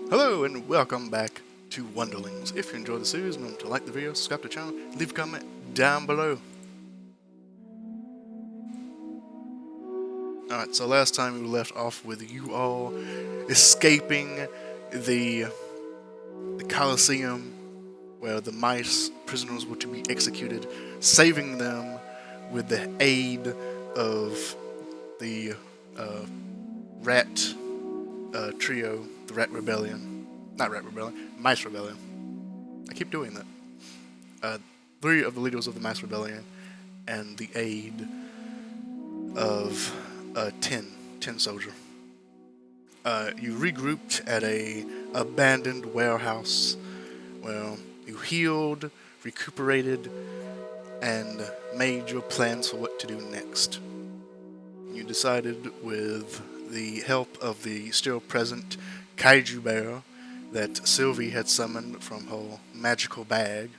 Hello and welcome back to Wonderlings. If you enjoyed the series, remember to like the video, subscribe to the channel, leave a comment down below. Alright, so last time we left off with you all escaping the Colosseum where the mice prisoners were to be executed, saving them with the aid of the rat trio, the Rat Rebellion. Not Rat Rebellion, Mice Rebellion. I keep doing that. 3 of the leaders of the Mice Rebellion and the aid of a 10 soldier. You regrouped at a abandoned warehouse where you healed, recuperated, and made your plans for what to do next. You decided, with the help of the still present kaiju bear that Sylvie had summoned from her magical bag,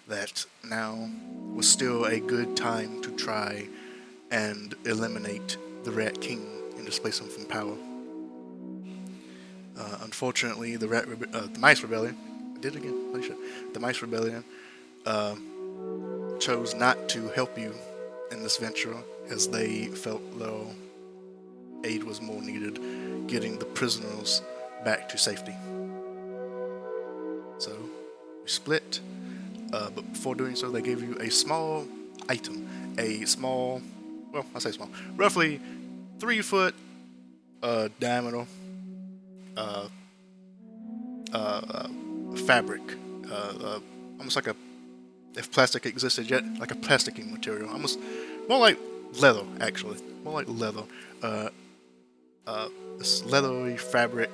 that now was still a good time to try and eliminate the Rat King and displace him from power. Unfortunately, the Mice Rebellion, I did it again, holy shit. The Mice Rebellion chose not to help you in this venture, as they felt their aid was more needed getting the prisoners back to safety. So we split, but before doing so, they gave you a small item, well, I say small, roughly 3 foot diameter fabric, almost like if plastic existed yet, like a plasticky material, almost more like leather, actually, more like leather. This leathery fabric,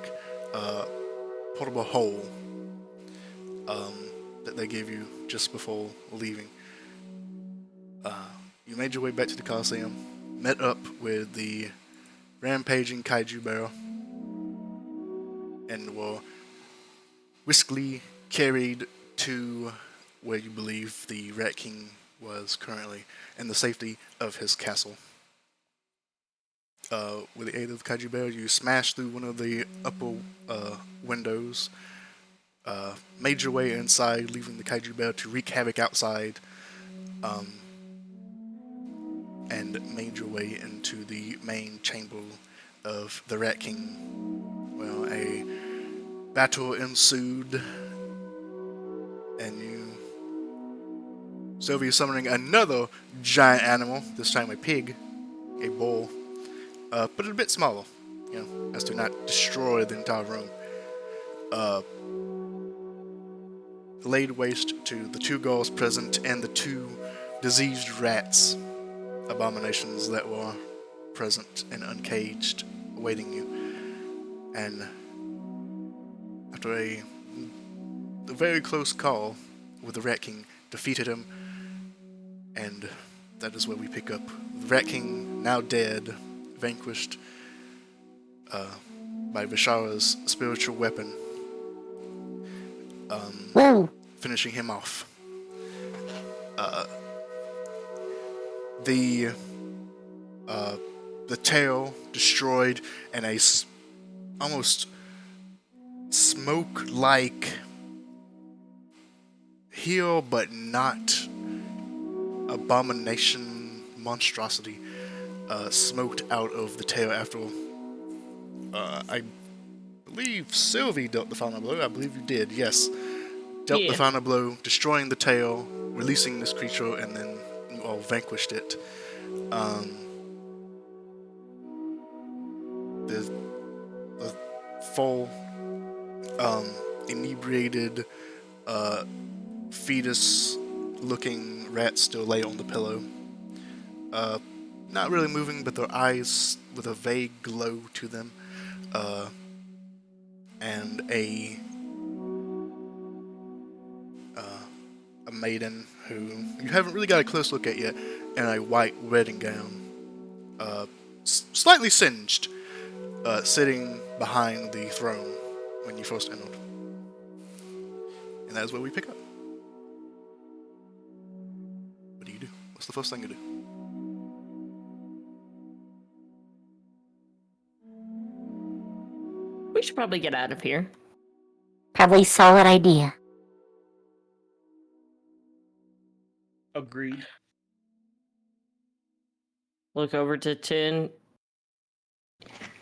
portable hole that they gave you just before leaving. You made your way back to the Colosseum, met up with the rampaging kaiju bear, and were whiskily carried to where you believe the Rat King was currently, in the safety of his castle. With the aid of the kaiju bear, you smashed through one of the upper windows, made your way inside, leaving the kaiju bear to wreak havoc outside, and made your way into the main chamber of the Rat King. Well, a battle ensued, and Sylvie summoning another giant animal, this time a pig, a bull, but a bit smaller, as to not destroy the entire room. Laid waste to the 2 girls present and the 2 diseased rats, abominations that were present and uncaged, awaiting you. And after a very close call with the Rat King, defeated him, and that is where we pick up. The Rat King, now dead, vanquished by Vishara's spiritual weapon, finishing him off. The tail destroyed, and a almost smoke-like, heel but not abomination monstrosity smoked out of the tail after I believe Sylvie dealt the final blow. I believe you did, yes. Dealt the final blow, destroying the tail, releasing this creature, and then you all vanquished it. The full inebriated fetus-looking rats still lay on the pillow. Not really moving, but their eyes with a vague glow to them. And a maiden who you haven't really got a close look at yet, in a white wedding gown, slightly singed, sitting behind the throne when you first entered. And that is where we pick up. What do you do? What's the first thing you do? We should probably get out of here. Probably a solid idea. Agreed. Look over to Tin.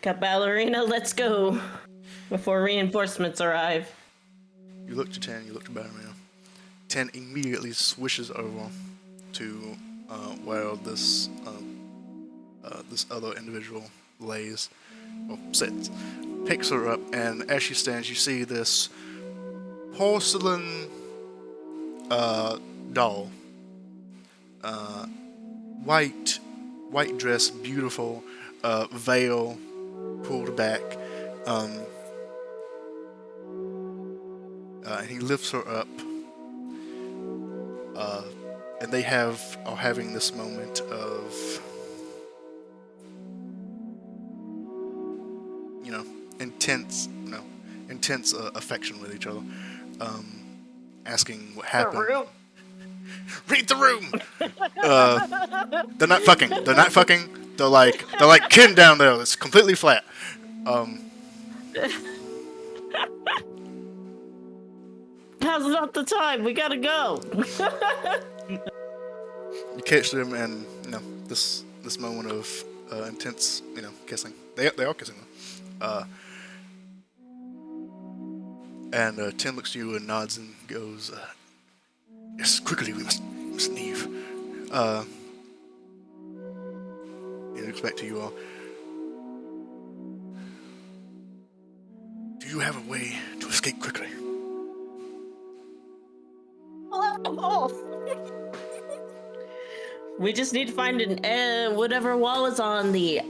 Got ballerina, let's go. Before reinforcements arrive. You look to 10, you look to Batman. 10 immediately swishes over to where this other individual lays, or sits, picks her up, and as she stands, you see this porcelain doll, white dress, beautiful, veil pulled back, and he lifts her up, and they are having this moment of, intense affection with each other, asking what happened. Read the room. They're not fucking. They're like kin down there. It's completely flat. Now's not the time. We gotta go. You catch them, and this moment of intense, kissing. They are kissing them. And Tim looks to you and nods and goes, "Yes, quickly, we must leave." He looks back to you all. Do you have a way to escape quickly? We just need to find whatever wall is on the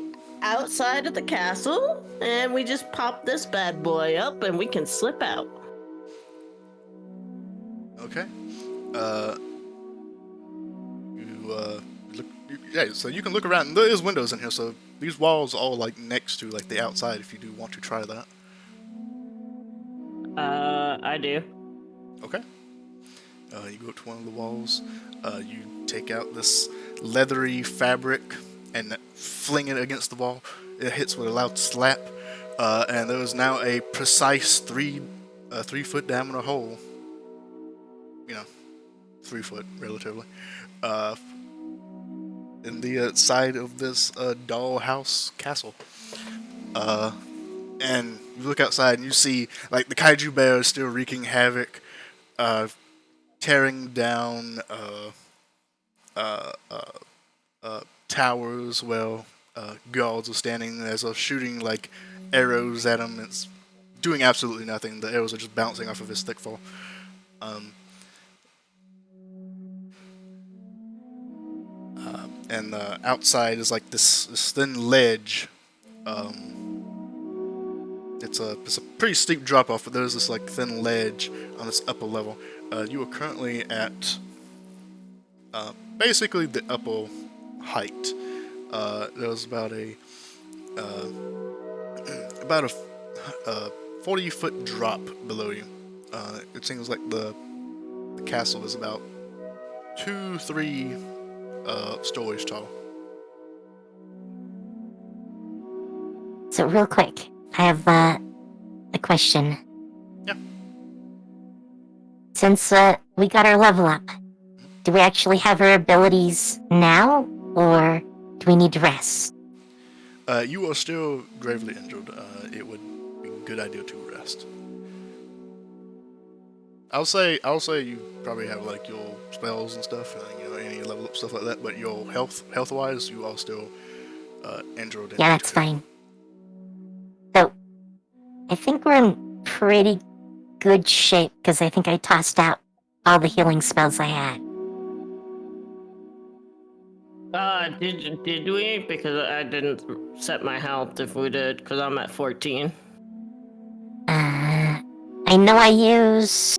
outside of the castle, and we just pop this bad boy up, and we can slip out. Okay. So you can look around, and there is windows in here, so these walls are all like next to like the outside if you do want to try that. I do. Okay. You go up to one of the walls, you take out this leathery fabric and fling it against the wall. It hits with a loud slap, and there is now a precise 3 foot diameter hole. 3 foot relatively, in the side of this dollhouse castle. And you look outside and you see like the kaiju bear is still wreaking havoc, tearing down towers. Well, guards are standing as they're shooting like arrows at him. It's doing absolutely nothing. The arrows are just bouncing off of his thick fur. And outside is like this thin ledge. It's a pretty steep drop off, but there's this like thin ledge on this upper level. You are currently at basically the upper height. There's about a 40-foot drop below you. It seems like the castle is about 2-3 stories tall. So real quick, I have a question. Yeah. Since we got our level up, do we actually have our abilities now, or do we need to rest? You are still gravely injured. It would be a good idea to rest. I'll say you probably have like your spells and stuff, any level up stuff like that. But your health wise, you are still injured. Yeah, that's fine. So, I think we're in pretty good shape because I think I tossed out all the healing spells I had. Did we? Because I didn't set my health if we did, because I'm at 14. I know I used...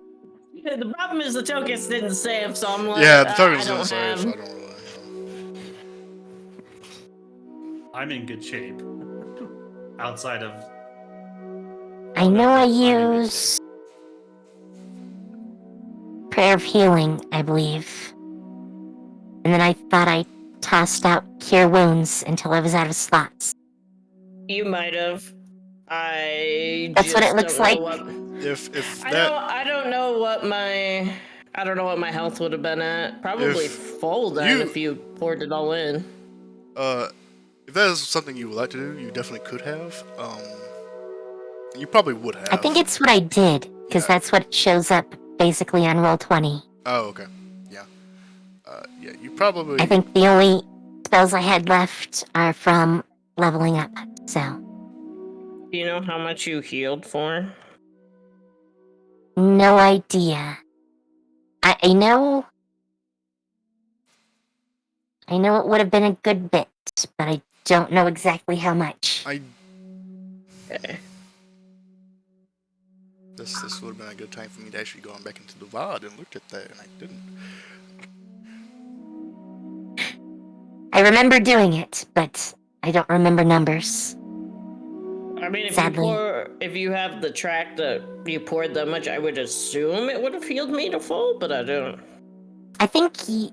The problem is the tokens didn't save, so I'm like, yeah, the tokens I didn't save, so I don't really. I'm in good shape. Outside of... I know I used... Prayer of Healing, I believe. And then I thought I tossed out Cure Wounds until I was out of slots. You might have. That's what it looks like. if I that don't know what my health would have been at. Probably If full then you- if you poured it all in. if that is something you would like to do, you definitely could have. You probably would have. I think it's what I did, because Yeah. that's what shows up basically on Roll20. Oh, okay. Yeah. Yeah. You probably. I think the only spells I had left are from leveling up, so Do you know how much you healed for? no idea. I know it would have been a good bit, but I don't know exactly how much. Okay. This would have been a good time for me to actually go on back into the VOD and look at that, and I didn't. I remember doing it, but I don't remember numbers. I mean, Sadly. if you have the track that you poured that much, I would assume it would have healed me to full, but I don't. I think you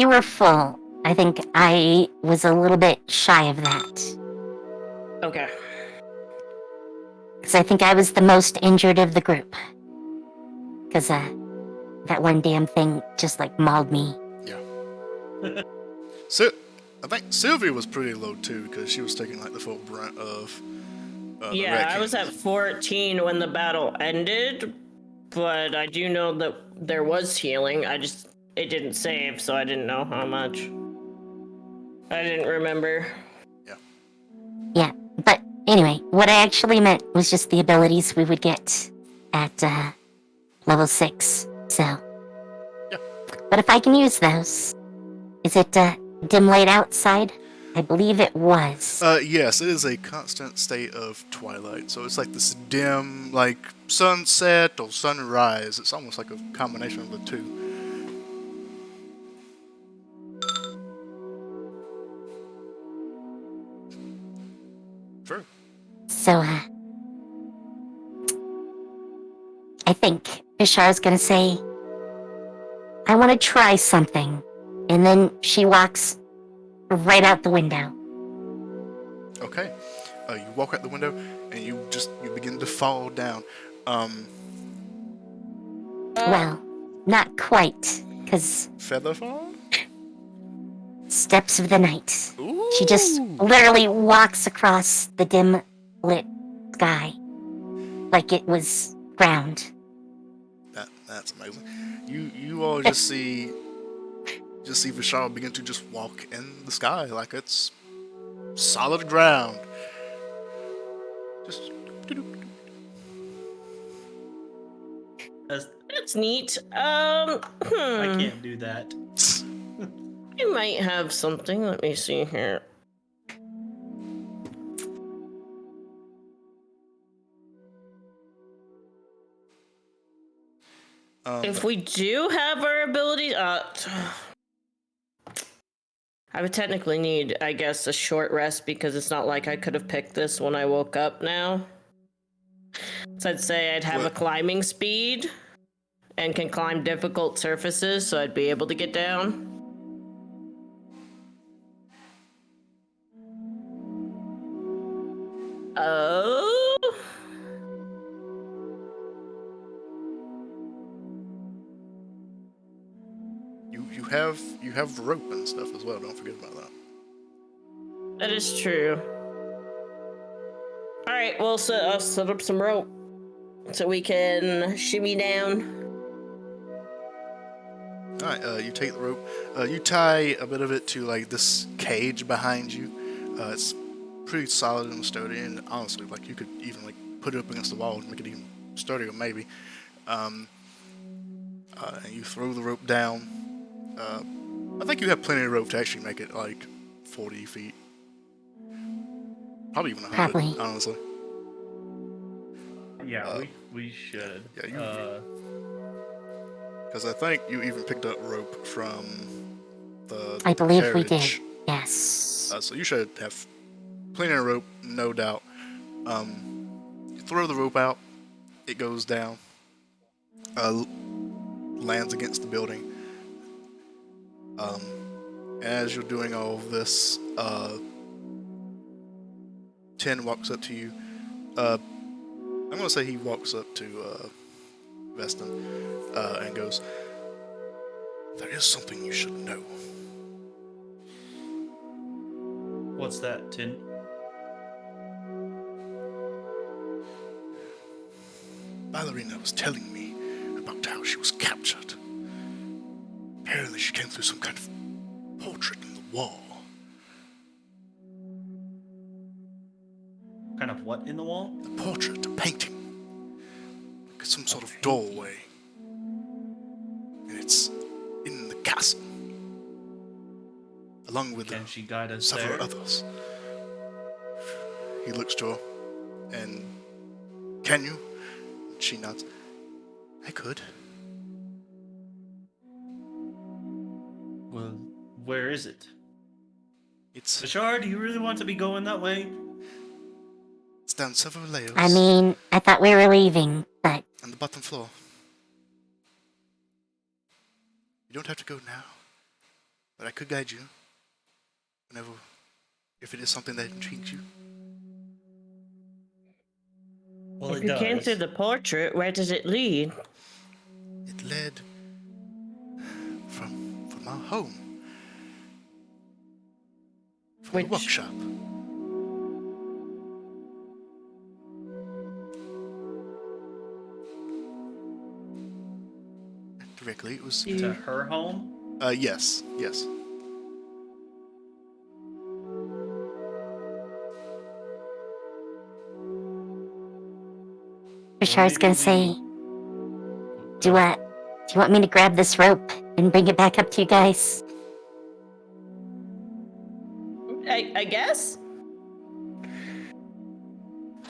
were full. I think I was a little bit shy of that. Okay. Because I think I was the most injured of the group. Because that one damn thing just like mauled me. Yeah. So, I think Sylvia was pretty low too, because she was taking like the full brunt of. The Yeah, rat I was cannons. at 14 when the battle ended, but I do know that there was healing. It didn't save, so I didn't know how much. I didn't remember. Yeah, but anyway, what I actually meant was just the abilities we would get at level 6, so. Yeah. But if I can use those, is it dim light outside? I believe it was. Yes, it is a constant state of twilight. So it's like this dim, like sunset or sunrise. It's almost like a combination of the two. True. So, I think Bishar's gonna say, I want to try something. And then she walks right out the window. Okay. You walk out the window and you begin to fall down. Well, not quite, because Feather fall? steps of the night. Ooh. She just literally walks across the dim lit sky like it was ground. That's amazing. You all just see Vishal begin to just walk in the sky like it's solid ground. Just That's neat. I can't do that. I might have something. Let me see here. If we do have our abilities, I would technically need, I guess, a short rest because it's not like I could have picked this when I woke up now. So I'd say I'd have a climbing speed and can climb difficult surfaces, so I'd be able to get down. Oh. you have rope and stuff as well. Don't forget about that. That is true. All right, well, so I'll set up some rope so we can shimmy down. All right. You take the rope. You tie a bit of it to like this cage behind you. It's pretty solid and sturdy, and honestly, like you could even like put it up against the wall and make it even sturdier, maybe. And you throw the rope down. I think you have plenty of rope to actually make it like 40 feet. Probably even 100, Probably. honestly. Yeah, we should. Yeah, because I think you even picked up rope from the I believe we carriage. did. Yes. So you should have plenty of rope, no doubt. You throw the rope out, it goes down, lands against the building. As you're doing all of this, 10 walks up to you. I'm gonna say he walks up to Veston and goes, "There is something you should know. What's that, Tin? Ballerina was telling me about how she was captured. Apparently she came through some kind of portrait in the wall. Kind of what in the wall? A portrait, a painting. Like some sort of doorway. And it's in the castle. Along with Can she guide us several there? others." He looks to her and, "Can you?" She nods. "I could." Well, where is it? It's Bashar, do you really want to be going that way? down several layers. I mean, I thought we were leaving, but On the bottom floor. You don't have to go now, but I could guide you. Whenever, if it is something that intrigues you. Well, If it you came does. through the portrait, where does it lead? It led from our home. From Which- the workshop. Directly, it was. To her home? Yes. Bashar's gonna say, do you want me to grab this rope and bring it back up to you guys? I guess.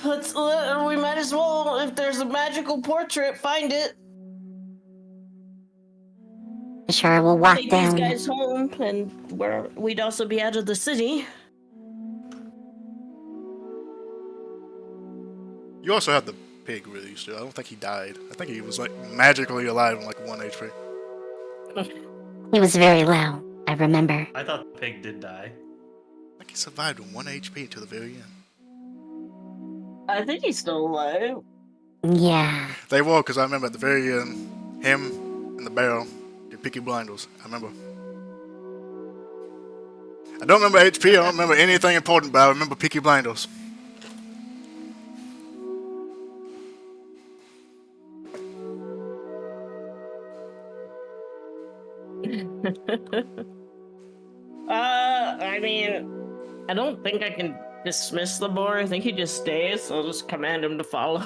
We might as well, if there's a magical portrait, find it. Bashar will walk Take down. these guys home, and we'd also be out of the city. You also had the pig with you still. I don't think he died. I think he was like magically alive on like 1 HP. He was very low, I remember. I thought the pig did die. I think he survived on 1 HP until the very end. I think he's still alive. Yeah. They were, because I remember at the very end, him and the barrel did Peaky Blinders. I remember. I don't remember HP, I don't remember anything important, but I remember Peaky Blinders. I mean, I don't think I can dismiss the boar. I think he just stays, so I'll just command him to follow.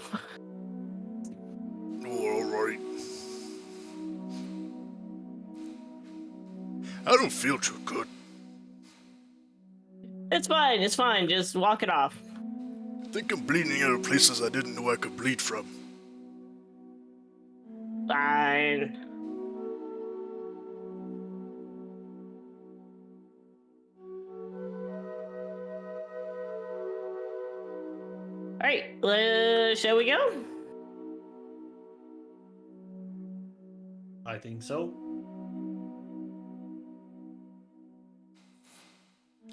Oh, alright. I don't feel too good. It's fine, just walk it off. I think I'm bleeding out of places I didn't know I could bleed from. Fine. Alright, shall we go? I think so.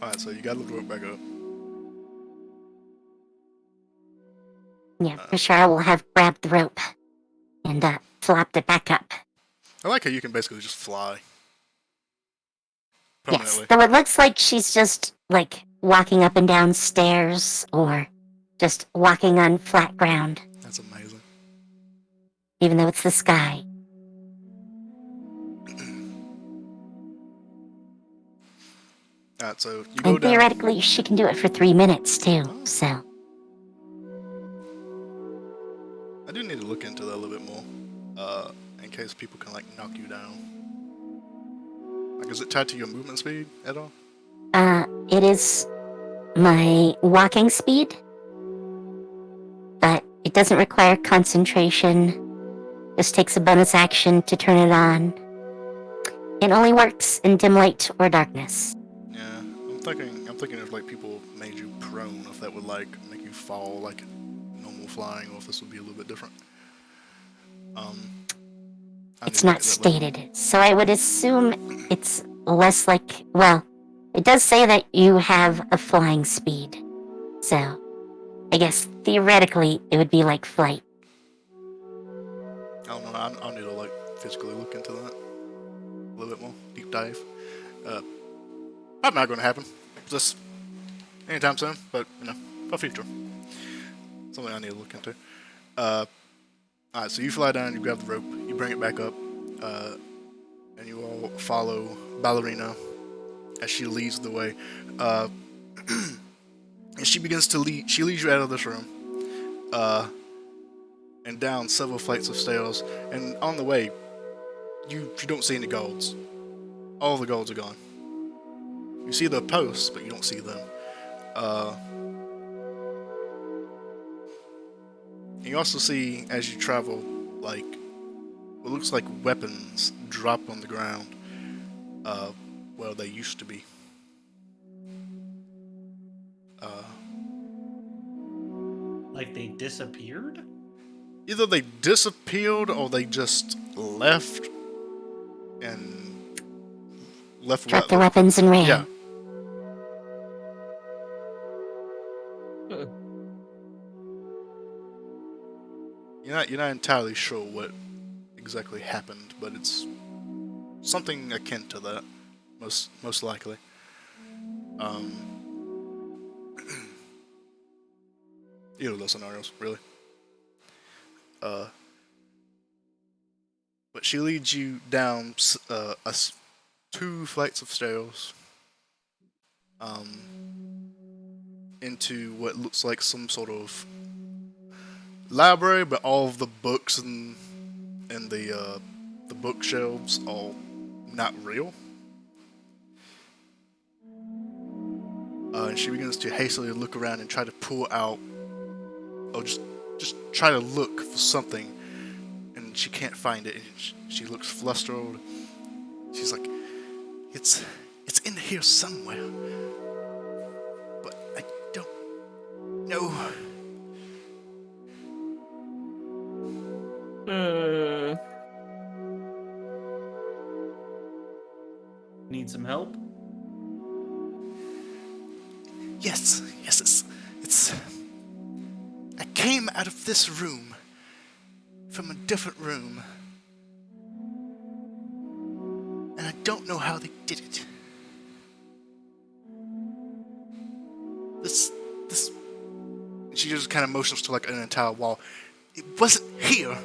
Alright, so you gotta look it back up. Yeah, Bashar will have grabbed the rope and flopped it back up. I like how you can basically just fly. Yes, Permanently. though it looks like she's just, like, walking up and down stairs or just walking on flat ground, That's amazing. even though it's the sky. Alright, so you go And down. theoretically, she can do it for 3 minutes, too, so... I do need to look into that a little bit more. In case people can, like, knock you down. Like, is it tied to your movement speed at all? It is my walking speed, but it doesn't require concentration. Just takes a bonus action to turn it on. It only works in dim light or darkness. Yeah, I'm thinking if, like, people made you prone, if that would, like, make you fall like normal flying, or if this would be a little bit different. I need It's to look not at that later. stated, so I would assume it's less like, well, it does say that you have a flying speed, so I guess theoretically it would be like flight. I don't know. I'll need to like physically look into that a little bit more, deep dive. Probably not going to happen just anytime soon, but you know, for future, something I need to look into. Alright, so you fly down, you grab the rope, you bring it back up, and you all follow Ballerina as she leads the way. And she begins to lead. She leads you out of this room, and down several flights of stairs. And on the way, you don't see any guards. All the guards are gone. You see the posts, but you don't see them. You also see, as you travel, like what looks like weapons drop on the ground, where they used to be. Like they disappeared? Either they disappeared or they just left Dropped their weapons and ran. Yeah. You're not entirely sure what exactly happened, but it's something akin to that, most likely. Either of those scenarios, really. But she leads you down 2 flights of stairs, into what looks like some sort of library, but all of the books and the bookshelves are not real. And she begins to hastily look around and try to pull out, or just try to look for something, and she can't find it. She looks flustered. She's like, "It's in here somewhere, but I don't know." Need some help? Yes, it's. I came out of this room from a different room, and I don't know how they did it. This. She just kind of motions to like an entire wall. It wasn't here.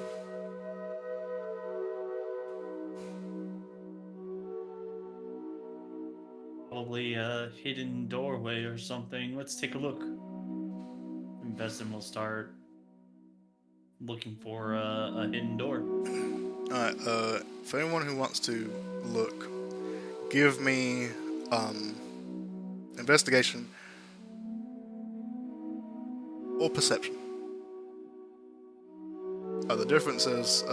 Probably a hidden doorway or something. Let's take a look. Investing will start looking for a hidden door. Alright, for anyone who wants to look, give me investigation or perception. The difference is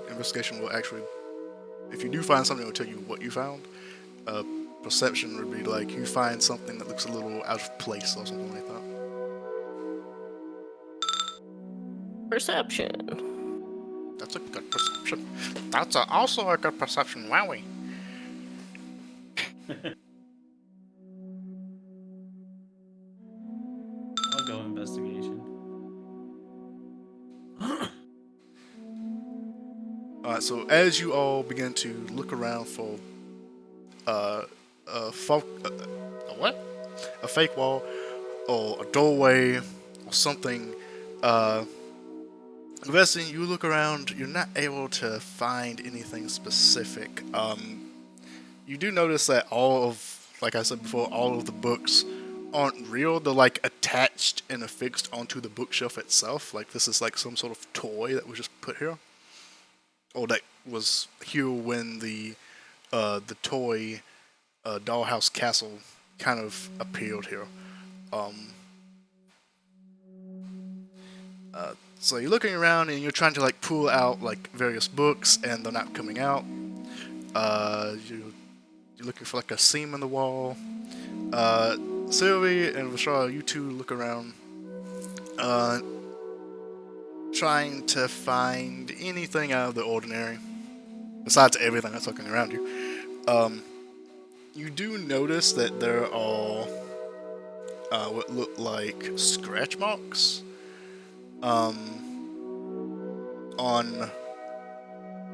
investigation will actually, if you do find something, it will tell you what you found. Perception would be like you find something that looks a little out of place or something like that. Perception. That's a good perception. That's also a good perception, wowie. I'll go investigation. Alright, so as you all begin to look around for a fake wall or a doorway or something, investing, you look around, you're not able to find anything specific. You do notice that all of, like I said before, all of the books aren't real. They're like attached and affixed onto the bookshelf itself. Like this is like some sort of toy that was just put here, or that was here when the toy dollhouse castle kind of appeared here. So you're looking around and you're trying to like pull out like various books, and they're not coming out. You're looking for like a seam in the wall. Sylvie and Vishal, you two look around, trying to find anything out of the ordinary, besides everything that's looking around you. You do notice that there are what look like scratch marks on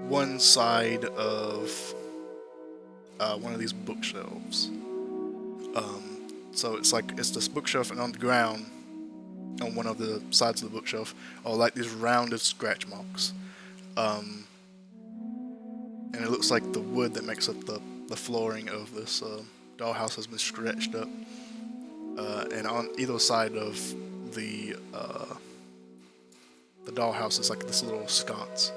one side of one of these bookshelves. So it's this bookshelf, and on the ground, on one of the sides of the bookshelf, are like these rounded scratch marks. And it looks like the wood that makes up the flooring of this dollhouse has been scratched up. And on either side of the dollhouse is like this little sconce.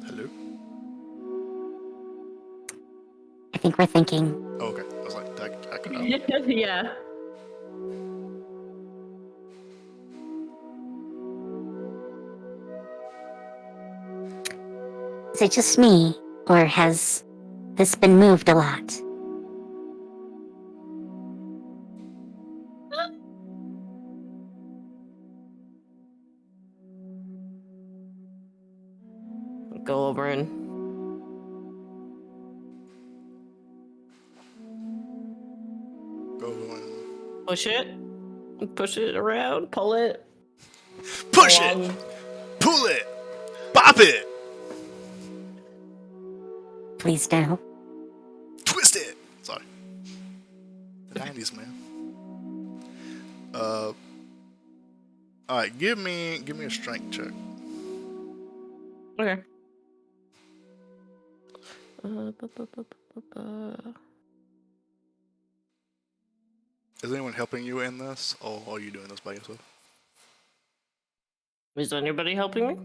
Hello? I think we're thinking. Oh, okay. I was like, did I cut out? Yeah. Is it just me, or has this been moved a lot? Go over and Go and push it around, pull it. push along. it, pull it, bop it, Please no. twist it. Sorry, the 90s, man. All right, give me a strength check. Okay. Is anyone helping you in this, or are you doing this by yourself? Is anybody helping me?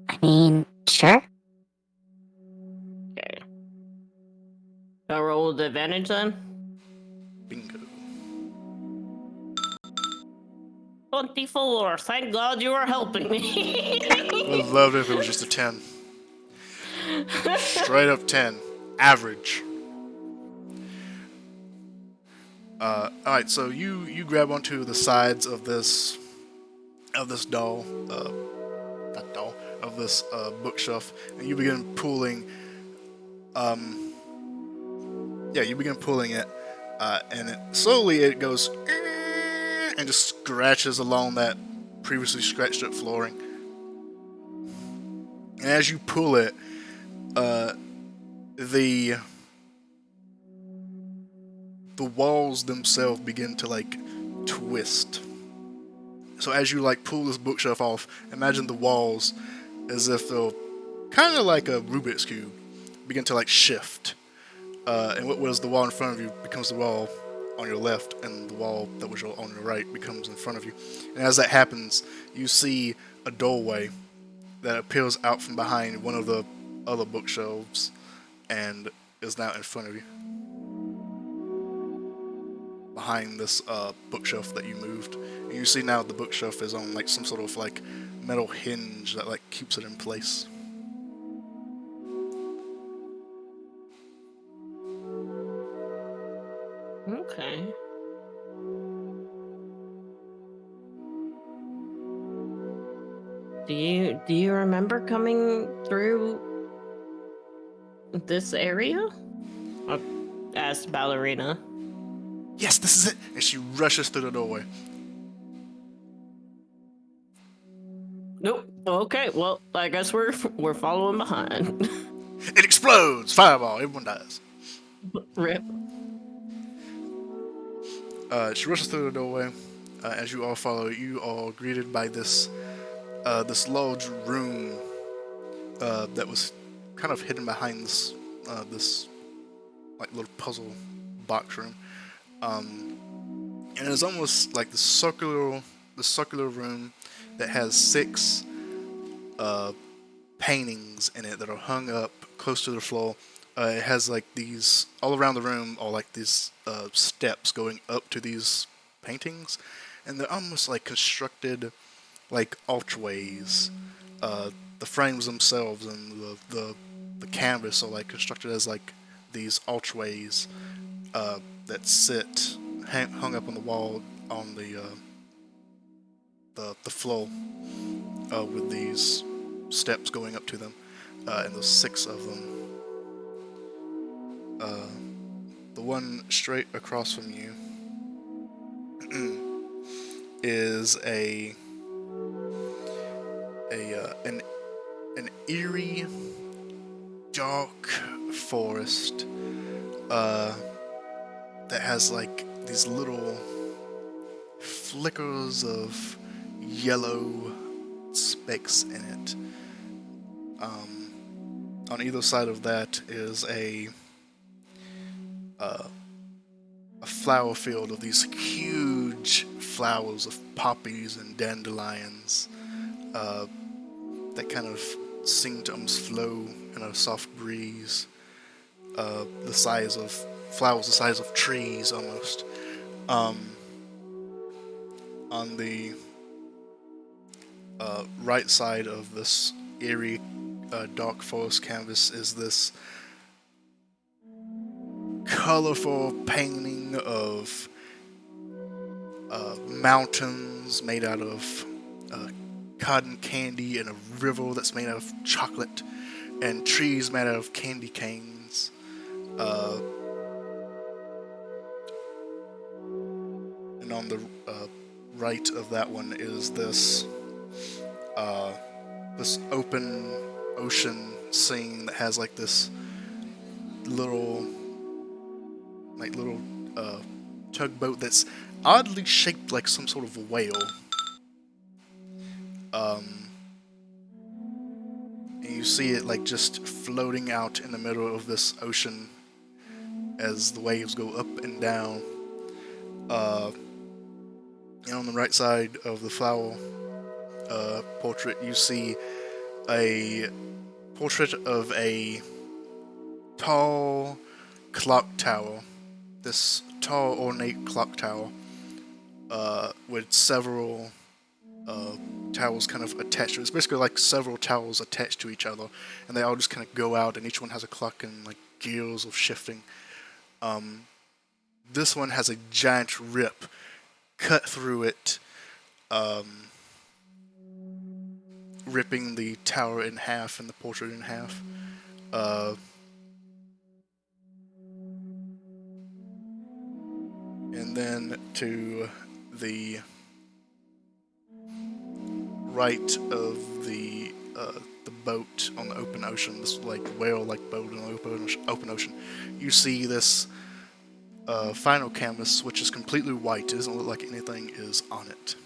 I mean, sure. Okay. I roll with advantage then? Bingo. 24. Thank God you are helping me. I would have loved it if it was just a 10. Straight up 10. Average. Alright, so you grab onto the sides of this doll, not doll, of this bookshelf, and you begin pulling, you begin pulling it, and slowly it goes, and just scratches along that previously scratched up flooring. And as you pull it, the walls themselves begin to like twist. So as you like pull this bookshelf off, imagine the walls as if they'll kind of like a Rubik's Cube begin to like shift. And what was the wall in front of you becomes the wall on your left, and the wall that was on your right becomes in front of you. And as that happens, you see a doorway that appears out from behind one of the other bookshelves and is now in front of you. Behind this bookshelf that you moved. And you see now the bookshelf is on like some sort of like metal hinge that like keeps it in place. Okay. Do you remember coming through this area? I asked Ballerina. Yes, this is it! And she rushes through the doorway. Nope. Okay, well, I guess we're following behind. It explodes! Fireball! Everyone dies. Rip. She rushes through the doorway. As you all follow, you are greeted by this large room that was kind of hidden behind this like little puzzle box room. And it's almost like the circular room that has 6 paintings in it that are hung up close to the floor. It has like these all around the room, or like these steps going up to these paintings, and they're almost like constructed like archways. The frames themselves and the canvas are like constructed as like these archways that sit hung up on the wall on the floor with these steps going up to them, and there's 6 of them. The one straight across from you is an eerie, dark forest that has like these little flickers of yellow specks in it. On either side of that is a flower field of these huge flowers of poppies and dandelions that kind of seem to almost flow in a soft breeze. The size of flowers, the size of trees almost. On the right side of this eerie dark forest canvas is this colorful painting of mountains made out of cotton candy and a river that's made out of chocolate and trees made out of candy canes. And on the right of that one is this open ocean scene that has like this little tugboat that's oddly shaped like some sort of a whale. And you see it like just floating out in the middle of this ocean as the waves go up and down. And on the right side of the flower portrait, you see a portrait of a tall clock tower. This tall, ornate clock tower with several towers kind of attached to it. It's basically like several towers attached to each other, and they all just kind of go out, and each one has a clock and like gears of shifting. This one has a giant rip cut through it, ripping the tower in half and the portrait in half. And then to the right of the boat on the open ocean, this like whale-like boat on the open ocean, you see this final canvas, which is completely white. It doesn't look like anything is on it.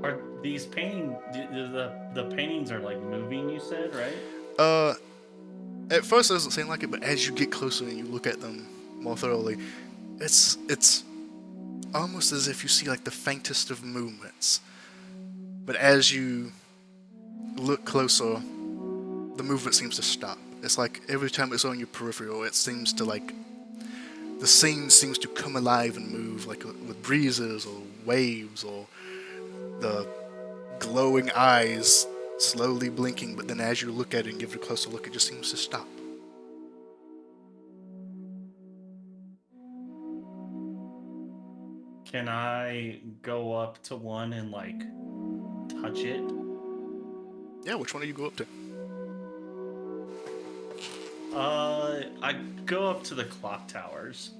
Are these paintings? The paintings are like moving. You said, right? At first it doesn't seem like it, but as you get closer and you look at them more thoroughly, it's almost as if you see like the faintest of movements. But as you look closer, the movement seems to stop. It's like every time it's on your peripheral, it seems to like the scene seems to come alive and move, like with breezes or waves or the glowing eyes slowly blinking, but then as you look at it and give it a closer look, it just seems to stop. Can I go up to one and like touch it? Yeah, which one do you go up to? I go up to the clock towers.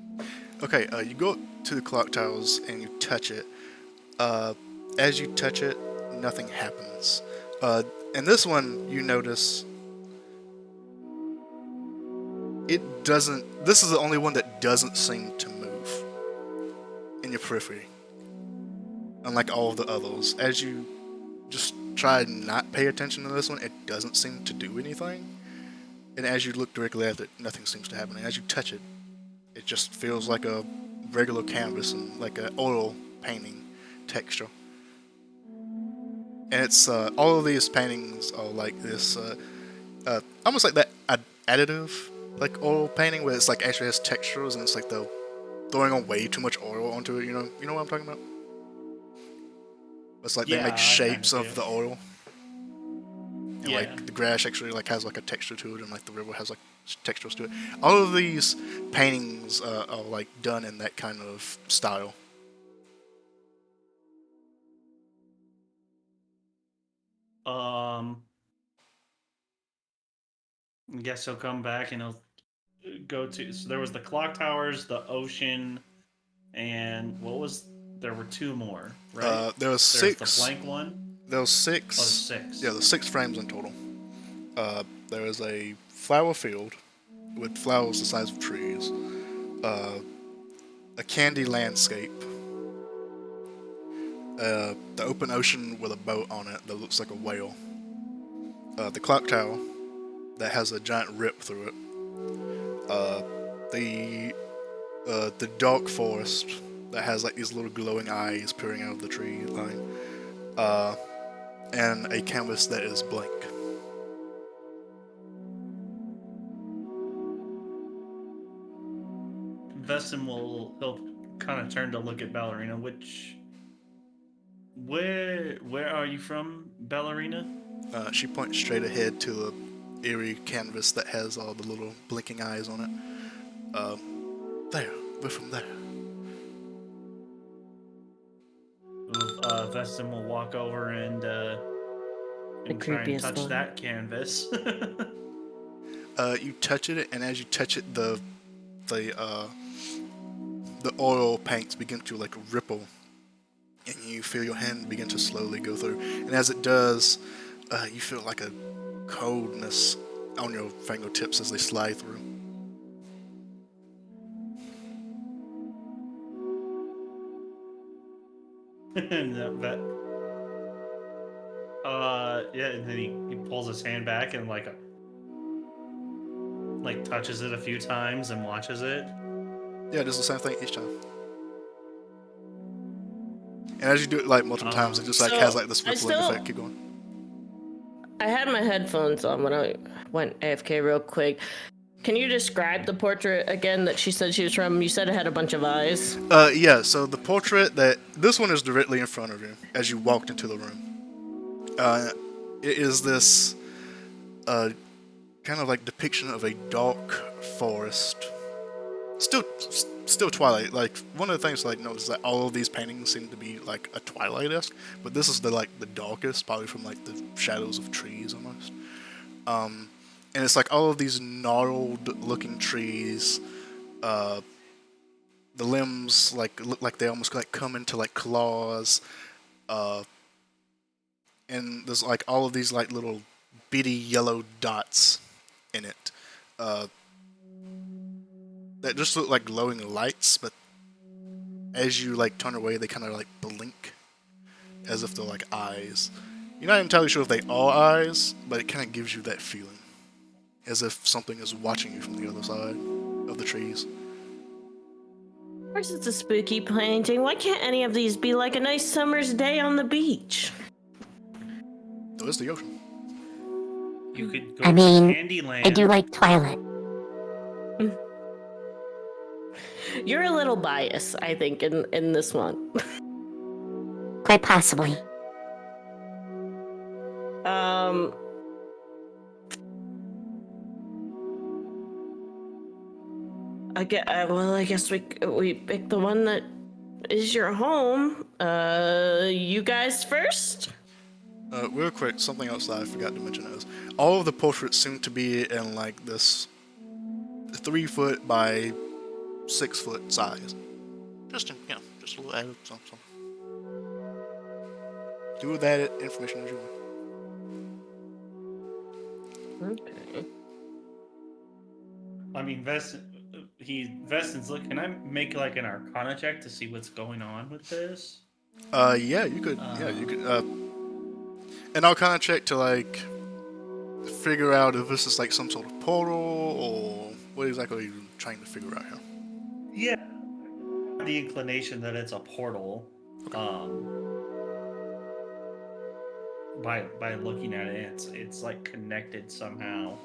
Okay, you go up to the clock towers and you touch it. As you touch it, nothing happens. And this one, you notice it doesn't. This is the only one that doesn't seem to move in your periphery, unlike all of the others. As you just try and not pay attention to this one, it doesn't seem to do anything. And as you look directly at it, nothing seems to happen. And as you touch it, it just feels like a regular canvas and like an oil painting texture. And it's all of these paintings are like this, almost like that additive, like oil painting, where it's like actually has textures and it's like they're throwing on way too much oil onto it. You know what I'm talking about? It's like Yeah, they make I shapes kinda of do. the oil. And Yeah. like the grass actually like has like a texture to it, and like the river has like textures to it. All of these paintings are like done in that kind of style. I guess he'll come back and he'll go to. So there was the clock towers, the ocean, and what was? There were two more, right? There was There's the six. blank one. There was Oh, six. six. Yeah, there's 6 frames in total. There is a flower field with flowers the size of trees. A candy landscape. The open ocean with a boat on it that looks like a whale. The clock tower that has a giant rip through it. The dark forest that has like these little glowing eyes peering out of the tree line. And a canvas that is blank. Vestin he'll kind of turn to look at Ballerina. Where are you from, Ballerina? She points straight ahead to a eerie canvas that has all the little blinking eyes on it. There, we're from there. Vestin will walk over and try and creepiest touch one. that canvas. You touch it, and as you touch it, the oil paints begin to like ripple, and you feel your hand begin to slowly go through. And as it does, you feel like a coldness on your fingertips as they slide through. And yeah, and then he pulls his hand back and like touches it a few times and watches it. Yeah, it does the same thing each time. And as you do it like multiple times, it just like So, has like this I rippling still- effect. Keep going. I had my headphones on when I went AFK real quick. Can you describe the portrait again that she said she was from? You said it had a bunch of eyes. Yeah, so the portrait this one is directly in front of you as you walked into the room. It is this kind of like depiction of a dark forest. Still Twilight. Like one of the things to like notice is that all of these paintings seem to be like a Twilight-esque, but this is the darkest, probably from like the shadows of trees almost. And it's like all of these gnarled-looking trees. The limbs look like they almost like come into like claws. And there's like all of these like little bitty yellow dots in it. That just look like glowing lights, but as you like turn away, they kind of like blink, as if they're like eyes. You're not entirely sure if they are eyes, but it kind of gives you that feeling, as if something is watching you from the other side of the trees. Of course, it's a spooky painting. Why can't any of these be like a nice summer's day on the beach? Though it's the ocean. You could go I mean, to Candyland. I do like Twilight. You're a little biased, I think, in this one. Quite possibly. I guess we pick the one that is your home. You guys first? Real quick, something else that I forgot to mention is all of the portraits seem to be in like this 3 foot by 6 foot size. Just a little added something. Do with that information as you want. Okay. I mean, Vestin's look. Can I make like an Arcana check to see what's going on with this? Yeah, you could. And I'll kind of check to like figure out if this is like some sort of portal or what exactly are you trying to figure out here. Yeah, the inclination that it's a portal. By looking at it, it's like connected somehow.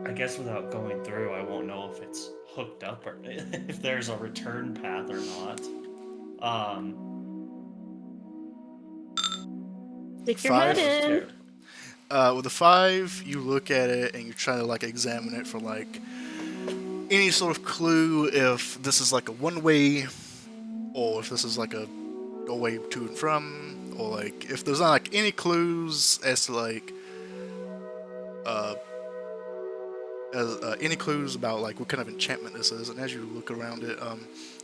I guess without going through, I won't know if it's hooked up or if there's a return path or not. Stick your head 5. in. Terrible. With a 5, you look at it and you try to like examine it for like any sort of clue if this is like a one-way, or if this is like a doorway to and from, or like if there's not like any clues as to like any clues about like what kind of enchantment this is. And as you look around it,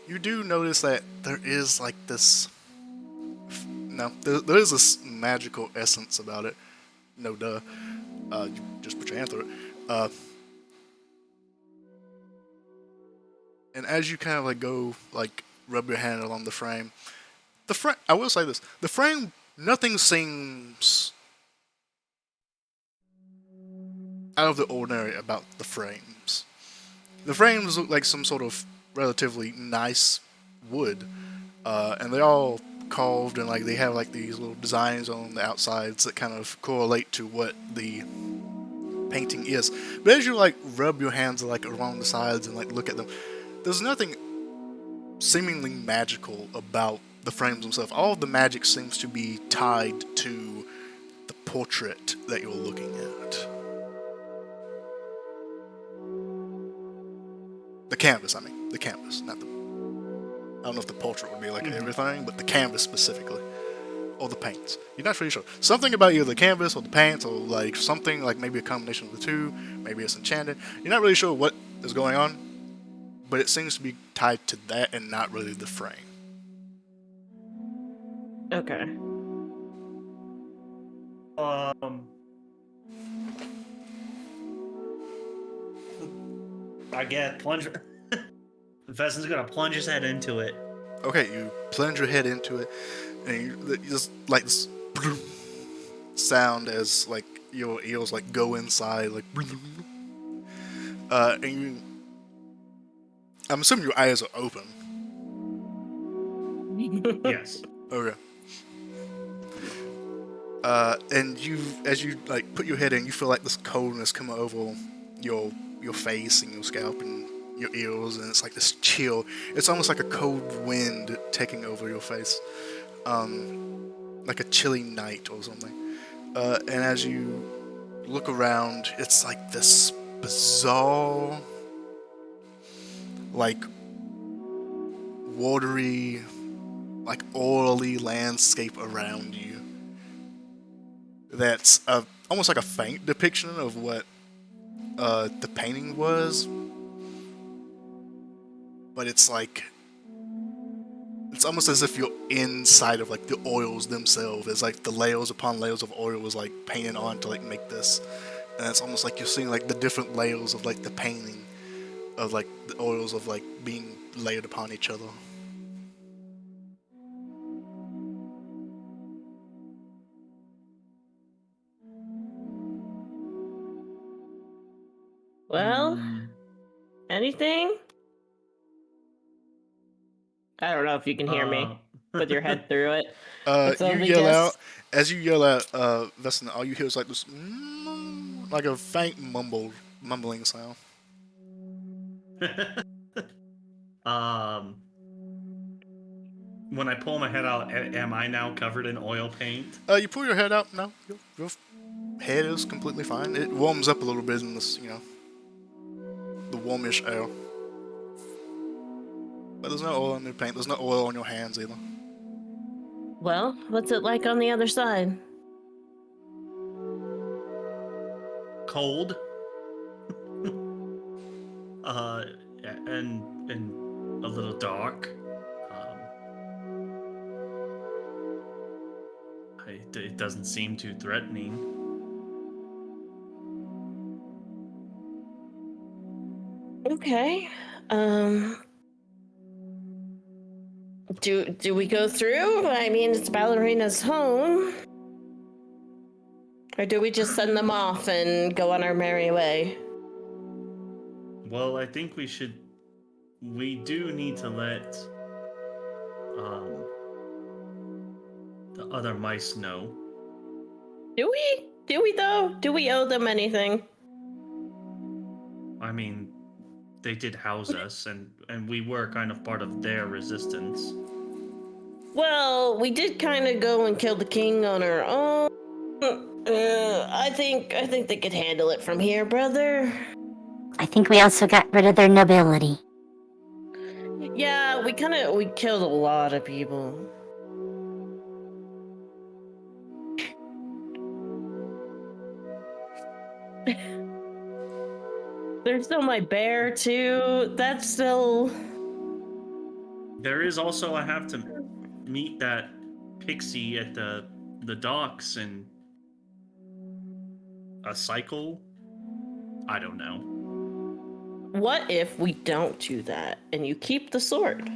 you do notice that there is like this. No, there is this magical essence about it. No duh. You just put your hand through it. And as you kind of like go like rub your hand along the frame, I will say this: the frame, nothing seems out of the ordinary about the frames. The frames look like some sort of relatively nice wood, and they're all carved and like they have like these little designs on the outsides that kind of correlate to what the painting is. But as you like rub your hands like along the sides and like look at them, there's nothing seemingly magical about the frames themselves. All of the magic seems to be tied to the portrait that you're looking at. The canvas, I mean. The canvas, not the... I don't know if the portrait would be like everything, but the canvas specifically. Or the paints. You're not really sure. Something about either the canvas or the paints, or like something like maybe a combination of the two. Maybe it's enchanted. You're not really sure what is going on, but it seems to be tied to that and not really the frame. Okay. I get plunger. The Pheasant's gonna plunge his head into it. Okay, you plunge your head into it, and you just like this sound as like your ears like go inside, like, and you. I'm assuming your eyes are open. Yes. Okay. And as you like put your head in, you feel like this coldness come over your face and your scalp and your ears, and it's like this chill. It's almost like a cold wind taking over your face, like a chilly night or something. And as you look around, it's like this bizarre, like watery, like oily landscape around you. That's almost like a faint depiction of what the painting was, but it's like it's almost as if you're inside of like the oils themselves. It's like the layers upon layers of oil was like painted on to like make this, and it's almost like you're seeing like the different layers of like the painting of like the oils of like being layered upon each other. Well, anything? I don't know if you can hear me with your head through it. You yell out. As you yell out, Vesna, all you hear is like this, like a faint mumbling sound. When I pull my head out, am I now covered in oil paint? You pull your head out. No, your head is completely fine. It warms up a little bit in this, the warmish air. But there's no oil on your paint. There's no oil on your hands either. Well, what's it like on the other side? Cold. And a little dark. It doesn't seem too threatening. Okay. Do we go through? I mean, it's Ballerina's home. Or do we just send them off and go on our merry way? Well, I think we should. We do need to let the other mice know. Do we? Do we though? Do we owe them anything? I mean, they did house us, and we were kind of part of their resistance. Well, we did kind of go and kill the king on our own. I think they could handle it from here, brother. I think we also got rid of their nobility. Yeah, we killed a lot of people. There's still my bear too. That's still. There is also I have to meet that pixie at the docks and a cycle. I don't know. What if we don't do that and you keep the sword?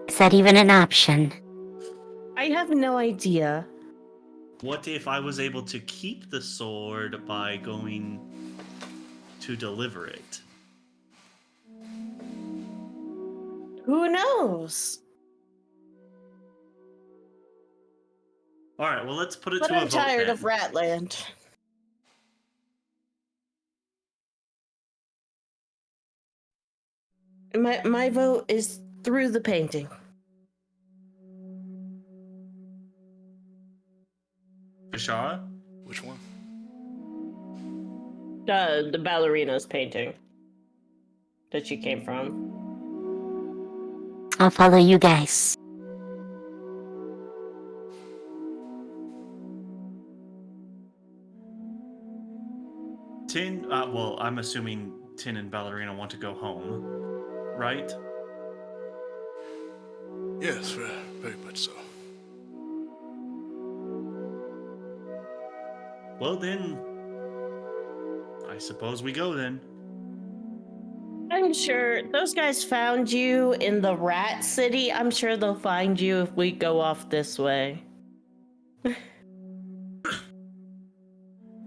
Is that even an option? I have no idea. What if I was able to keep the sword by going to deliver it? Who knows? All right, well, let's put it But to a I'm vote tired then. of Ratland. My vote is through the painting. Bashara? Which one? The ballerina's painting that she came from. I'll follow you guys. Tin, well, I'm assuming Tin and Ballerina want to go home, right? Yes, very much so. Well, then, I suppose we go then. I'm sure those guys found you in the Rat City. I'm sure they'll find you if we go off this way.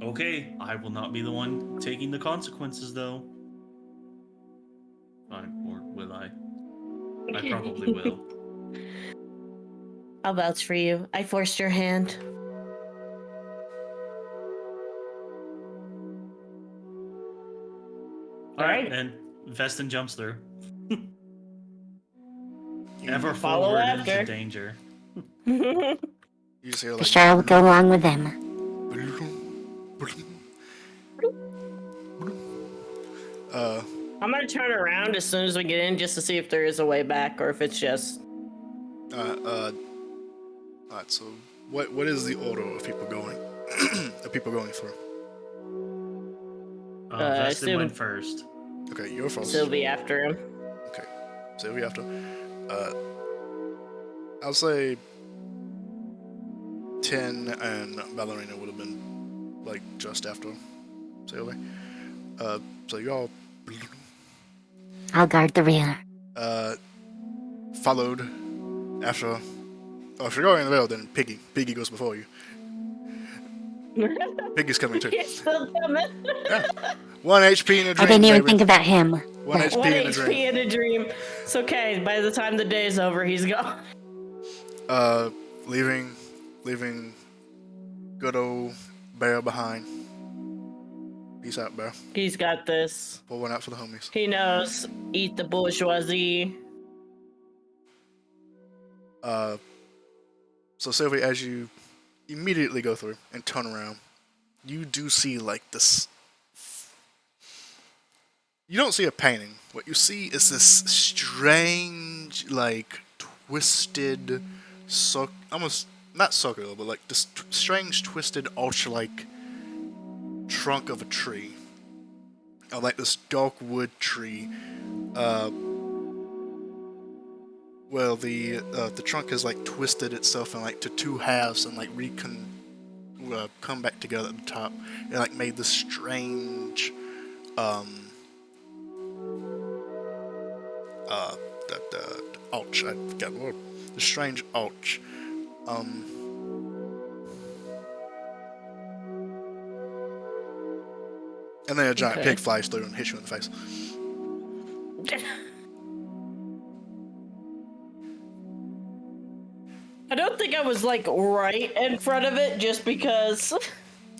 Okay, I will not be the one taking the consequences, though. Or will I? I probably will. I'll vouch for you. I forced your hand. All right, Alright. and Vestin jumps through. Ever Follow forward after. into danger. You just hear like. Bashar will go along with them. I'm gonna turn around as soon as we get in just to see if there is a way back or if it's just. Alright, so what is the order of people going? Of people going through? Vestin assume- went first. Okay, you're first. Sylvie after him. Okay, so we have to. I'll say 10 and Ballerina would have been like just after Sylvie. So y'all I'll guard the rear. followed after. Oh, if you're going in the middle, then Piggy. Piggy goes before you. Piggy's coming too. He's still coming. Yeah. 1 HP in a dream. I didn't even baby. think about him. 1 HP 1 in a dream. HP in a dream. It's okay. By the time the day's over, he's gone. Leaving good old Bear behind. Peace out, Bear. He's got this. Pull one out for the homies. He knows. Eat the bourgeoisie. So Sylvie, as you immediately go through and turn around, you do see like this. You don't see a painting. What you see is this strange, like twisted, almost not circular, but like this strange, twisted, arch-like trunk of a tree, like this dark wood tree. Well, the trunk has like twisted itself in like to two halves and like come back together at the top. It like made this strange arch. I forgot the word. The strange arch. And then a giant Okay. pig flies through and hits you in the face. I don't think I was like right in front of it just because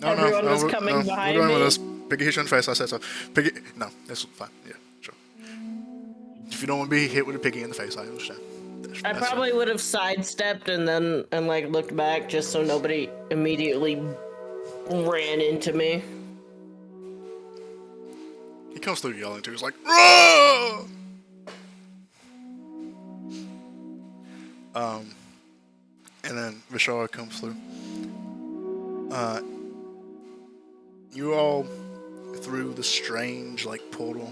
No, Everyone was we're, coming no, behind we're going me. with us. Piggy hit you in the face. I said so. Piggy, no, that's fine. Yeah, sure. If you don't want to be hit with a piggy in the face, I understand. I That's probably would have sidestepped and like looked back just so nobody immediately ran into me. fine. He comes through yelling too. He's like, "Roar!" And then Vishara comes through. You all through the strange like portal.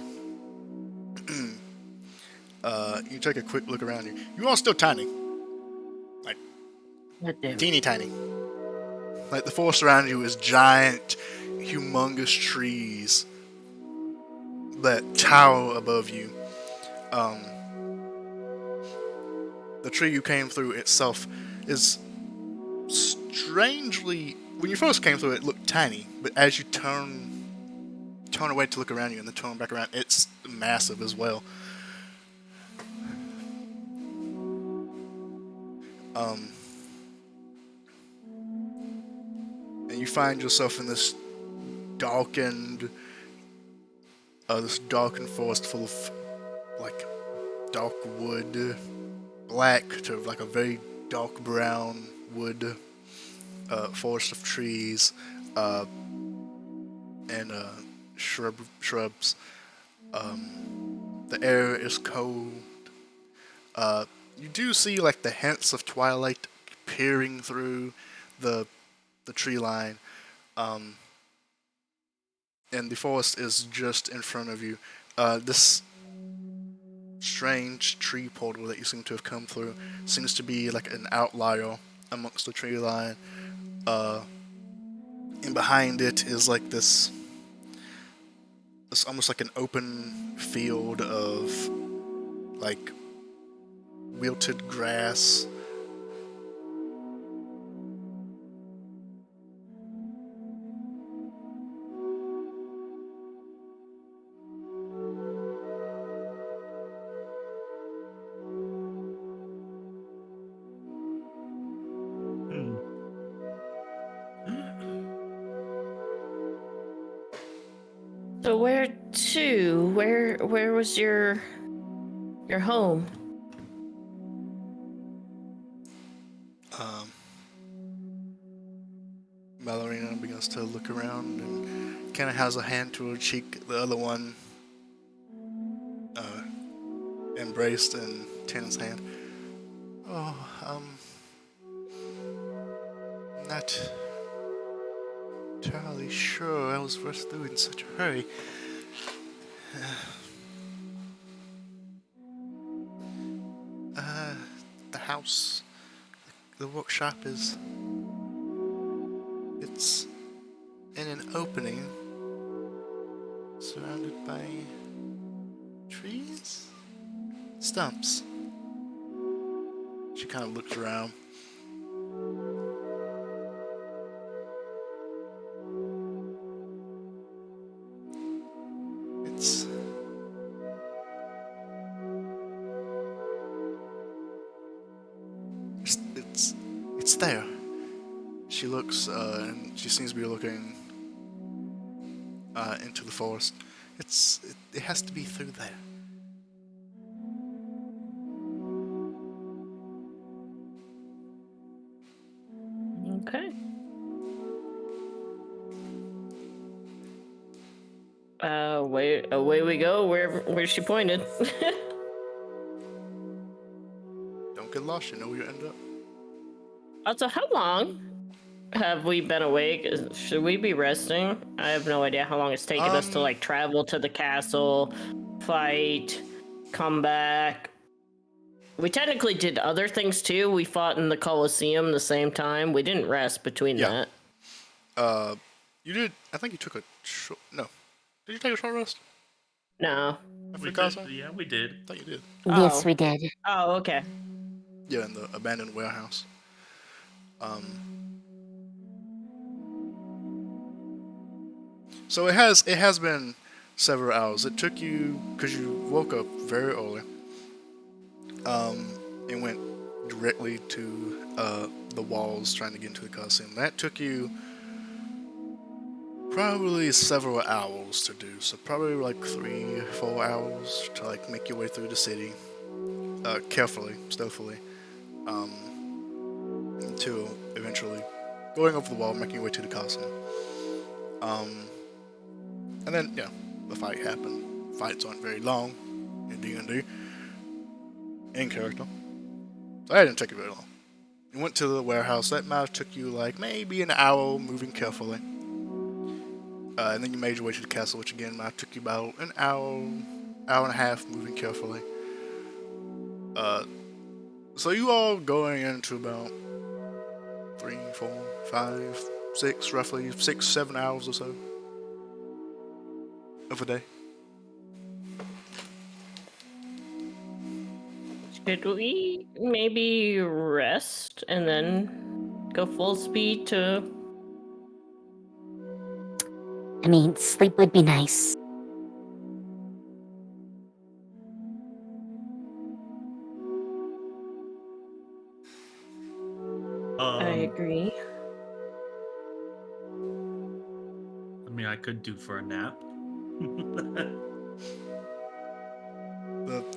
You take a quick look around you. You all still tiny, like God damn it. teeny tiny. Like the forest around you is giant, humongous trees that tower above you. The tree you came through itself is strangely. When you first came through, it looked tiny, but as you turn away to look around you and then turn back around, it's massive as well. And you find yourself in this darkened forest full of like dark wood, black to like a very dark brown wood, forest of trees, and shrubs. The air is cold. You do see like the hints of twilight peering through the tree line, and the forest is just in front of you. This strange tree portal that you seem to have come through seems to be like an outlier amongst the tree line. And behind it is like this. It's almost like an open field of like wilted grass. So where to? Where was your home? Ballerina begins to look around and kind of has a hand to her cheek. The other one embraced in Tana's hand. Oh, not entirely sure. I was rushed through in such a hurry. The house, the workshop is. It's in an opening surrounded by trees? Stumps. She kind of looks around. It's there. She looks, and she seems to be looking into the forest. It has to be through there. Okay. Away we go. Where she pointed. Don't get lost. You know where you end up. Also, how long have we been awake? Should we be resting? I have no idea how long it's taken us to like travel to the castle, fight, come back. We technically did other things too. We fought in the Colosseum the same time. We didn't rest between that. You did. I think you took a short. No, did you take a short rest? No. We did, yeah, we did. I thought you did. Yes, we did. Oh, okay. Yeah, in the abandoned warehouse. So it has been several hours. It took you because you woke up very early. And went directly to the walls trying to get into the Colosseum. That took you probably several hours to do. So probably like 3-4 hours to like make your way through the city, carefully, stealthily, until eventually going over the wall, making your way to the castle. And then the fight happened. Fights aren't very long in D&D, in character, so that didn't take you very long. You went to the warehouse. That might have took you like maybe an hour, moving carefully. And then you made your way to the castle, which again might have took you about an hour, hour and a half, moving carefully. So you all going into about 3, 4, 5, 6, roughly 6, 7 hours or so of a day. Should we maybe rest and then go full speed to... I mean, sleep would be nice. I agree. I mean, I could do for a nap.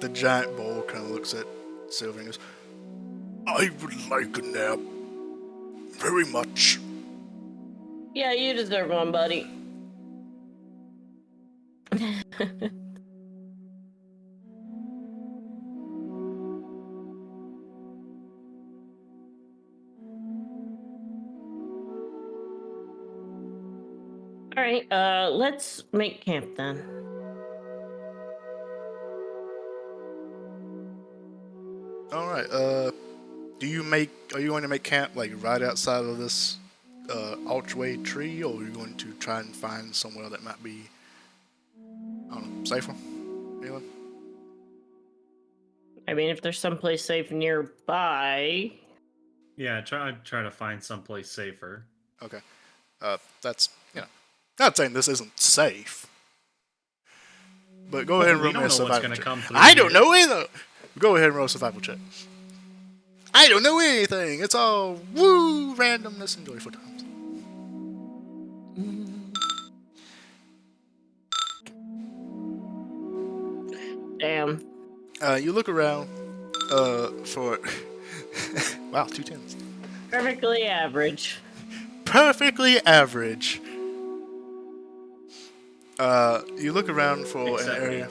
The giant bull kind of looks at Sylvie and goes, I would like a nap. Very much. Yeah, you deserve one, buddy. Alright, let's make camp then. Alright, are you going to make camp like right outside of this archway tree, or are you going to try and find somewhere that might be, I don't know, safer? Anyone? I mean, if there's someplace safe nearby... Yeah, try to find someplace safer. Okay. That's, not saying this isn't safe. But go ahead and roll me a survival check. I don't know either! Go ahead and roll a survival check. I don't know anything! It's all woo randomness and joyful times. Damn. You look around for... wow, 2 10s. Perfectly average. Perfectly average. You look around for Except an area.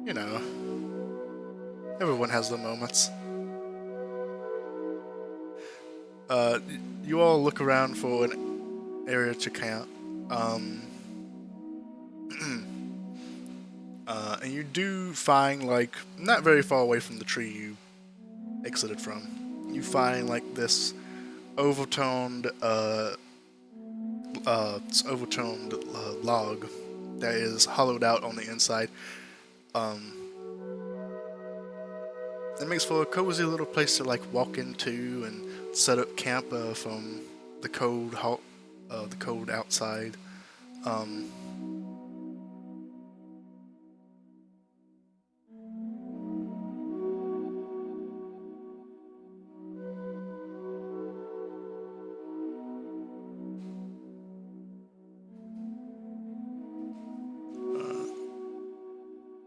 me. Well, everyone has their moments. You all look around for an area to camp. And you do find, like, not very far away from the tree you exited from, you find like this overtoned log that is hollowed out on the inside. It makes for a cozy little place to like walk into and set up camp from the cold outside.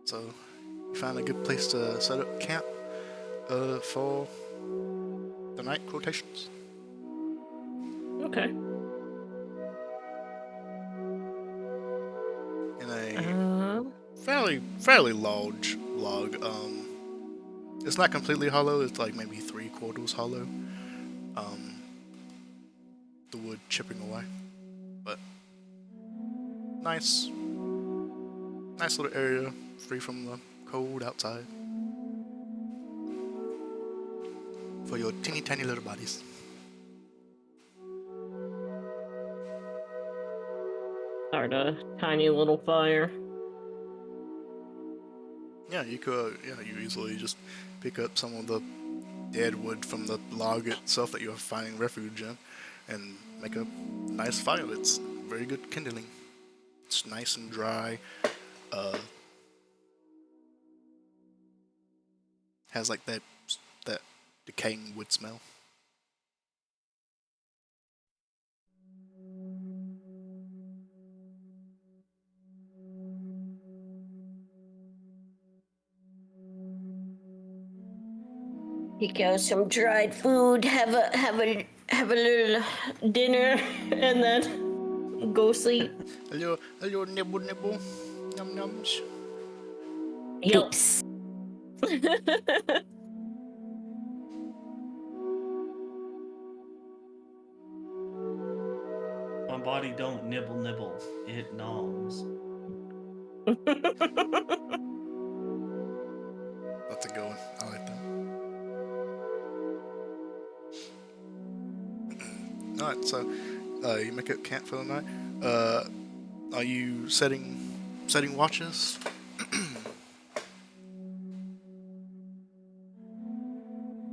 So you find a good place to set up camp for the night quotations. Okay. In a fairly large log. It's not completely hollow. It's like maybe 3/4 hollow. The wood chipping away, but nice little area, free from the cold outside for your teeny tiny little bodies. Start a tiny little fire. Yeah, you could. Yeah, you easily just pick up some of the dead wood from the log itself that you're finding refuge in, and make a nice fire. It's very good kindling. It's nice and dry. Has like that decaying wood smell. Pick out some dried food, have a little dinner, and then go sleep. A little nibble nibble. Num nums. Yup. Oops. My body don't nibble nibble. It gnaws. That's a good one. I like that. Alright, so you make up camp for the night. Are you setting watches?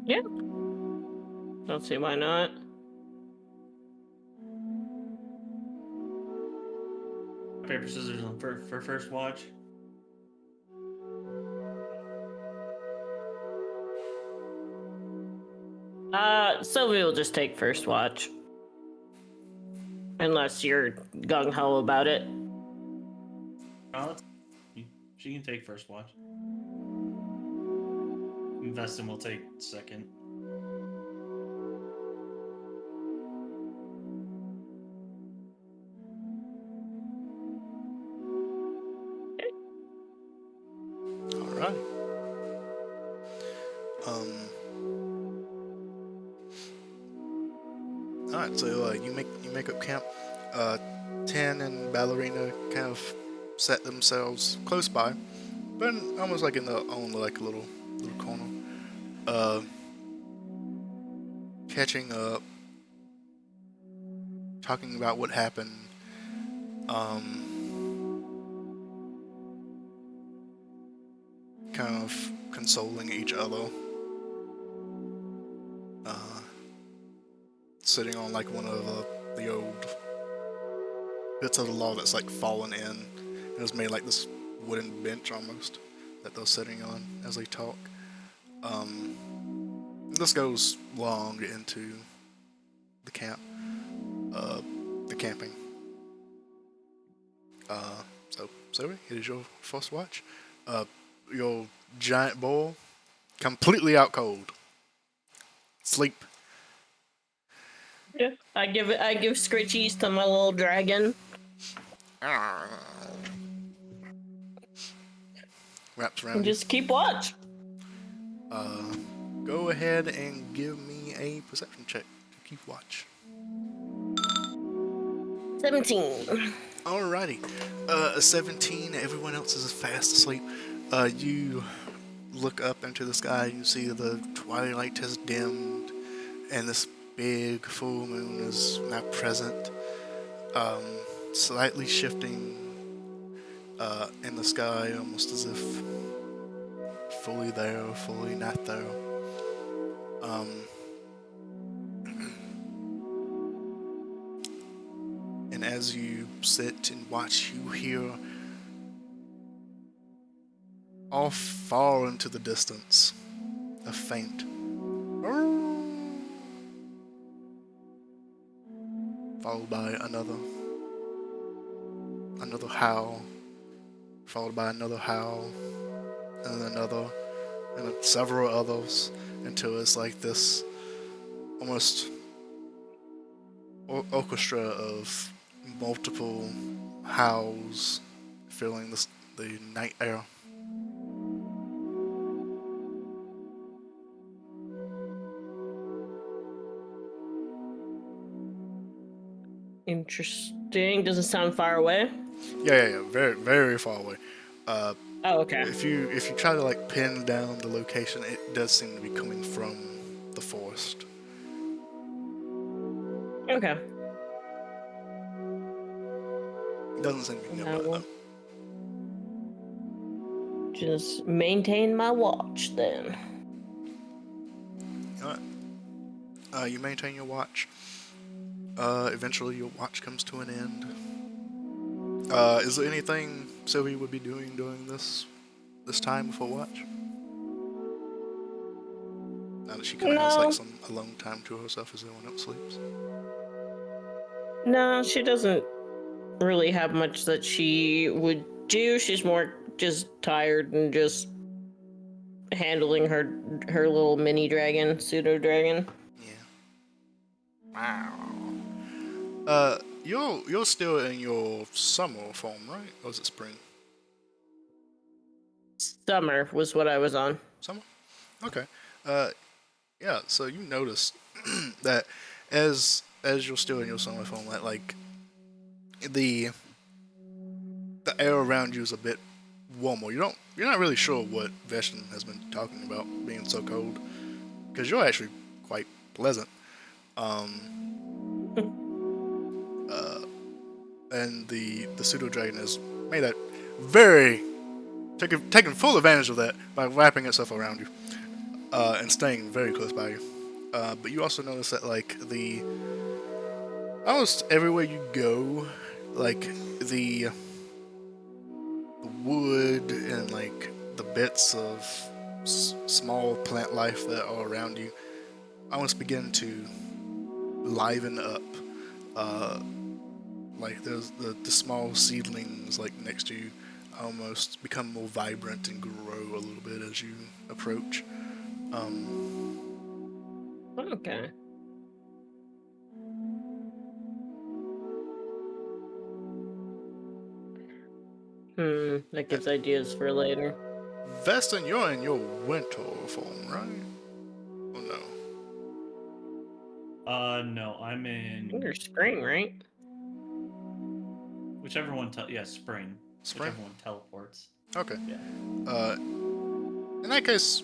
Yeah. Don't see why not. Paper, scissors on for first watch. Sylvie will just take first watch. Unless you're gung-ho about it. She can take first watch. Investin will take second. Alright. Alright, so you make up camp. Tin and Ballerina kind of set themselves close by, but almost like in the own like little corner. Catching up, talking about what happened. Kind of consoling each other. Sitting on like one of the old bits of the log that's like fallen in. It was made like this wooden bench almost that they're sitting on as they talk. This goes long into the camp, the camping. So Zoe, it is your first watch. Your giant boar, completely out cold. Sleep. Yeah. I give scritchies to my little dragon. Wraps around And you. just keep watch. Go ahead and give me a perception check to keep watch. 17. Alrighty. 17, everyone else is fast asleep. You look up into the sky, you see the twilight has dimmed, and this big full moon is now present, slightly shifting in the sky, almost as if fully there, fully not there. And as you sit and watch, you hear off far into the distance a faint followed by another howl, followed by another howl, and another, and several others, until it's like this almost orchestra of multiple howls filling the night air. Interesting. Does it sound far away? Yeah. Very, very far away. Oh, okay. If you try to like pin down the location, it does seem to be coming from the forest. Okay. It doesn't seem to be nearby though. Just maintain my watch then. Alright. You maintain your watch. Eventually your watch comes to an end. Is there anything Sylvie would be doing during this time before watch? Now that she kind of has like some alone time to herself as everyone else sleeps. No, she doesn't really have much that she would do. She's more just tired and just handling her little mini dragon, pseudo dragon. Yeah. Wow. You're still in your summer form, right? Or is it spring? Summer was what I was on. Summer. Okay. Yeah. So you notice that as you're still in your summer form, that like the air around you is a bit warmer. You're not really sure what Veston has been talking about being so cold, because you're actually quite pleasant. And the pseudo dragon has made a very taking full advantage of that by wrapping itself around you and staying very close by you. But you also notice that like almost everywhere you go, like the wood and like the bits of small plant life that are around you almost begin to liven up. Like there's the small seedlings like next to you almost become more vibrant and grow a little bit as you approach. Okay. That gives ideas for later. Veston, you're in your winter form, right? Oh no. No, I'm in You're spring, right? whichever one. Spring. Spring? Whichever one teleports. Okay. Yeah. In that case,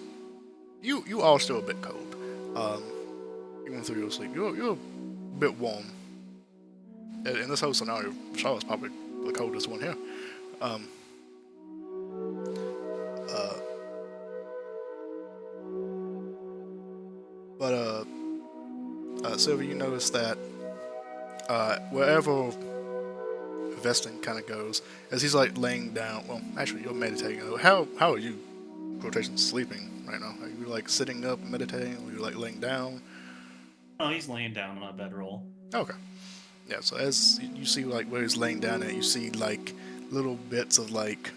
you are still a bit cold. Even through your sleep, you're a bit warm. In this whole scenario, Charlotte's probably the coldest one here. But Sylvia, you notice that wherever Veston kind of goes, as he's like laying down. Well, actually, you're meditating. How are you, quotation, sleeping right now? Are you like sitting up meditating, or are you like laying down? Oh, he's laying down on a bedroll. Okay. Yeah. So as you see like where he's laying down at, you see like little bits of like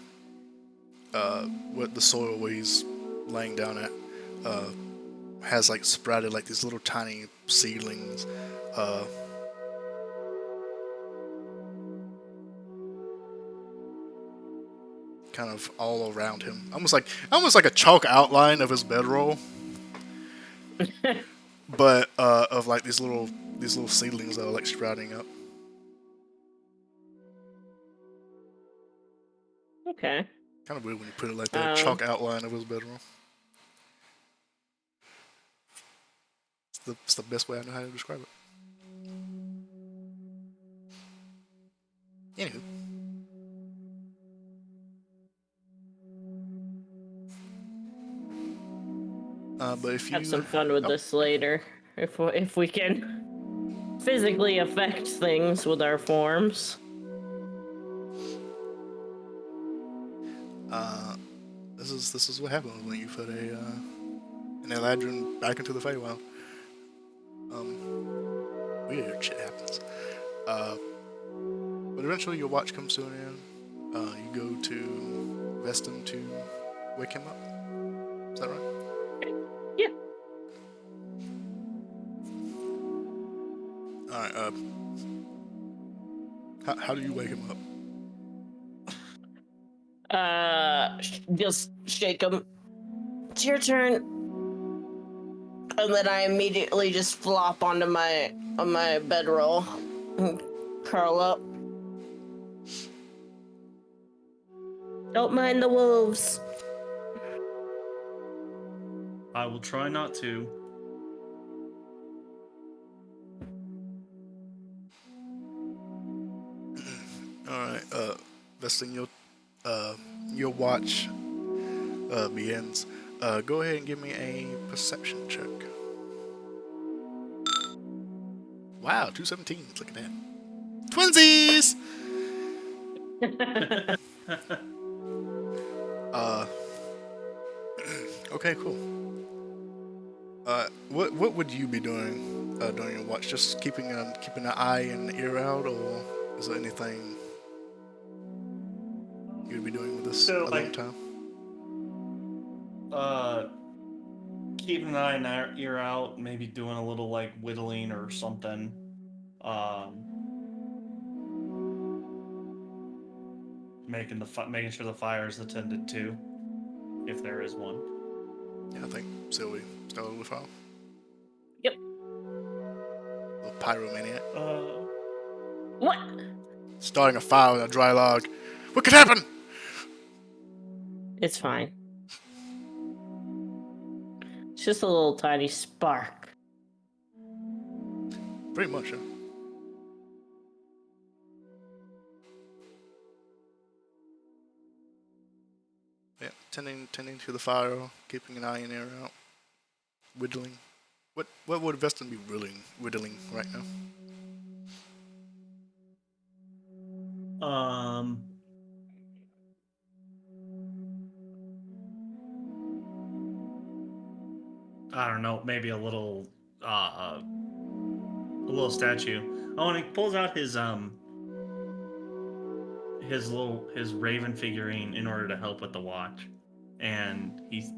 what the soil where he's laying down at has like sprouted like these little tiny seedlings. Kind of all around him, almost like a chalk outline of his bedroll, but of like these little seedlings that are like sprouting up. Okay. Kind of weird when you put it like that, chalk outline of his bedroll. It's the best way I know how to describe it. Anywho. But if you Have some fun with this later, if we can physically affect things with our forms. This is what happens when you put an Eladrin back into the Feywild. Weird shit happens. But eventually your watch comes to an end. You go to Veston to wake him up. Is that right? Yeah. Alright, how do you wake him up? Just shake him. It's your turn. And then I immediately just flop onto my bedroll and curl up. Don't mind the wolves. I will try not to. Alright, Veston, your watch begins. Go ahead and give me a perception check. Wow, 217s. Look at that. Twinsies! Okay, cool. What would you be doing during your watch? Just keeping an eye and ear out, or is there anything you'd be doing with this So, other time? keeping an eye and ear out, maybe doing a little like whittling or something. Making sure the fire is attended to, if there is one. Yeah, I think Sylvie started with fire. Yep. Little pyromaniac. What? Starting a fire in a dry log. What could happen? It's fine. It's just a little tiny spark. Pretty much, yeah. Yeah, tending to the fire, keeping an eye and ear out, whittling. What would Veston be whittling right now? I don't know, maybe a little statue. Oh, and he pulls out his raven figurine in order to help with the watch, and he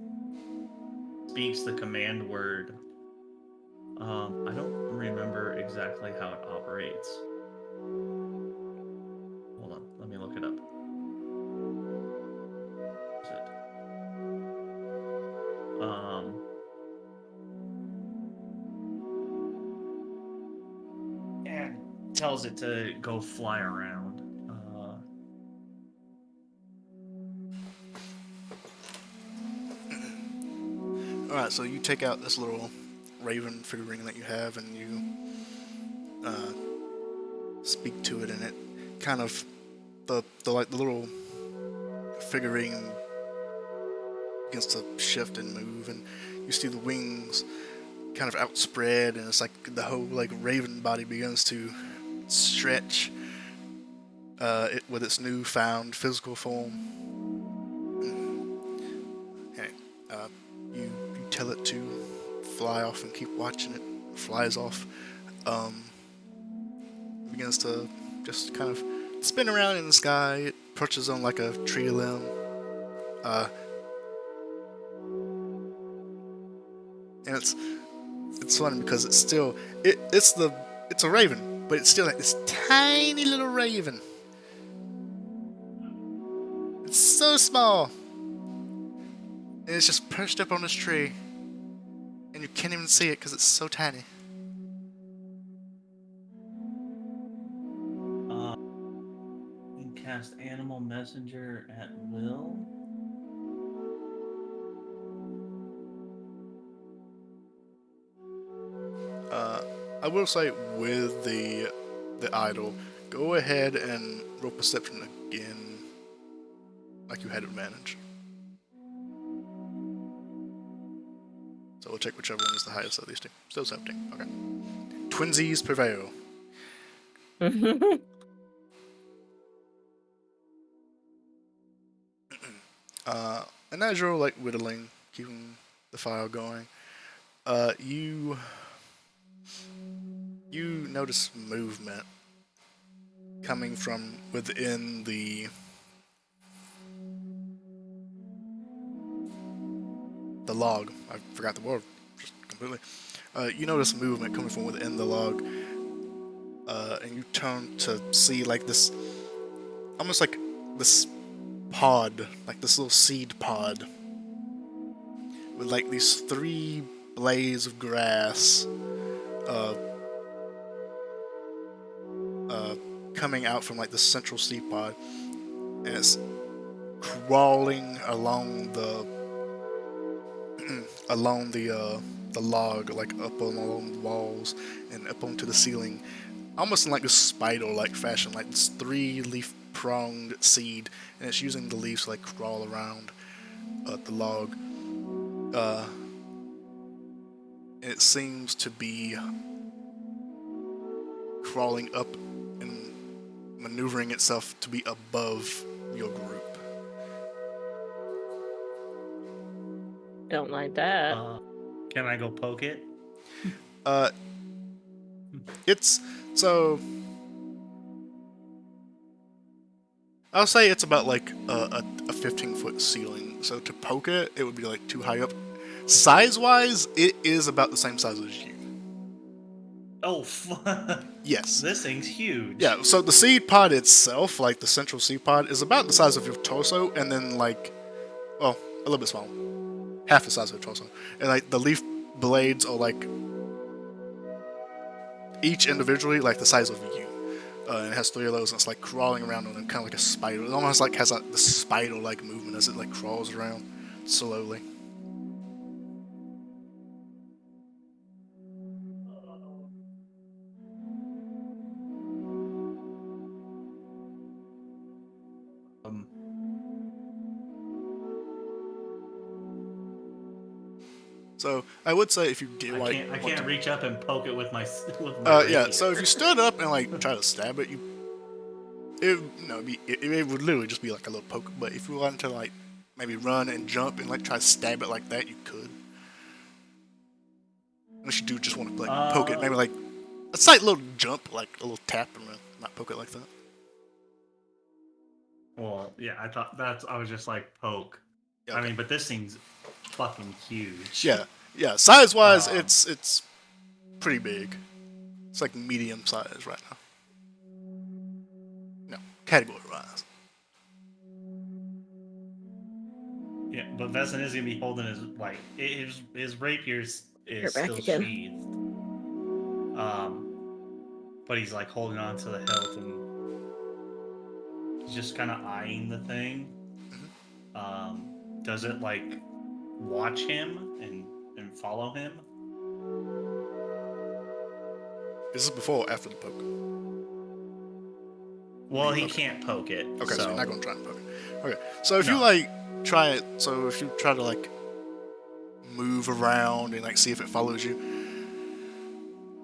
speaks the command word. I don't remember exactly how it operates. Hold on, let me look it up. Is it? And tells it to go fly around. Alright, so you take out this little raven figurine that you have and you speak to it, and it kind of the little figurine begins to shift and move, and you see the wings kind of outspread, and it's like the whole like raven body begins to stretch with its newfound physical form. Okay. You tell it to fly off and keep watching it. It flies off. Begins to just kind of spin around in the sky. It perches on like a tree limb. And it's funny because it's still it's a raven, but it's still like this tiny little raven. It's so small, and it's just perched up on this tree, and you can't even see it because it's so tiny. You can cast Animal Messenger at will. I will say with the idol, go ahead and roll perception again, like you had advantage. So we'll check whichever one is the highest of these two. Still 17. Okay. Twinsies prevail. And as you're like whittling, keeping the fire going, you notice movement coming from within the log. I forgot the word just completely. You notice movement coming from within the log, and you turn to see like this, almost like this pod, like this little seed pod, with like these 3 blades of grass coming out from like the central seed pod, and it's crawling along the log, like up along the walls and up onto the ceiling, almost in like a spider-like fashion, like this 3-leaf pronged seed, and it's using the leaves to like crawl around the log. It seems to be crawling up and maneuvering itself to be above your group. Don't like that. Can I go poke it? It's so. I'll say it's about like a 15-foot ceiling. So to poke it, it would be like too high up. Size-wise, it is about the same size as you. Oh, fuck. Yes. This thing's huge. Yeah, so the seed pod itself, like the central seed pod, is about the size of your torso, and then like, well, a little bit smaller. Half the size of your torso. And like the leaf blades are like, each individually, like the size of you. And it has 3 of those, and it's like crawling around on them, kind of like a spider. It almost like has like the spider-like movement as it like crawls around slowly. So I would say if you get like, I can't reach up and poke it with my yeah. rapier. So if you stood up and like try to stab it, it would literally just be like a little poke. But if you wanted to like maybe run and jump and like try to stab it like that, you could. Unless you do just want to like poke it, maybe like a slight little jump, like a little tap, and not poke it like that. Well, yeah, I was just like poke. Yeah, I okay. mean, but this thing's fucking huge. Yeah. Size-wise, it's pretty big. It's like medium size right now. No, category-wise. Yeah, but Vesson is gonna be holding his rapier is You're back still again. sheathed. But he's like holding on to the hilt and he's just kind of eyeing the thing. Does it like watch him and follow him? This is before or after the poke? Well, he can't poke it. Okay, so you're not going to try and poke it. Okay, so if No. you like try it, so if you try to like move around and like see if it follows you,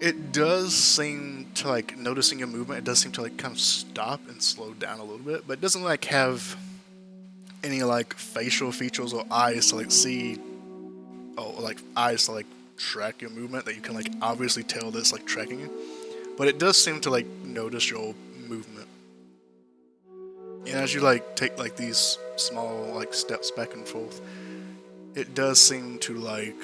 it does seem to like, noticing your movement, it does seem to like kind of stop and slow down a little bit, but it doesn't like have any like facial features or eyes to like see, or like eyes to like track your movement that you can like obviously tell that it's like tracking you. But it does seem to like notice your movement. And as you like take like these small like steps back and forth, it does seem to like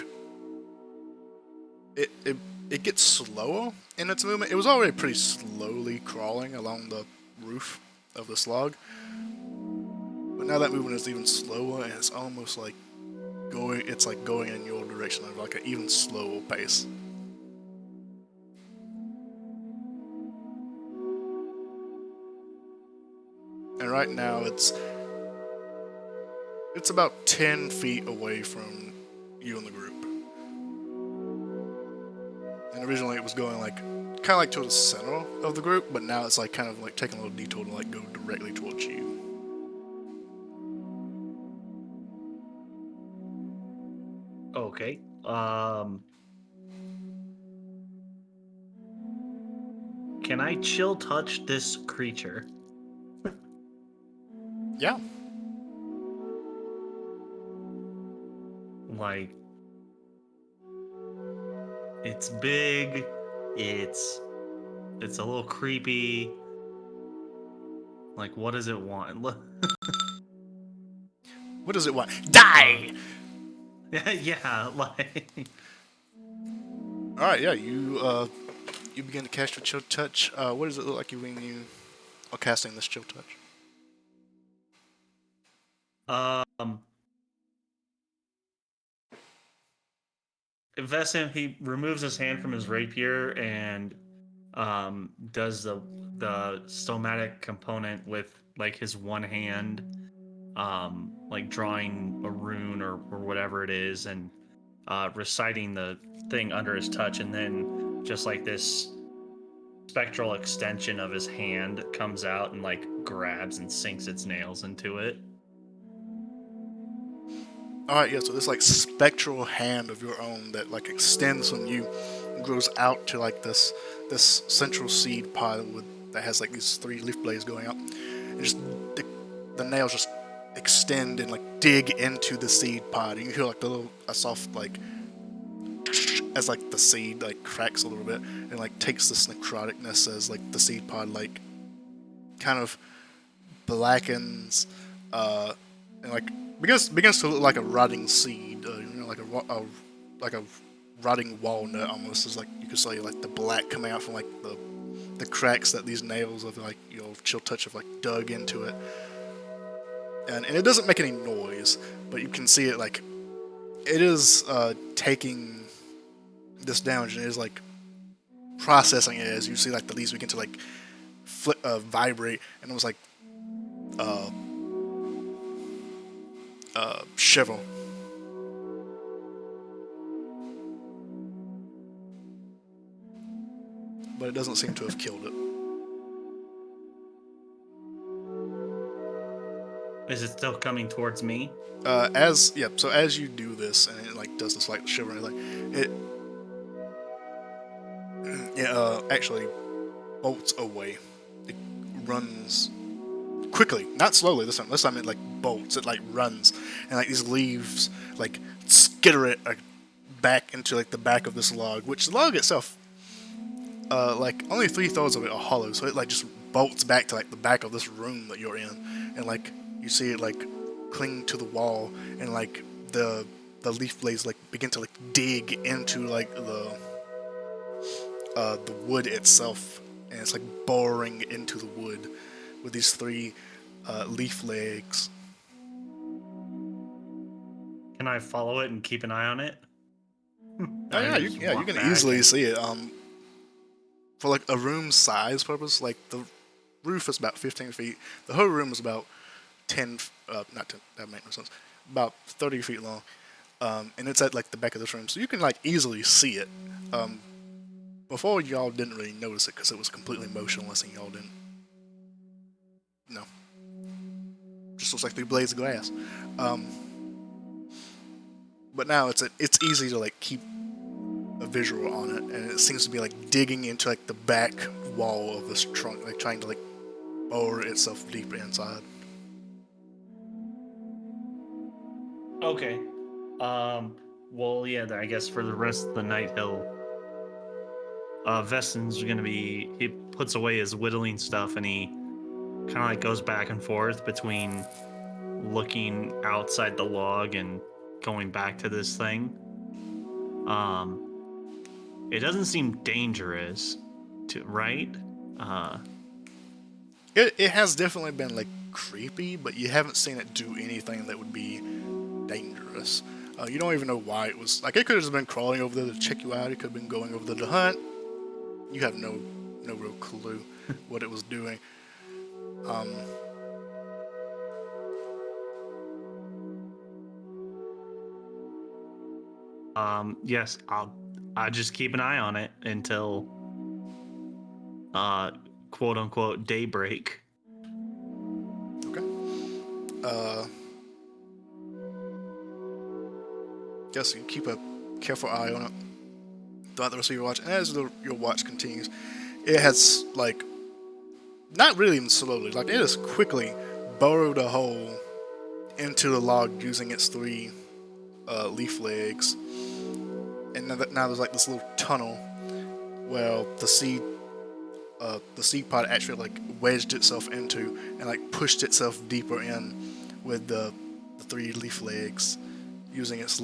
it gets slower in its movement. It was already pretty slowly crawling along the roof of the slog, but now that movement is even slower, and it's almost like going in your direction at like an even slower pace. And right now it's about 10 feet away from you and the group. And originally it was going like kind of like to the center of the group, but now it's like kind of like taking a little detour to like go directly towards you. Okay. Can I chill touch this creature? Yeah. Like, it's big, it's a little creepy. Like, what does it want? What does it want? Die! Yeah, like. Alright, yeah, you begin to cast your chill touch. What does it look like when you are casting this chill touch? Vesson, he removes his hand from his rapier and does the stomatic component with like his one hand, like drawing a rune or whatever it is, and reciting the thing under his touch, and then just like this spectral extension of his hand comes out and like grabs and sinks its nails into it. Alright, yeah, so this like spectral hand of your own that like extends from you and grows out to like this central seed pod that has like these 3 leaf blades going out. And just the nails just extend and like dig into the seed pod. And you hear like a soft like as like the seed like cracks a little bit and like takes this necroticness as like the seed pod like kind of blackens, and like begins to look like a rotting seed, like a rotting walnut almost. Is like you could say like the black coming out from like the cracks that these nails of like chill touch have like dug into it, and it doesn't make any noise, but you can see it like it is taking this damage and it is like processing it as you see like the leaves begin to like vibrate and almost like shiver. But it doesn't seem to have killed it. Is it still coming towards me? So as you do this and it like does this like shiver and like it actually bolts away. It runs quickly, not slowly this time. This time it like bolts. It like runs, and like these leaves like skitter it back into like the back of this log, which the log itself, like only 3/3 of it are hollow, so it like just bolts back to like the back of this room that you're in, and like you see it like cling to the wall, and like the leaf blades like begin to like dig into like the wood itself, and it's like boring into the wood with these 3 leaf legs. Can I follow it and keep an eye on it? Oh yeah, you can easily see it. For like a room size purpose, like the roof is about 15 feet. The whole room is about 10, not 10, that makes no sense, about 30 feet long. And it's at like the back of this room, so you can like easily see it. Before y'all didn't really notice it because it was completely motionless and y'all didn't. No. Just looks like 3 blades of glass. But now it's easy to like keep a visual on it, and it seems to be like digging into like the back wall of this trunk, like trying to like bore itself deeper inside. Okay. Well, yeah, I guess for the rest of the night, Vestin's gonna be, he puts away his whittling stuff and he kind of like goes back and forth between looking outside the log and going back to this thing. It doesn't seem dangerous, right? It has definitely been like creepy, but you haven't seen it do anything that would be dangerous. You don't even know why it was like. It could have just been crawling over there to check you out. It could have been going over there to hunt. You have no real clue what it was doing. Yes, I'll just keep an eye on it until quote unquote daybreak. Okay. Guess you keep a careful eye on it throughout the rest of your watch, and as your watch continues, it has like not really even slowly, like it has quickly burrowed a hole into the log using its 3 leaf legs, and now there's like this little tunnel where the seed pod actually like wedged itself into and like pushed itself deeper in with the 3 leaf legs, using its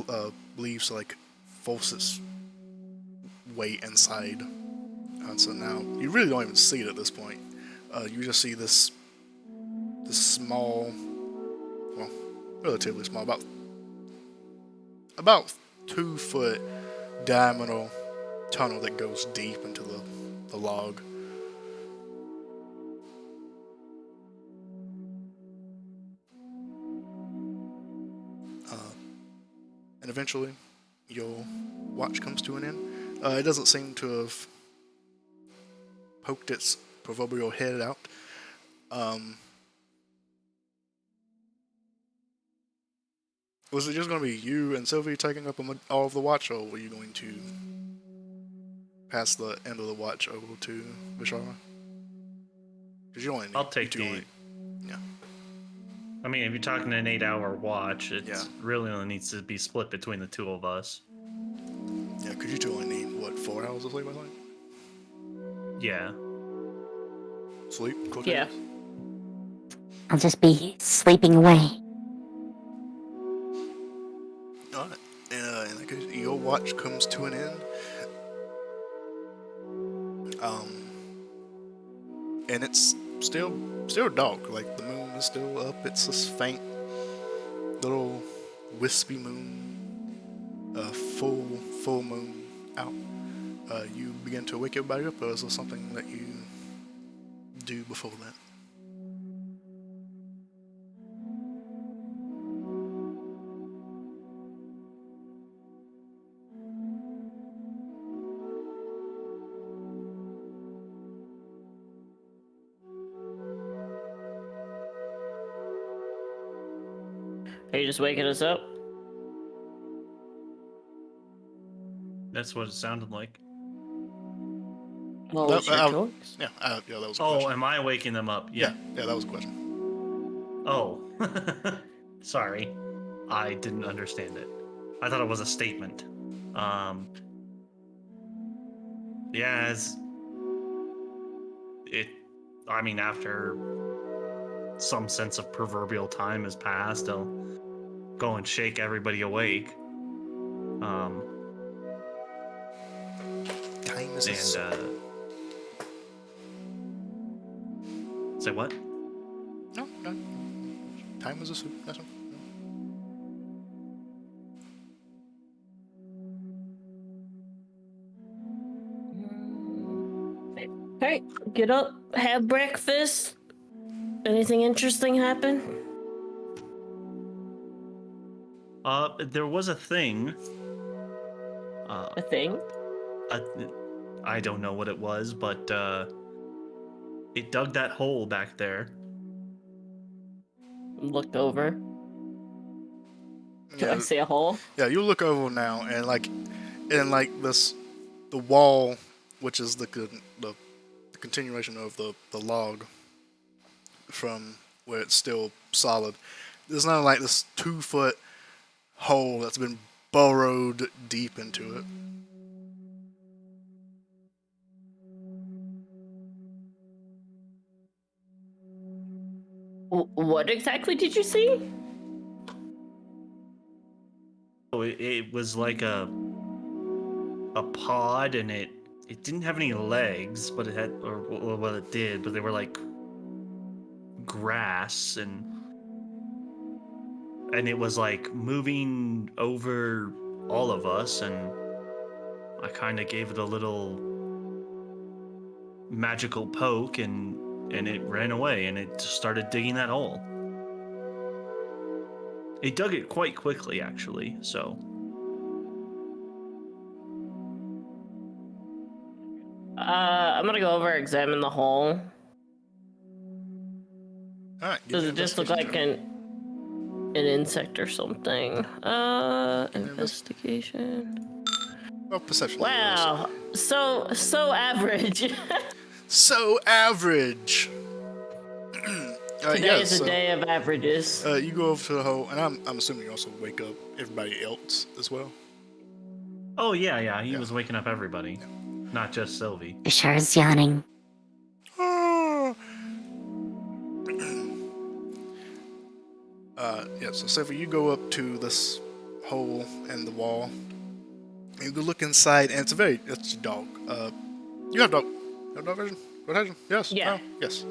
leaves to like force its weight inside. So now you really don't even see it at this point. You just see this small, well, relatively small, about 2-foot diameter tunnel that goes deep into the log. And eventually, your watch comes to an end. It doesn't seem to have poked its proverbial head out. Was it just going to be you and Sylvie taking up all of the watch, or were you going to pass the end of the watch over to Vishara? Because you only need. I'll take the. Yeah. I mean, if you're talking an 8-hour watch, it really only needs to be split between the 2 of us. Yeah, because you 2 only need, what, 4 hours of sleep, I think? Yeah. Sleep? Cool. Yeah. I'll just be sleeping away. Alright. In that case, your watch comes to an end. And it's still dark. Like, the moon is still up. It's this faint little wispy moon. Full moon out. You begin to wake everybody up, or is there something that you do before that? Are you just waking us up? That's what it sounded like. Well, it's your choice. Yeah, that was a Oh, question. am I waking them up? Yeah, that was a question. Oh, sorry. I didn't understand it. I thought it was a statement. Yeah, I mean, after some sense of proverbial time has passed, I'll go and shake everybody awake. Time is a say what? No. Time is a soup. That's all. Hey, get up, have breakfast. Anything interesting happen? There was a thing. A thing? I don't know what it was, but it dug that hole back there. Look over. Do I see a hole? Yeah, you look over now, and this, the wall, which is the continuation of the log from where it's still solid. There's not like this 2-foot hole that's been burrowed deep into it. What exactly did you see? Oh, it was like a pod, and it didn't have any legs, but it had, or well, it did, but they were like grass, and it was like moving over all of us, and I kind of gave it a little magical poke, and it ran away, and it just started digging that hole. It dug it quite quickly, actually, so. I'm gonna go over and examine the hole. Alright, Does it just look like an insect or something? Investigation. Oh, perception. Wow, so average. So average. Today is a day of averages. You go over to the hole, and I'm assuming you also wake up everybody else as well. Oh, yeah, he was waking up everybody, not just Sylvie. Bishar's yawning. So Sylvie, you go up to this hole in the wall, and you go look inside, and it's dog. You have dog. You have dog vision? What vision? Yes. Yeah. Oh, yes.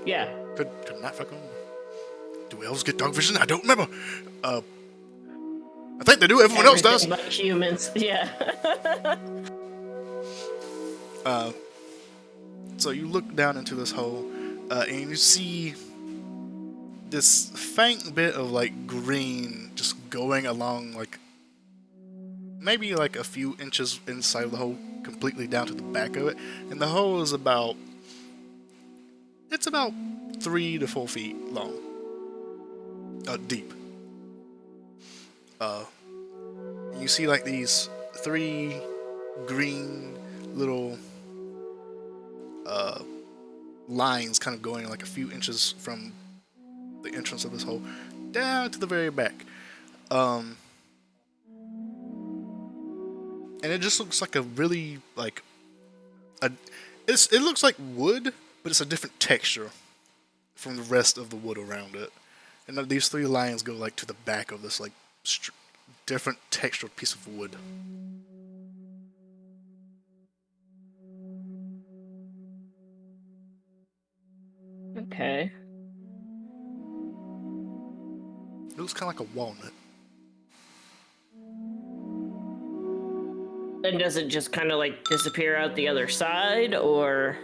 Yeah. Could not fucking. Do elves get dog vision? I don't remember. I think they do. Everyone else does. But humans, yeah. So you look down into this hole, and you see this faint bit of like green just going along, like maybe like a few inches inside of the hole, completely down to the back of it. And the hole is about 3 to 4 feet long, deep. You see like these 3 green little lines kind of going like a few inches from the entrance of this hole down to the very back. And it just looks like a really it looks like wood, but it's a different texture. from the rest of the wood around it. And then these 3 lines go like to the back of this like different textured piece of wood. Okay. It looks kind of like a walnut. And does it just kind of like disappear out the other side, or?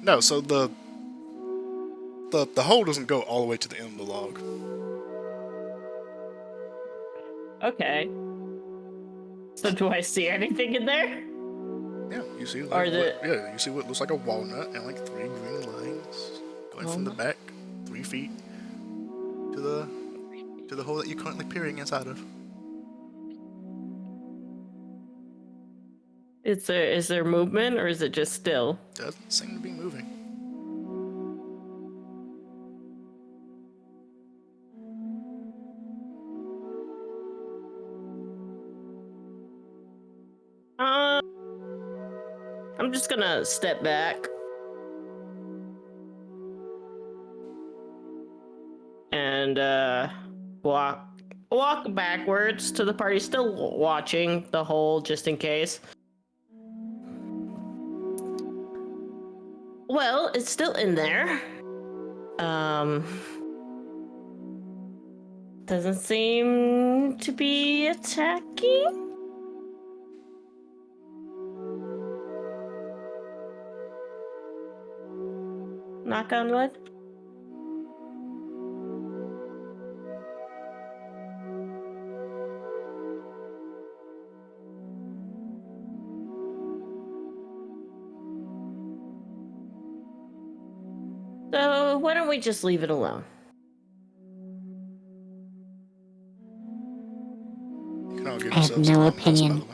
No, so the hole doesn't go all the way to the end of the log. Okay. So do I see anything in there? Yeah, you see Or you see what looks like a walnut and like 3 green lines going from the back 3 feet to the hole that you're currently peering inside of. Is there movement, or is it just still? Doesn't seem to be moving. I'm just gonna step back and walk backwards to the party, still watching the hole just in case. Well, it's still in there. Doesn't seem to be attacking. Knock on wood. So why don't we just leave it alone? You can all give I have yourselves no time, by opinion. the way.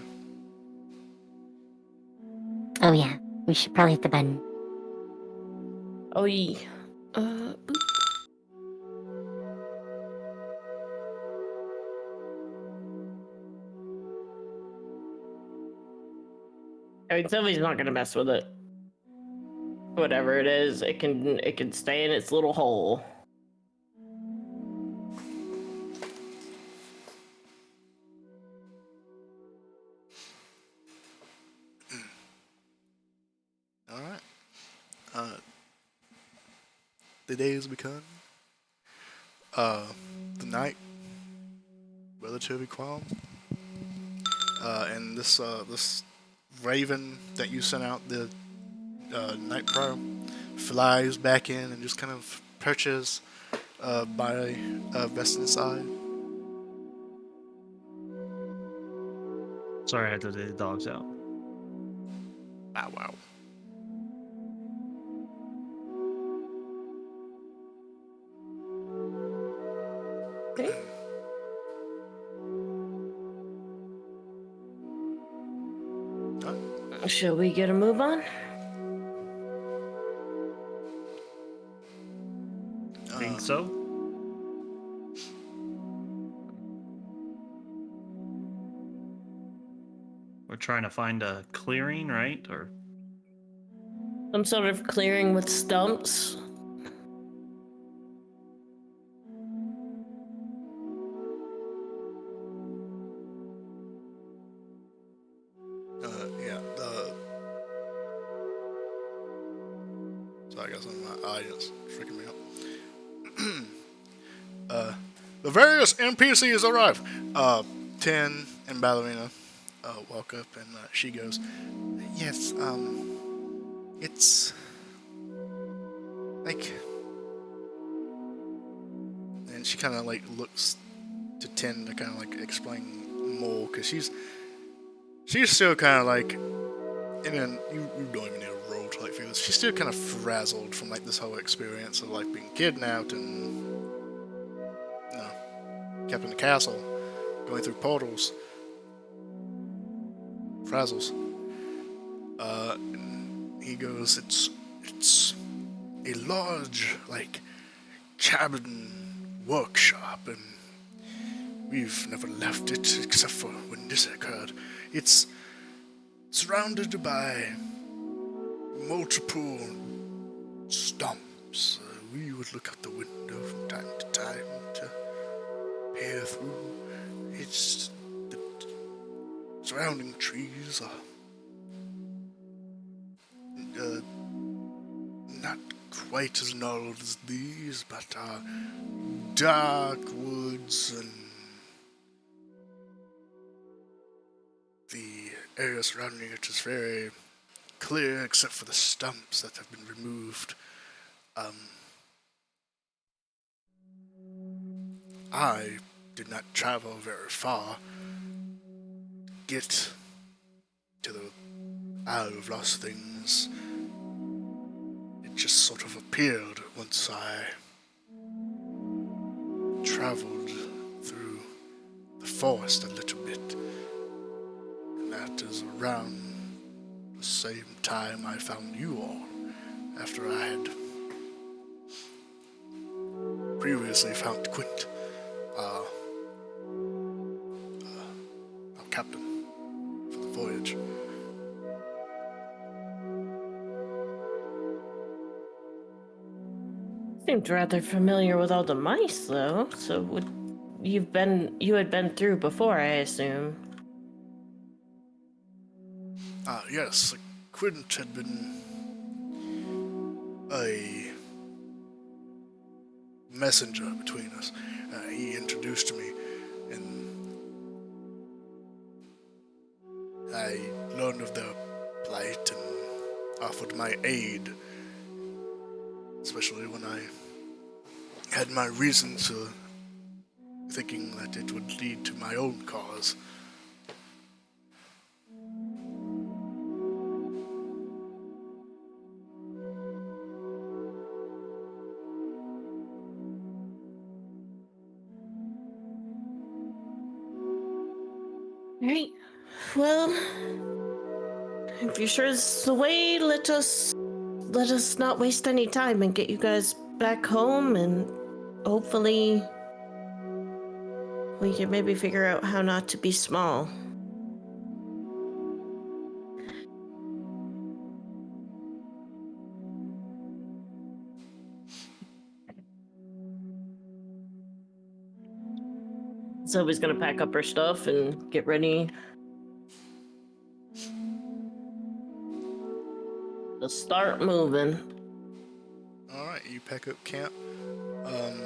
Oh yeah, we should probably hit the button. Oh yeah. Boop. I mean, somebody's not gonna mess with it. Whatever it is, it can stay in its little hole. Alright. The day has begun. The night relatively calm. And this raven that you sent out the night prior flies back in and just kind of perches by Vestin's side. Sorry, I had to take the dogs out. Bow wow. Okay. Shall we get a move on? Think so? We're trying to find a clearing, right? Or Some sort of clearing with stumps. Yeah. So I guess my audience freaking me out. The various NPCs arrive. 10 and Ballerina walk up and she goes, yes, it's like, and she kind of like looks to 10 to kind of like explain more, because she's still kind of like, and then you don't even need a roll to like feel this. She's still kind of frazzled from like this whole experience of like being kidnapped and kept in the castle, going through portals. Frazzles. And he goes, it's a large like cabin workshop, and we've never left it except for when this occurred. It's surrounded by multiple stumps. We would look out the window from time to time to peer through. It's the surrounding trees are not quite as gnarled as these, but are dark woods, and the area surrounding it is very clear except for the stumps that have been removed. I did not travel very far to get to the Isle of Lost Things. It just sort of appeared once I traveled through the forest a little bit. And that is around the same time I found you all, after I had previously found Quint, our captain for the voyage. Seemed rather familiar with all the mice, though. So you had been through before, I assume. Yes, Quint had been a messenger between us. He introduced me, and I learned of their plight and offered my aid, especially when I had my reasons for thinking that it would lead to my own cause. Right. Well, if you're sure this is the way, let us not waste any time and get you guys back home, and hopefully we can maybe figure out how not to be small. Zoe's gonna pack up her stuff and get ready to start moving. Alright, you pack up camp. And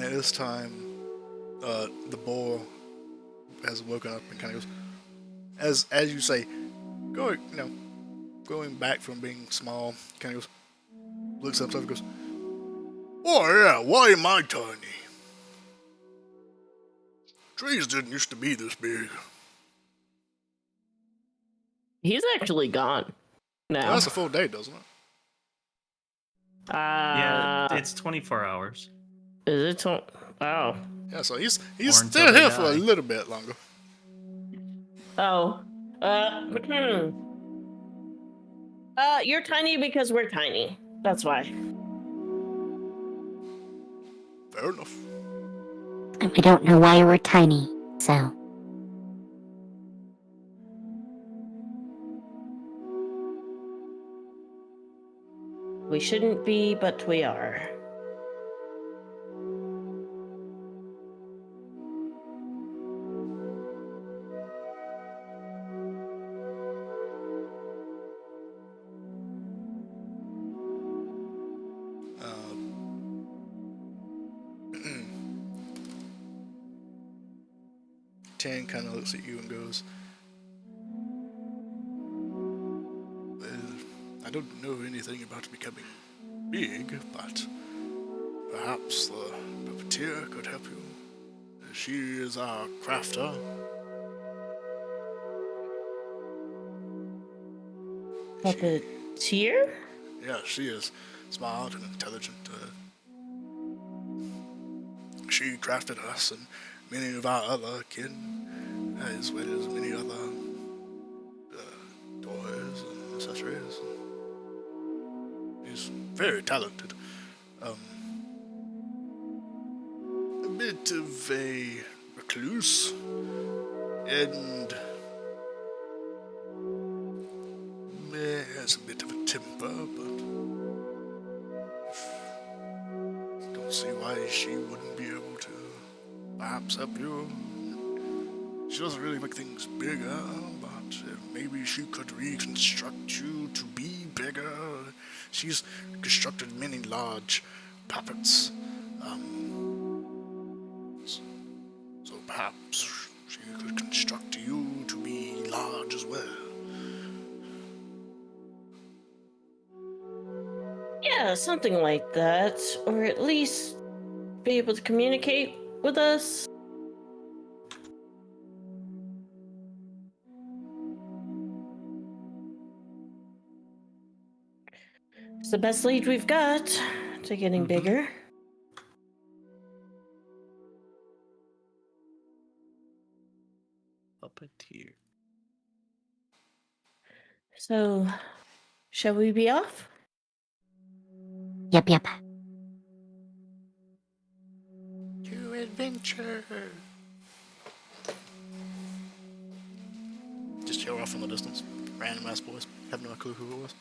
at this time, the boar has woken up and kind of goes, as you say, going back from being small, kind of goes, looks up and goes, "Oh yeah, why am I tiny? Trees didn't used to be this big." He's actually gone now. Well, that's a full day, doesn't it? Yeah, it's 24 hours. Is it? Oh. Yeah, so he's Or still until they here for a die. little bit longer. Oh. You're tiny because we're tiny. That's why. Fair enough. And we don't know why we're tiny, so. We shouldn't be, but we are. Tan kind of looks at you and goes, "Well, I don't know anything about becoming big, but perhaps the puppeteer could help you. She is our crafter." Puppeteer? Yeah, she is smart and intelligent. She crafted us and many of our other kin, as well as many other toys and accessories. She's very talented. A bit of a recluse, and has a bit of a temper, but I don't see why she wouldn't be able to perhaps help you. She doesn't really make things bigger, but maybe she could reconstruct you to be bigger. She's constructed many large puppets. So perhaps she could construct you to be large as well. Yeah, something like that. Or at least be able to communicate with us. It's the best lead we've got to getting bigger. Puppeteer. So, shall we be off? Yep. To adventure. Just yell off in the distance. Random ass boys. Have no clue who it was.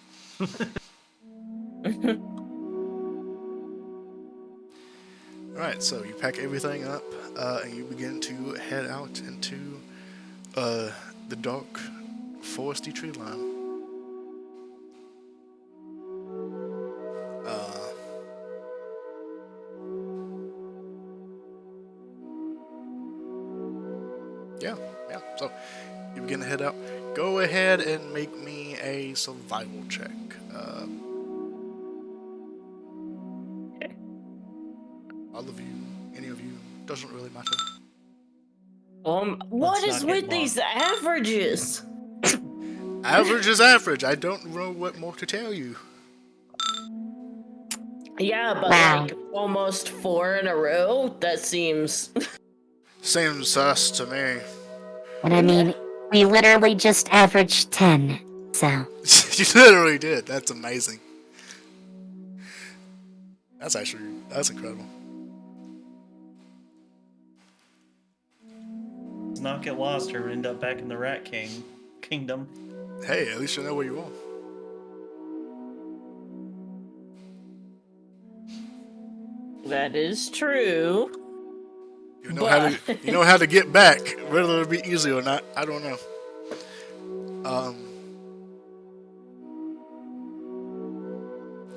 Alright, so you pack everything up, and you begin to head out into the dark, foresty tree line. Yeah, so you begin to head out. Go ahead and make me a survival check. All of you, any of you, doesn't really matter. What Let's is not get with these averages? Average is average. I don't know what more to tell you. Yeah, but Wow. like almost 4 in a row? That seems... Seems sus to me. And I mean, we literally just averaged 10, so. You literally did. That's amazing. That's incredible. Let's not get lost or end up back in the Rat Kingdom. Hey, at least you know where you are. That is true. You know how to get back. Whether it'll be easy or not, I don't know.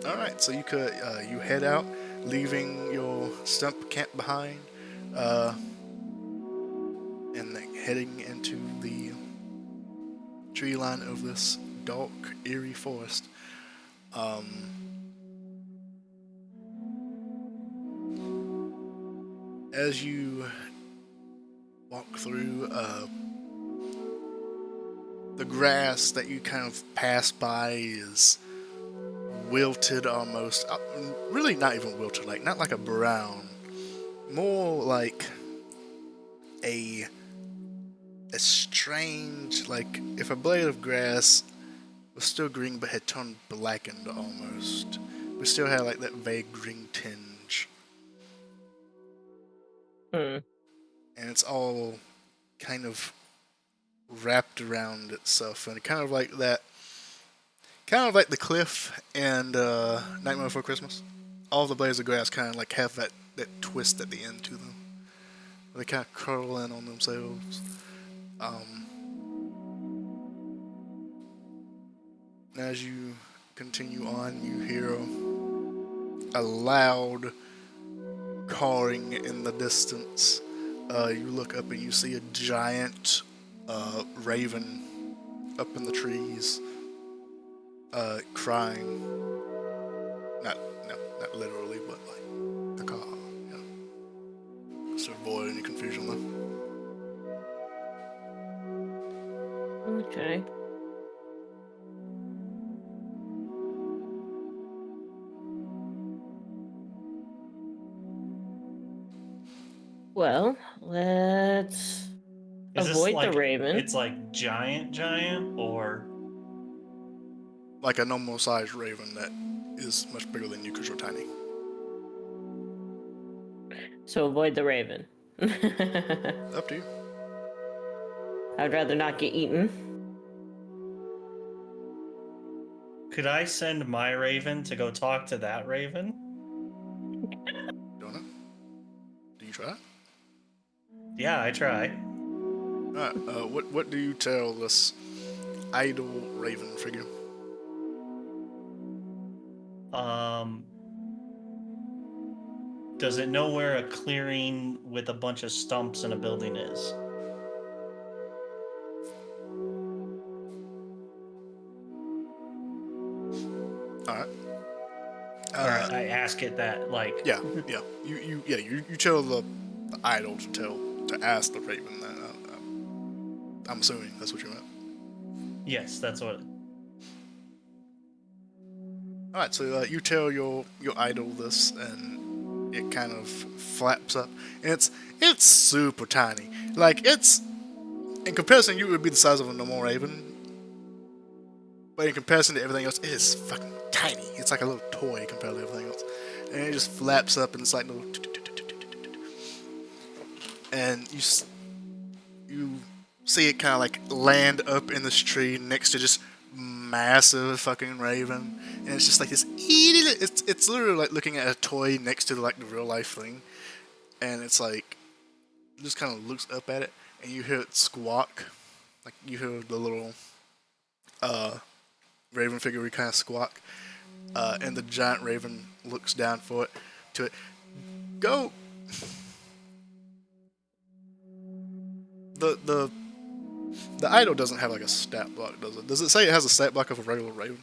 All right, so you head out, leaving your stump camp behind, and then heading into the tree line of this dark, eerie forest. As you walk through, the grass that you kind of pass by is wilted almost. Really not even wilted, like not like a brown. More like a strange, like if a blade of grass was still green but had turned blackened almost. We still had like that vague green tinge. And it's all kind of wrapped around itself, and kind of like the cliff and Nightmare Before Christmas. All the blades of grass kind of like have that twist at the end to them. They kind of curl in on themselves. As you continue on, you hear a loud cawing in the distance. You look up and you see a giant raven up in the trees, crying. Not literally, but like the caw. Yeah. Just to avoid any confusion, though. Okay. Well, let's Is this avoid like, the raven. It's like giant, or Like a normal sized raven that is much bigger than you because you're tiny. So avoid the raven. Up to you. I'd rather not get eaten. Could I send my raven to go talk to that raven? Don't know. Do you try? Yeah, I try. Alright, what do you tell this idle raven figure? Does it know where a clearing with a bunch of stumps and a building is? Alright. Or I ask it that, like... Yeah. You tell the idol to ask the raven that. I'm assuming that's what you meant. Yes, that's what... Alright, so you tell your idol this, and it kind of flaps up, and it's super tiny. Like, it's, in comparison, you would be the size of a normal raven, but in comparison to everything else, it is fucking tiny. It's like a little toy compared to everything else, and it just flaps up, and it's like little, and you see it kind of like land up in this tree next to just massive fucking raven, and it's just like this it's literally like looking at a toy next to like the real life thing, and it's like just kind of looks up at it, and you hear it squawk, like you hear the little raven figure kind of squawk, and the giant raven looks down to it. Go. The idol doesn't have like a stat block, does it? Does it say it has a stat block of a regular raven?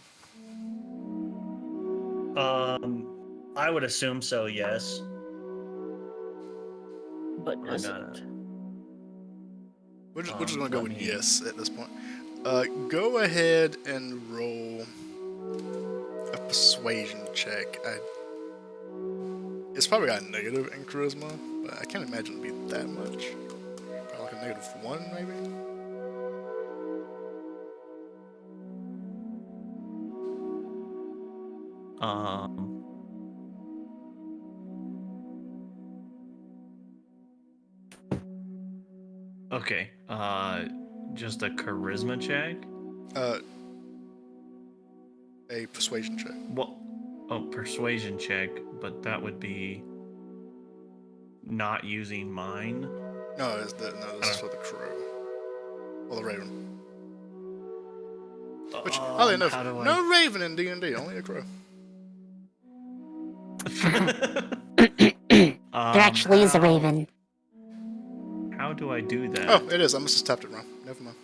I would assume so, yes. But does it? We're just gonna go with yes at this point. Go ahead and roll a persuasion check. It's probably got a negative in charisma, but I can't imagine it'd be that much. Probably like a -1, maybe. Okay. Just a charisma check? A persuasion check. Well, persuasion check, but that would be not using mine. No, this is for the crow. Or the raven. Which, oddly enough, no raven in D&D, only a crow. There actually is a raven. How do I do that? Oh, it is. I must have tapped it wrong. Never mind.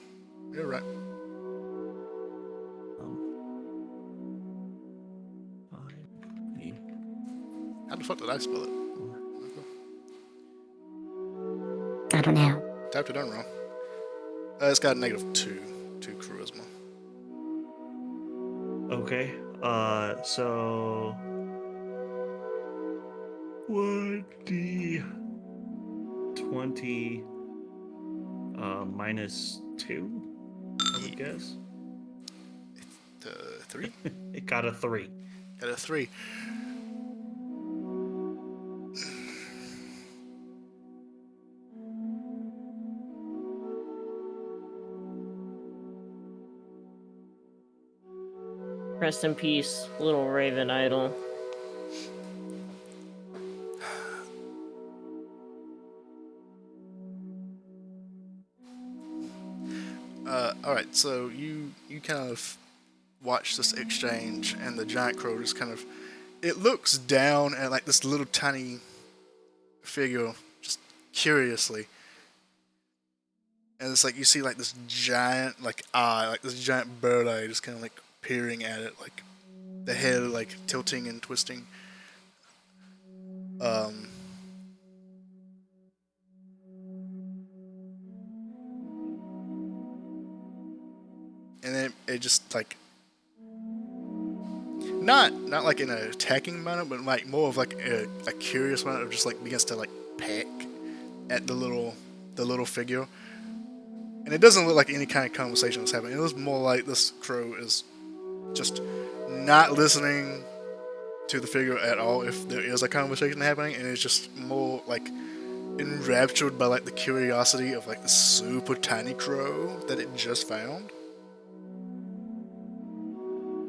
You're right. How the fuck did I spell it? I don't know. Tapped it in wrong. It's got a -2 to charisma. Okay. So 1d20 -2, I would guess. 3? It got a 3. Got a 3. Rest in peace, little raven idol. Alright, so you kind of watch this exchange, and the giant crow just kind of, it looks down at like this little tiny figure just curiously, and it's like you see like this giant like eye, like this giant bird eye just kind of like peering at it, like the head like tilting and twisting. And then it just like not like in an attacking manner, but like more of like a curious manner of just like begins to like peck at the little figure. And it doesn't look like any kind of conversation is happening. It looks more like this crow is just not listening to the figure at all if there is a conversation happening, and it's just more like enraptured by like the curiosity of like the super tiny crow that it just found.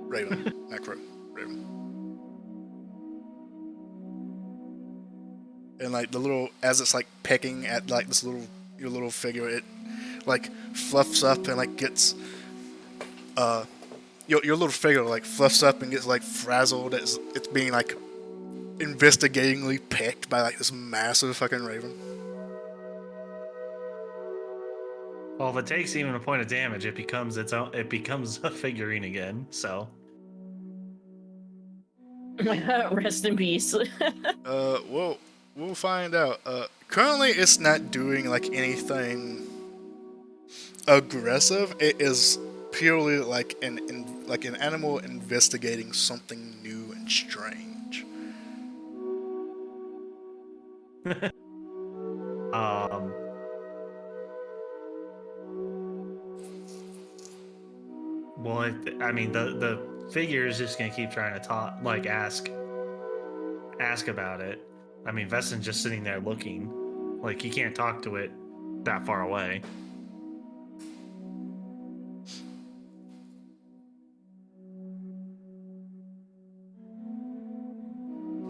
Raven. Macro. Raven. And like the little, as it's like pecking at like this little, your little figure, it like fluffs up and like gets, your little figure like fluffs up and gets like frazzled. It's being like investigatingly pecked by like this massive fucking raven. Well, if it takes even a point of damage, it becomes its own. It becomes a figurine again. So. Rest in peace. We'll find out. Currently, it's not doing like anything aggressive. It is purely like an animal investigating something new and strange. Well, I mean, the figure is just gonna keep trying to talk, like ask about it. I mean, Vestin's just sitting there looking, like he can't talk to it that far away.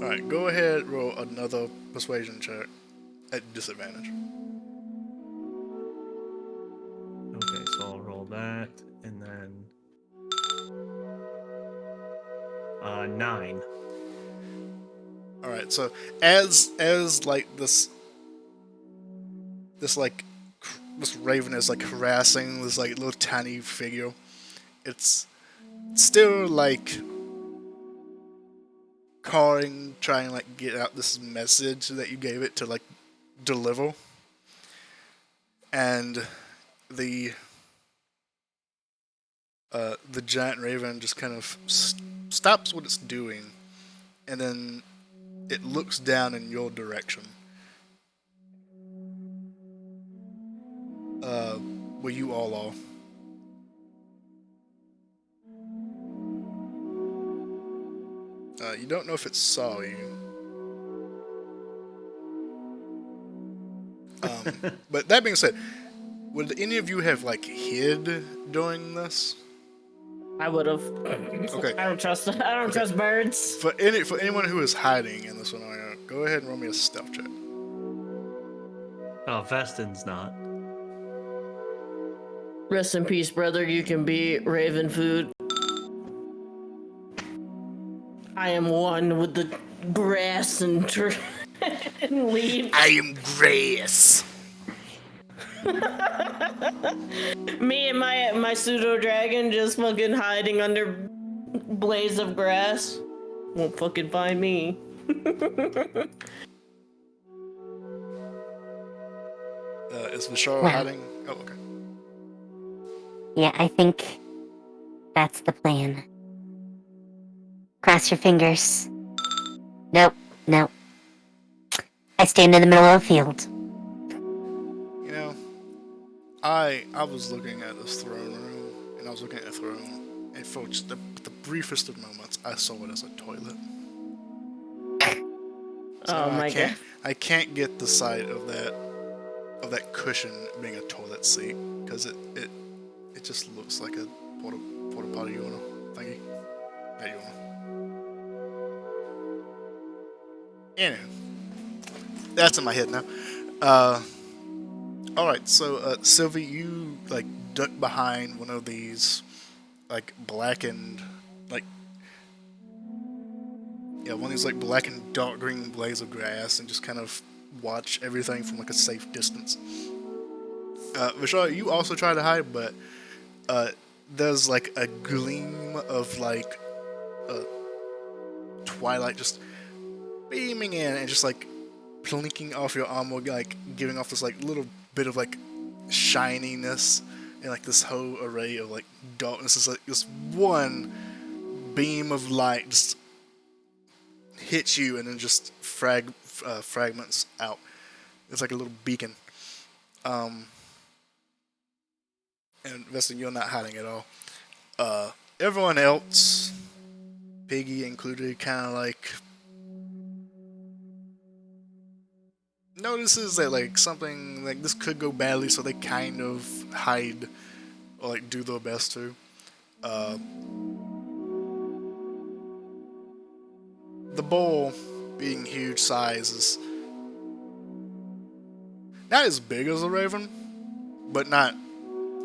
All right, go ahead, roll another persuasion check at disadvantage. Okay, so I'll roll that, and then 9. All right, so as like this raven is like harassing this like little tiny figure, it's still like trying to like get out this message that you gave it to like deliver, and the giant raven just kind of stops what it's doing, and then it looks down in your direction. Where you all are. You don't know if it saw you. But that being said, would any of you have like hid during this? I would have. Okay. I don't trust birds. For anyone who is hiding in this one, go ahead and roll me a stealth check. Oh, Vestin's not. Rest in peace, brother. You can be raven food. I am one with the grass and and leaves. I am grass. Me and my pseudo dragon just fucking hiding under blades of grass. Won't fucking find me. Is Vishara hiding? Oh, okay. Yeah, I think that's the plan. Cross your fingers. Nope. I stand in the middle of a field. You know, I was looking at this throne room, and I was looking at the throne, and for just the briefest of moments, I saw it as a toilet. So Oh my god. I can't get the sight of that cushion being a toilet seat, because it just looks like a porta potty urinal thingy. Not urinal. Anyway, that's in my head now. Alright, so Sylvie, you like duck behind one of these like blackened, like, yeah, one of these like black and dark green blades of grass, and just kind of watch everything from like a safe distance. Vishal, you also try to hide, but there's like a gleam of like twilight just beaming in and just like plinking off your armor, like giving off this like little bit of like shininess, and like this whole array of like darkness is like this one beam of light just hits you and then just fragments out. It's like a little beacon. And Vestin, you're not hiding at all. Everyone else, Piggy included, kind of like notices that like something like this could go badly, so they kind of hide or like do their best to. bull, being huge size, is not as big as a raven, but not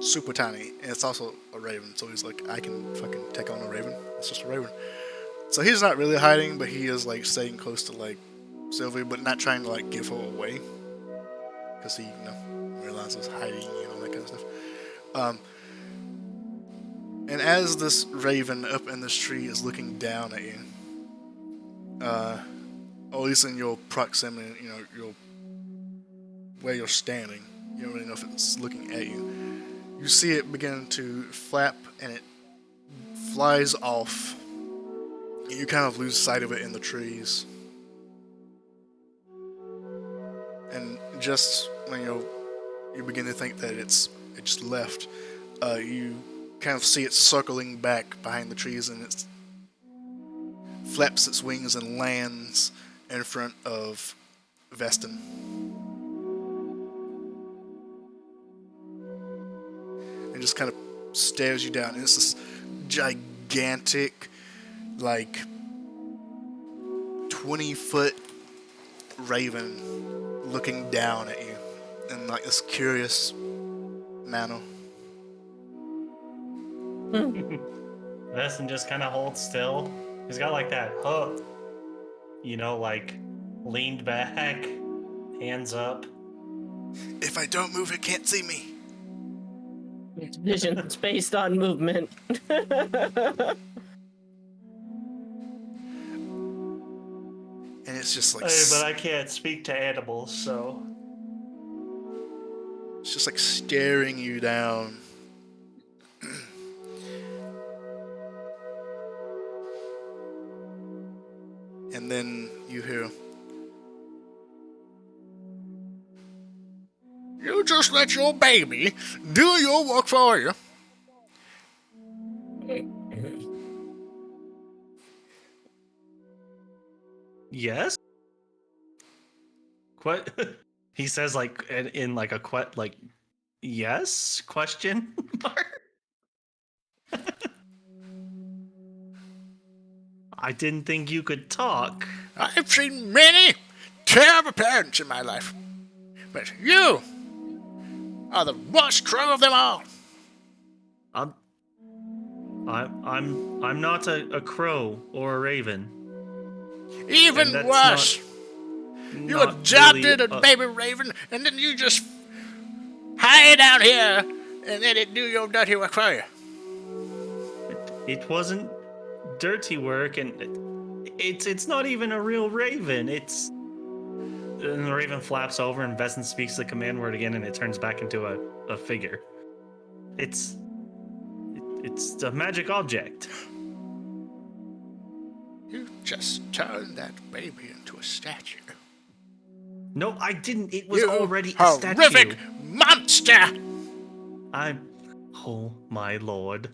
super tiny. And it's also a raven, so he's like, I can fucking take on a raven. It's just a raven. So he's not really hiding, but he is like staying close to like Sylvie, but not trying to like give her away, because he, realizes hiding and all that kind of stuff. And as this raven up in this tree is looking down at you, or at least in your proximity, where you're standing, you don't really know if it's looking at you. You see it begin to flap, and it flies off. And you kind of lose sight of it in the trees. And just when you begin to think that it just left, you kind of see it circling back behind the trees, and it flaps its wings and lands in front of Vestin. And just kind of stares you down. And it's this gigantic, like 20-foot raven looking down at you in like this curious manner. Vestin just kind of holds still. He's got like that hook, like leaned back, hands up. If I don't move, it can't see me. It's vision. It's based on movement. And it's just like... Hey, but I can't speak to animals, so... It's just like staring you down. And then you hear... You just let your baby do your work for you. Yes? What? He says like in like a yes question mark. I didn't think you could talk. I've seen many terrible parents in my life, but you are the worst crow of them all. I'm not a crow or a raven. Even worse. You adopted a baby raven, and then you just hide out here and let it do your dirty work for you. It wasn't dirty work, and it's not even a real raven. And the raven flaps over, and Vestin speaks the command word again, and it turns back into a figure. It's a magic object. You just turned that baby into a statue. No, I didn't. It was you already a statue. Horrific monster! Oh my lord.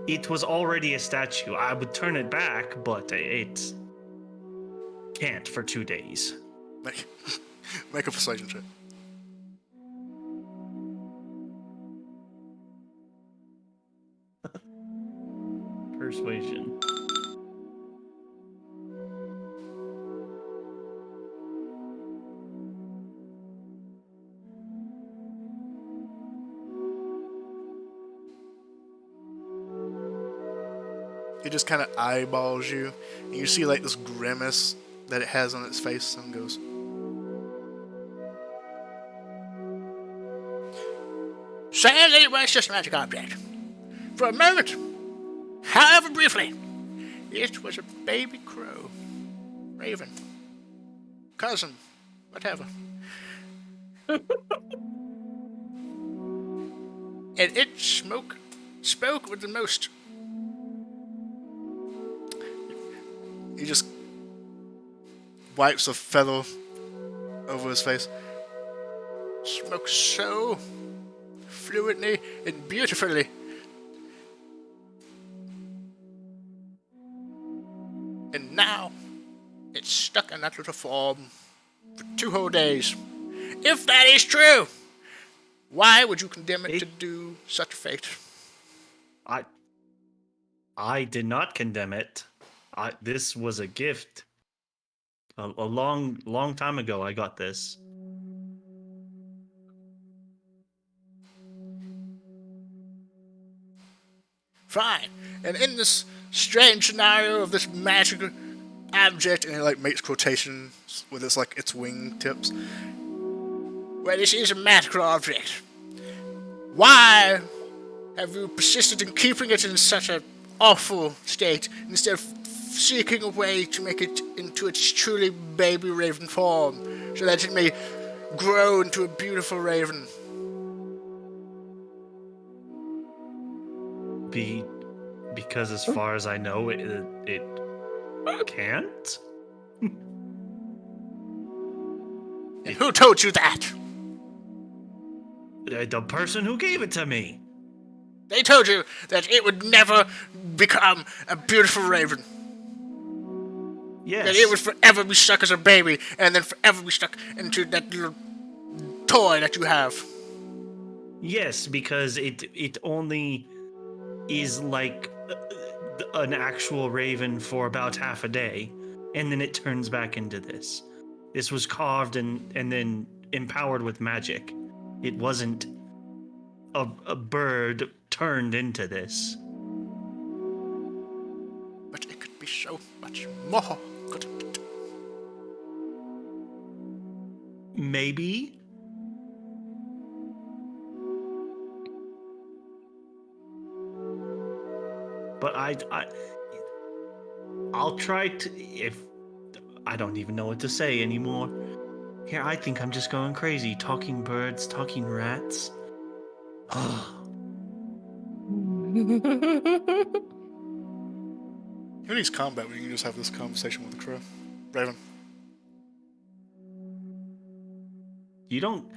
It was already a statue. I would turn it back, but it can't for 2 days. Make a persuasion check. Persuasion. It just kind of eyeballs you, and you see like this grimace that it has on its face, and goes, "Sadly, it was just a magic object. For a moment, however briefly, it was a baby crow, raven, cousin, whatever. And it spoke with the most..." He just wipes a feather over his face. "Spoke so fluently and beautifully. And now it's stuck in that little form for 2 whole days. If that is true, Why would you condemn it to do such a fate? I did not condemn it. This was a gift. A long time ago, I got this. Fine. And in this strange scenario of this magical object, and it like makes quotations with its wing tips, where this is a magical object, why have you persisted in keeping it in such an awful state instead of seeking a way to make it into its truly baby raven form, so that it may grow into a beautiful raven? Because as far as I know, it can't. And who told you that? The person who gave it to me. They told you that it would never become a beautiful raven. Yes. That it would forever be stuck as a baby, and then forever be stuck into that little toy that you have. Yes, because it only is like an actual raven for about half a day, and then it turns back into this. This was carved and then empowered with magic. It wasn't a bird turned into this. But it could be so much more, couldn't it? Maybe. But I'll try to, if I don't even know what to say anymore. Here, I think I'm just going crazy. Talking birds, talking rats. Who needs combat when you can just have this conversation with the crow? Raven. You don't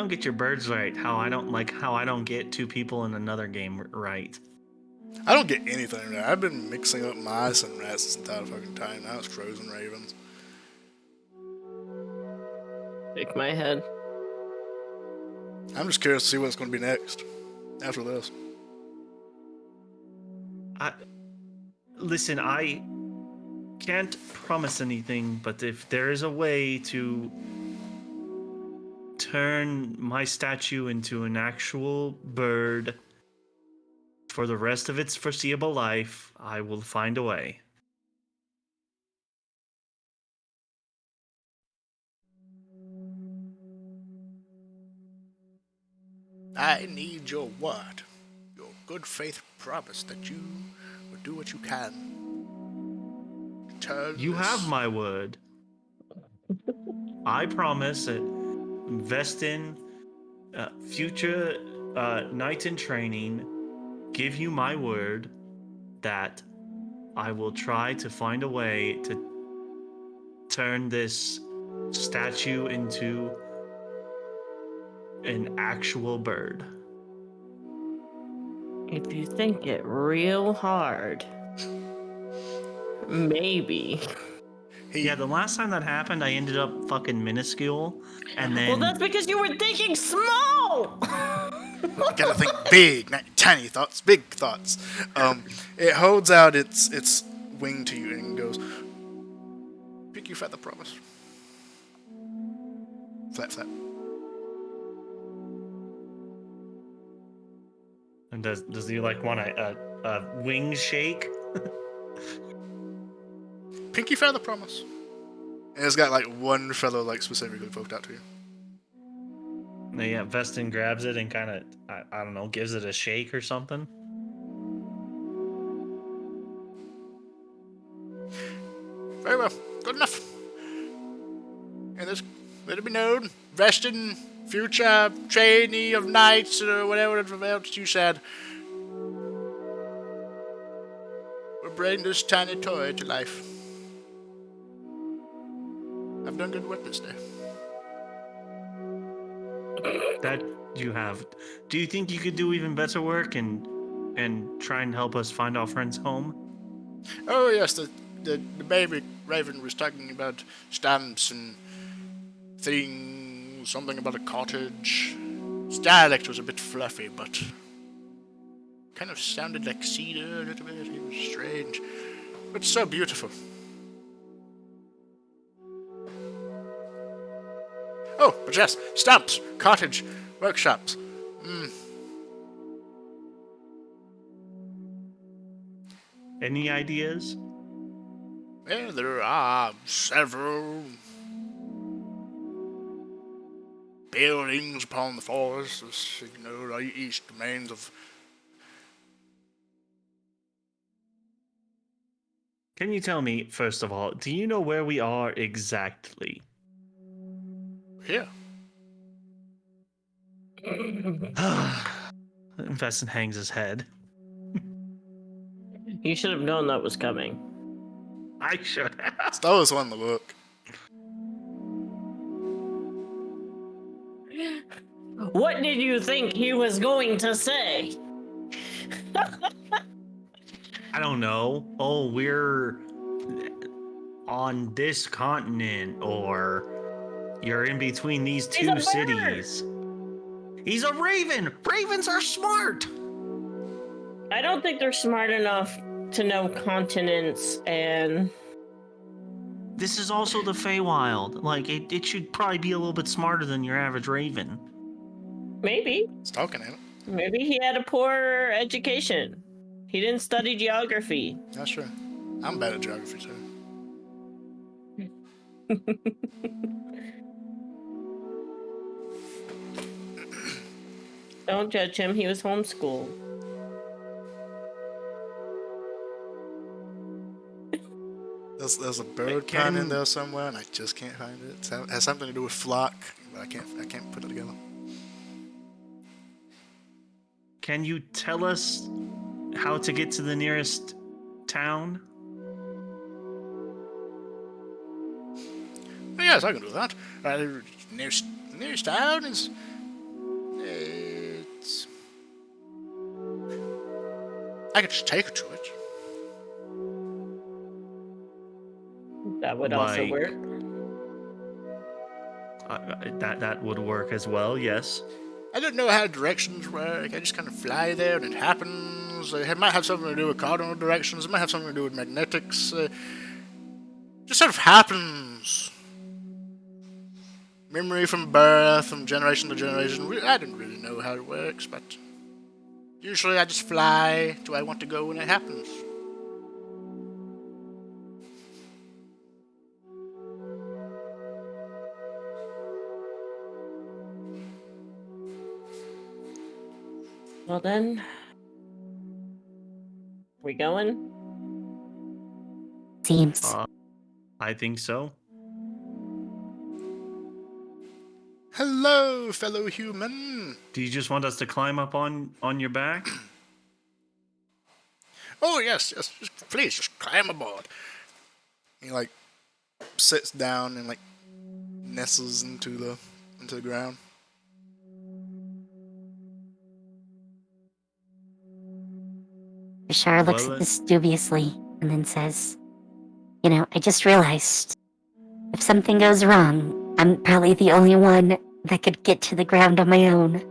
get your birds right. How I don't get two people in another game right. I don't get anything right. I've been mixing up mice and rats this entire fucking time. Now it's crows and ravens. Shake my head. I'm just curious to see what's going to be next after this. Listen, I can't promise anything, but if there is a way to turn my statue into an actual bird for the rest of its foreseeable life, I will find a way. I need your word. Your good faith promise that you will do what you can. You have my word. I promise that Vestin, future knight in training, give you my word that I will try to find a way to turn this statue into an actual bird. If you think it real hard, maybe. Yeah, the last time that happened, I ended up fucking minuscule, and then... Well, that's because you were thinking small! You gotta think big, not tiny thoughts, big thoughts. It holds out its wing to you and goes, pick your feather promise. Flap, flap. And does he like want a wing shake? Pinky feather promise. And it's got like one feather like specifically poked out to you. Yeah, Vestin grabs it and kind of, I don't know, gives it a shake or something. Very well. Good enough. And this, let it be known, Vestin, future trainee of knights or whatever else you said, will bring this tiny toy to life. I've done good work this day. That you have. Do you think you could do even better work and try and help us find our friend's home? Oh yes, the baby raven was talking about stamps and things, something about a cottage, His dialect was a bit fluffy, but kind of sounded like cedar a little bit. It was strange, but so beautiful. Oh, but yes, stumps, cottage, workshops. Any ideas? Well, there are several buildings upon the forest, the east domains of. Can you tell me, first of all, do you know where we are exactly? Here. Vesson hangs his head. You should have known that was coming. I should have. That was one in the book. What did you think he was going to say? I don't know. Oh, we're on this continent, or you're in between these He's a two bird. cities. He's a raven. Ravens are smart. I don't think they're smart enough to know continents and... This is also the Feywild. Like, it should probably be a little bit smarter than your average raven. Maybe. It's talking at it. Maybe he had a poor education. He didn't study geography. That's true. I'm bad at geography too. Don't judge him. He was homeschooled. There's a bird pun in there somewhere, and I just can't find it. It has something to do with flock, but I can't put it together. Can you tell us how to get to the nearest town? Oh, yes, I can do that. Nearest town is. It's. I could just take her to it. That would also Like- work. That would work as well, yes. I don't know how directions work. I just kind of fly there and it happens. It might have something to do with cardinal directions. It might have something to do with magnetics. Just sort of happens. Memory from birth, from generation to generation. I don't really know how it works, but usually I just fly to where I want to go when it happens. Well then, we going? Seems. I think so. Hello, fellow human. Do you just want us to climb up on your back? Oh yes, please, just climb aboard. He like sits down and like nestles into the ground. Bashar looks Well, at this dubiously and then says, "You know, I just realized if something goes wrong, I'm probably the only one that could get to the ground on my own."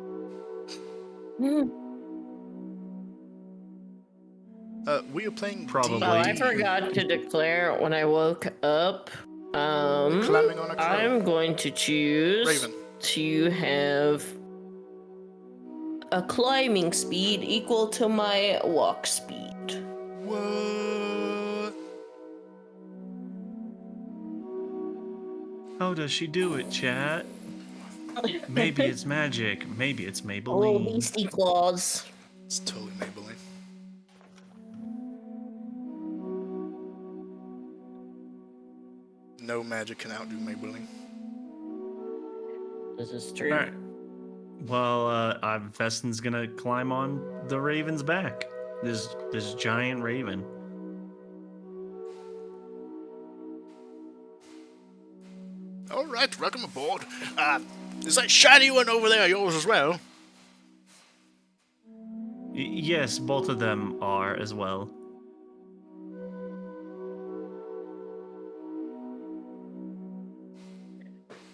We are playing Probably. Oh, I forgot to declare when I woke up. Climbing on a crow. I'm going to choose Raven. to have a climbing speed equal to my walk speed. What? How does she do it, chat? Maybe it's magic. Maybe it's Oh, Maybelline. beastie claws. It's totally Maybelline. No magic can outdo Maybelline. This is true. Alright. Well, Veston's gonna climb on the raven's back. This giant raven. All right, welcome aboard. Is that shiny one over there yours as well? Yes, both of them are as well.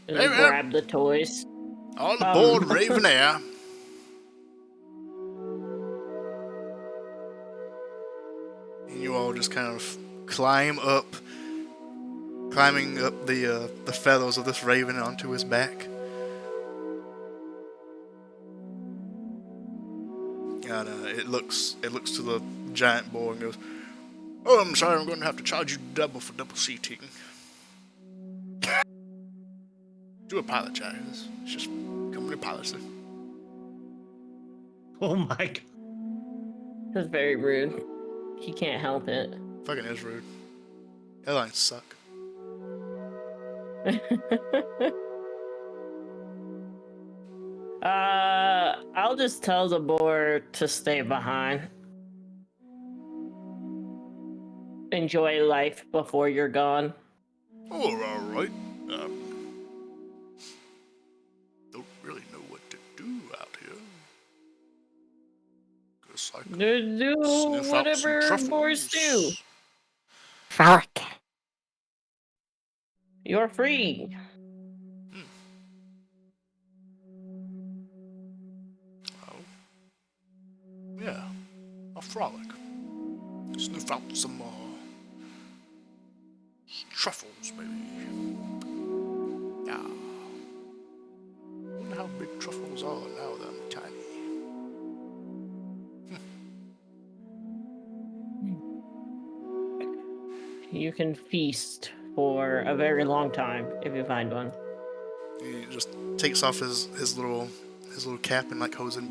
Just grab the toys. All aboard Raven Air. you all just kind of climbing up the feathers of this raven onto his back. And it looks to the giant boy and goes, "Oh, I'm sorry, I'm going to have to charge you double for double seating. Do apologize. It's just company policy." Oh my god. That's very rude. He can't help it. Fucking is rude. Airlines suck. I'll just tell the board to stay behind. Enjoy life before you're gone. Oh, all right. Don't really know what to do out here. Guess I could Do sniff out some whatever boys do. truffles. Frolic. You're free. Oh. Yeah. A frolic. Sniff out some truffles, maybe. Yeah. Wonder how big truffles are now that I'm tiny. You can feast for a very long time if you find one. He just takes off his little cap and like holds in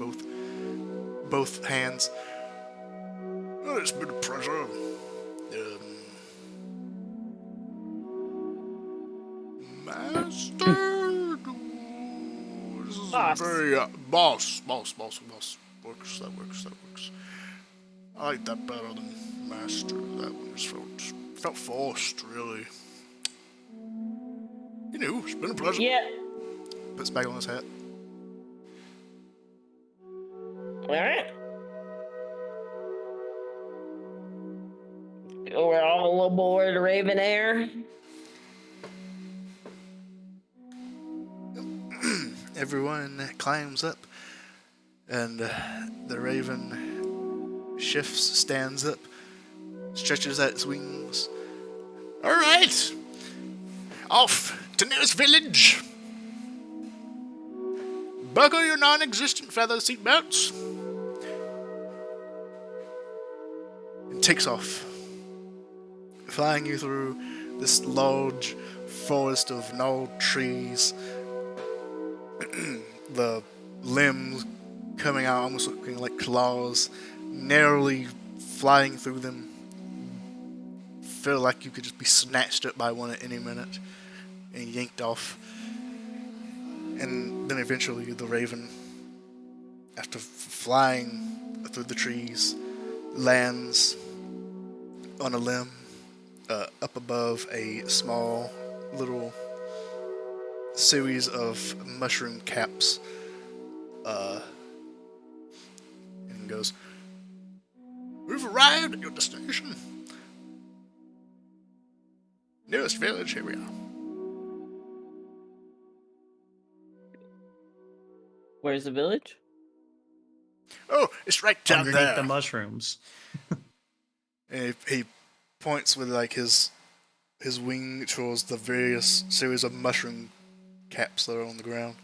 both hands. Oh, it's been a pleasure. Master, this is Boss. very boss. Works. That works. I like that better than master. That one just felt forced, really. You know, it's been a pleasure. Yeah. Puts back on his hat. Alright. We're all aboard Raven Air. Everyone climbs up, and the raven shifts, stands up, stretches out its wings. All right, off to nearest village. Buckle your non-existent feather seatbelts. And takes off, flying you through this large forest of gnarled trees. The limbs coming out almost looking like claws, narrowly flying through them. Feel like you could just be snatched up by one at any minute and yanked off. And then eventually the raven, after flying through the trees, lands on a limb up above a small little series of mushroom caps, and goes, "We've arrived at your destination. Nearest village, here we are." Where's the village? "Oh, it's right down Underneath there." the mushrooms. And he points with like his wing towards the various series of mushroom caps that are on the ground.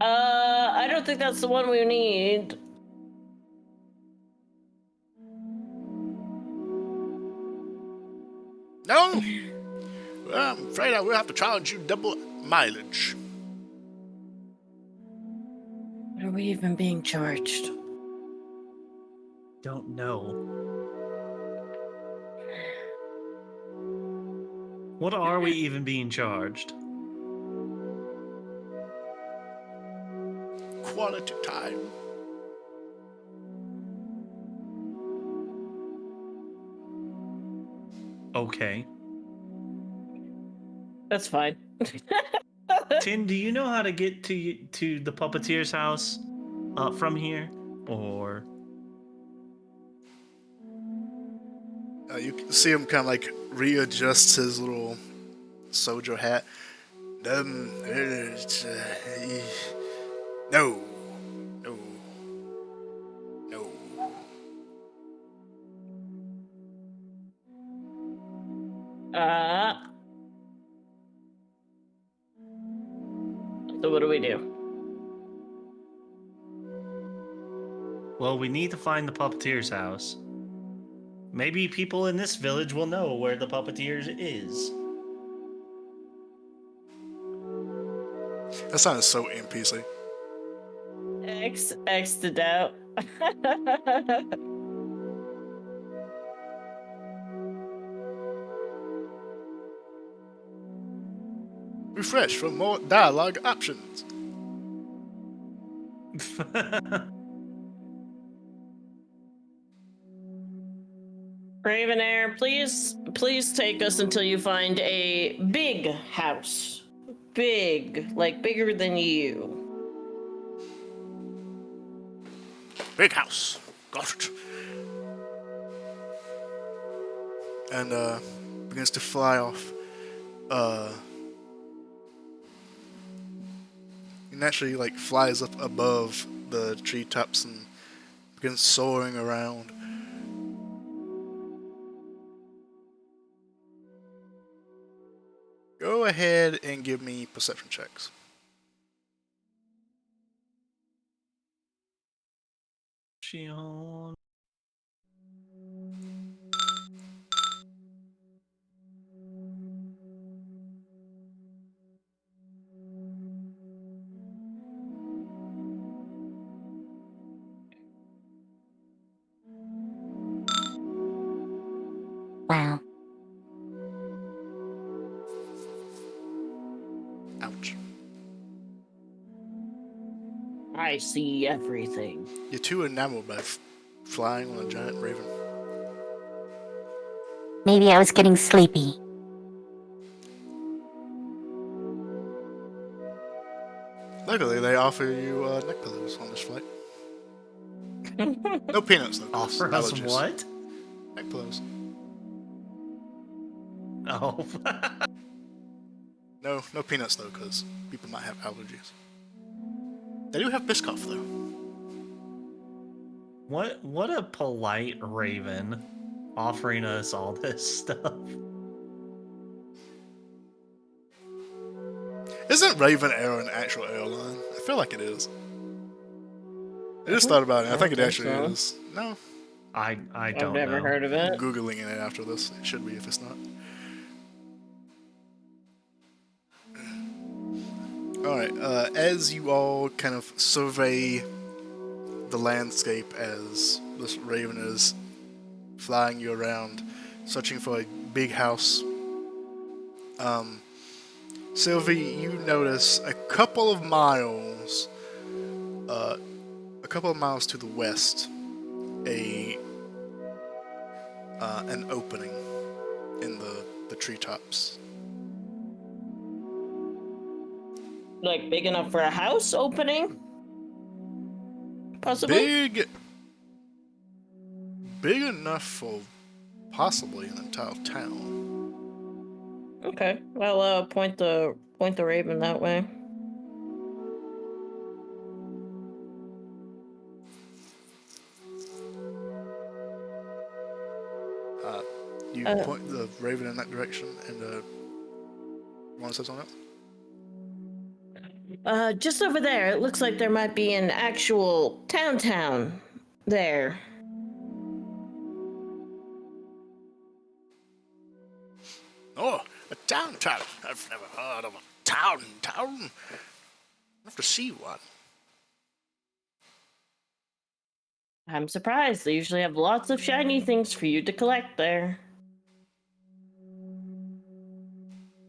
I don't think that's the one we need. No? Well, I'm afraid I will have to charge you double mileage. Are we even being charged? Don't know. What are we even being charged? Quality time. Okay. That's fine. Tin, do you know how to get to the puppeteer's house from here? Or You can see him kind of like readjusts his little soldier hat. No. So what do we do? Well, we need to find the puppeteer's house. Maybe people in this village will know where the puppeteer's is. That sounds so NPC. X to doubt. Refresh for more dialogue options. Ravenair, please take us until you find a big house. Big, like bigger than you. Big house. Got it. And begins to fly off. He naturally like flies up above the treetops and begins soaring around. Go ahead and give me perception checks. Shion. Wow. Ouch. I see everything. You're too enamored by flying on a giant raven. Maybe I was getting sleepy. Luckily, they offer you neck pillows on this flight. No peanuts, though. 'cause Offer us allergies. what? Neck pillows. Oh. No peanuts, though, because people might have allergies. They do have Biscoff, though. What a polite raven offering us all this stuff. Isn't Raven Air an actual airline? I feel like it is. I just thought about it. I think it think actually so. is. No, I I've don't never know. heard of I'm it. Googling it after this. It should be if it's not. Alright, as you all kind of survey the landscape as this raven is flying you around, searching for a big house, Sylvie, you notice a couple of miles to the west, an opening in the treetops. Like big enough for a house opening? Possibly? Big enough for possibly an entire town. Okay. Well, point the raven that way. You point the raven in that direction, and you want to say something else? Just over there. It looks like there might be an actual town there. Oh, a town. I've never heard of a town. I have to see one. I'm surprised. They usually have lots of shiny things for you to collect there.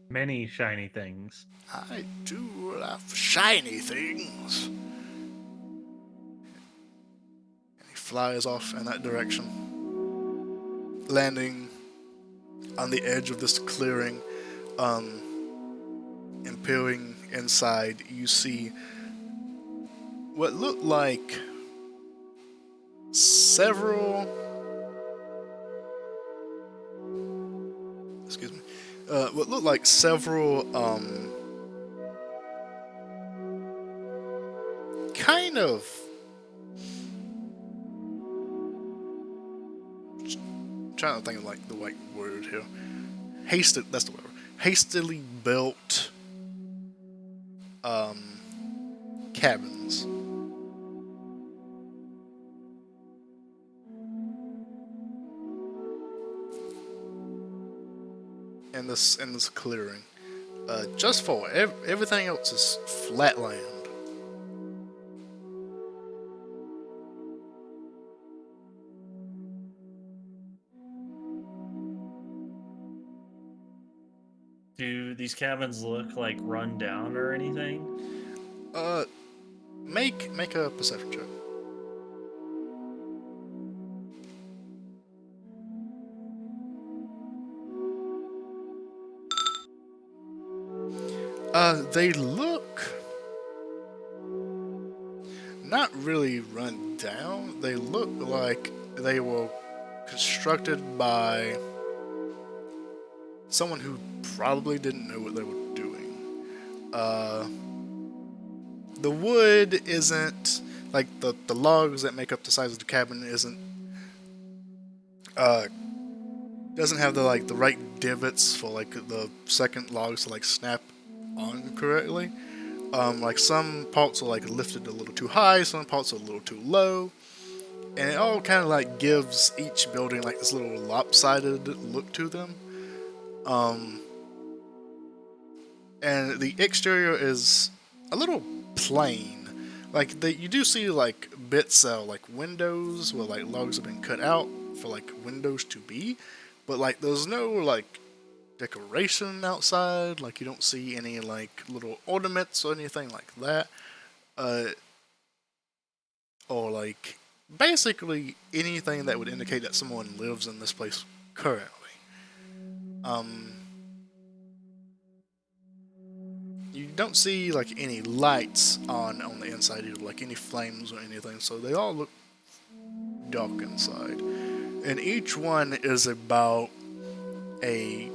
Many shiny things. I do love shiny things. And he flies off in that direction, landing on the edge of this clearing, and peering inside. You see what looked like several. Excuse me. What looked like several kind of trying to think of like the right word here. That's the word. Hastily built cabins. In this clearing. Just for everything else is flat land. Do these cabins look like run down or anything? Make a perception check. They look not really run down. They look like they were constructed by someone who probably didn't know what they were doing. The wood isn't like the logs that make up the size of the cabin isn't doesn't have the right divots for like the second logs to like snap on correctly. Like some parts are like lifted a little too high, some parts are a little too low, and it all kind of like gives each building like this little lopsided look to them. And the exterior is a little plain. Like you do see like bits of like windows where like logs have been cut out for like windows to be, but like there's no like decoration outside. Like you don't see any like little ornaments or anything like that, or like basically anything that would indicate that someone lives in this place currently. You don't see like any lights on the inside either, like any flames or anything, so they all look dark inside. And each one is about a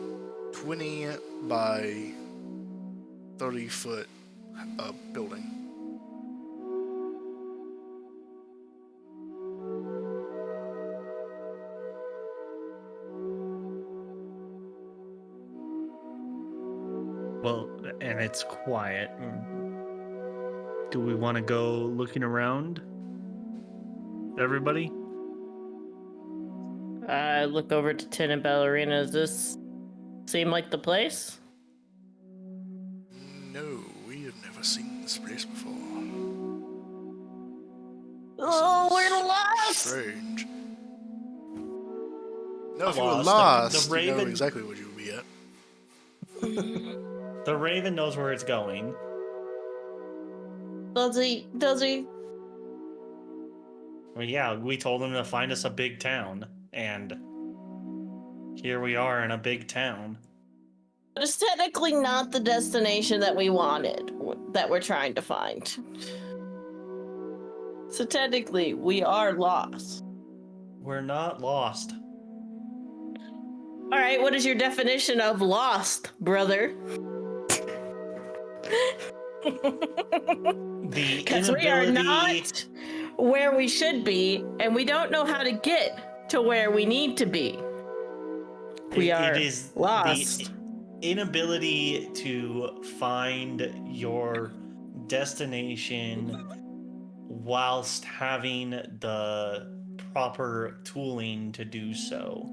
20 by 30 foot building. Well, and it's quiet. Do we want to go looking around? Everybody? I look over to Tin and Ballerina. Does this seem like the place? No, we have never seen this place before. Oh, we're lost! Strange. No, if I'm you were lost. lost, The you know raven- exactly where you would be at. The raven knows where it's going. Does he? Well, yeah, we told him to find us a big town, and here we are in a big town. But it's technically not the destination that we wanted, that we're trying to find. So technically, we are lost. We're not lost. Alright, what is your definition of lost, brother? Because we are not where we should be, and we don't know how to get to where we need to be. We are it is lost. The inability to find your destination whilst having the proper tooling to do so.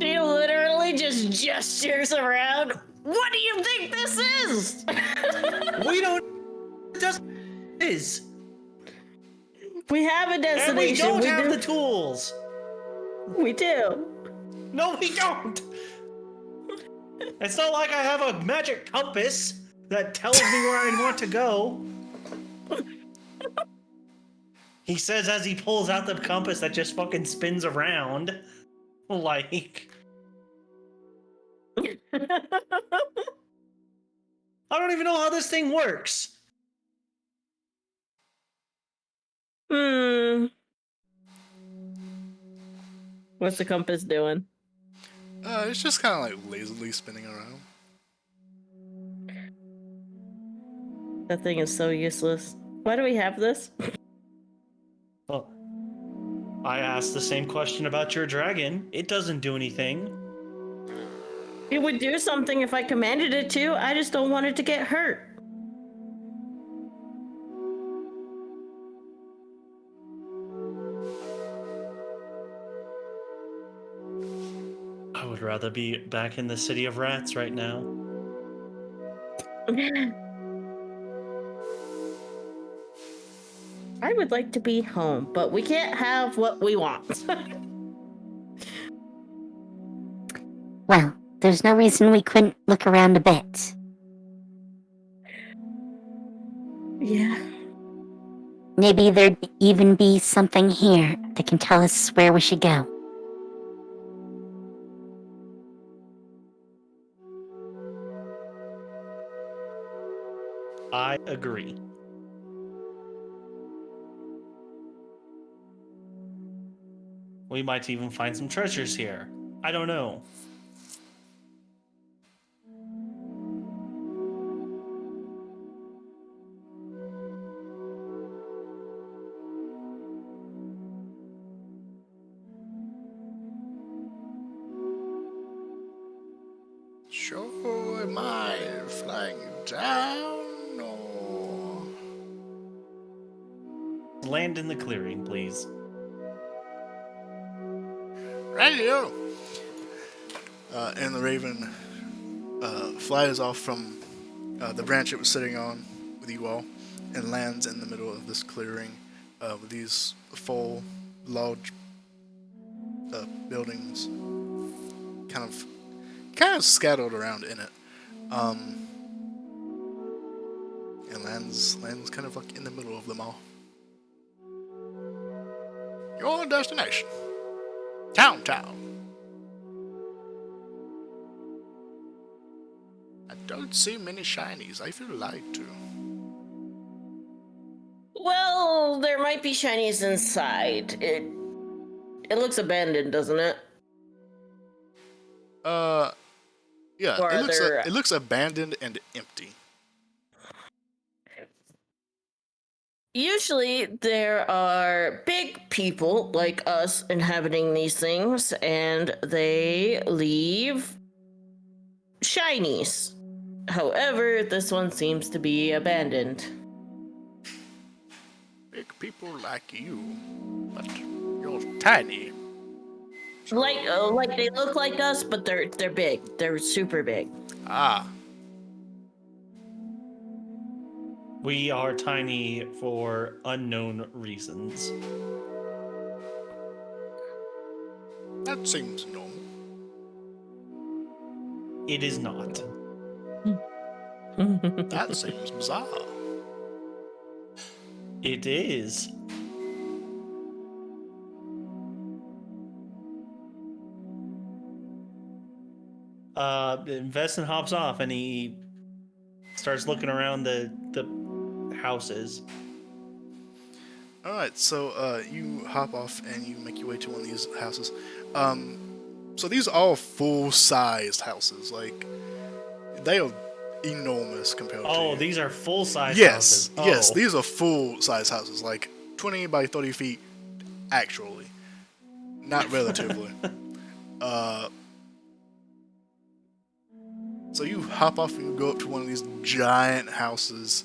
She literally just gestures around. What do you think this is? We don't. Just is. We have a destination. And we don't have the tools. We do. No, we don't. It's not like I have a magic compass that tells me where I want to go. He says as he pulls out the compass that just fucking spins around. Like. I don't even know how this thing works. What's the compass doing? It's just kind of like lazily spinning around. That thing is so useless. Why do we have this? Well, I asked the same question about your dragon. It doesn't do anything. It would do something if I commanded it to. I just don't want it to get hurt. rather be back in the city of rats right now. I would like to be home, but we can't have what we want. Well, there's no reason we couldn't look around a bit. Yeah. Maybe there'd even be something here that can tell us where we should go. I agree. We might even find some treasures here. I don't know. So am I flying down or... Land in the clearing, please. Radio! And the raven flies off from the branch it was sitting on with you all and lands in the middle of this clearing with these full, large buildings kind of scattered around in it. And lands kind of like in the middle of them all. Your destination. Town. I don't see many shinies. I feel lied to. Well, there might be shinies inside. It looks abandoned, doesn't it? Yeah, Or it looks abandoned and empty. Usually there are big people like us inhabiting these things, and they leave shinies. However, this one seems to be abandoned. Big people like you, but you're tiny. So- Like they look like us, but they're big. They're super big. Ah, We are tiny for unknown reasons. that seems normal. It is not. That seems bizarre. It is. Veston hops off and he starts looking around the houses. Alright, so you hop off and you make your way to one of these houses. So these are all full-sized houses. Like, they are enormous compared to Oh, you. these are full-size Yes, houses. yes, Oh. these are full-size houses. Like, 20 by 30 feet, actually. Not relatively. So you hop off and you go up to one of these giant houses.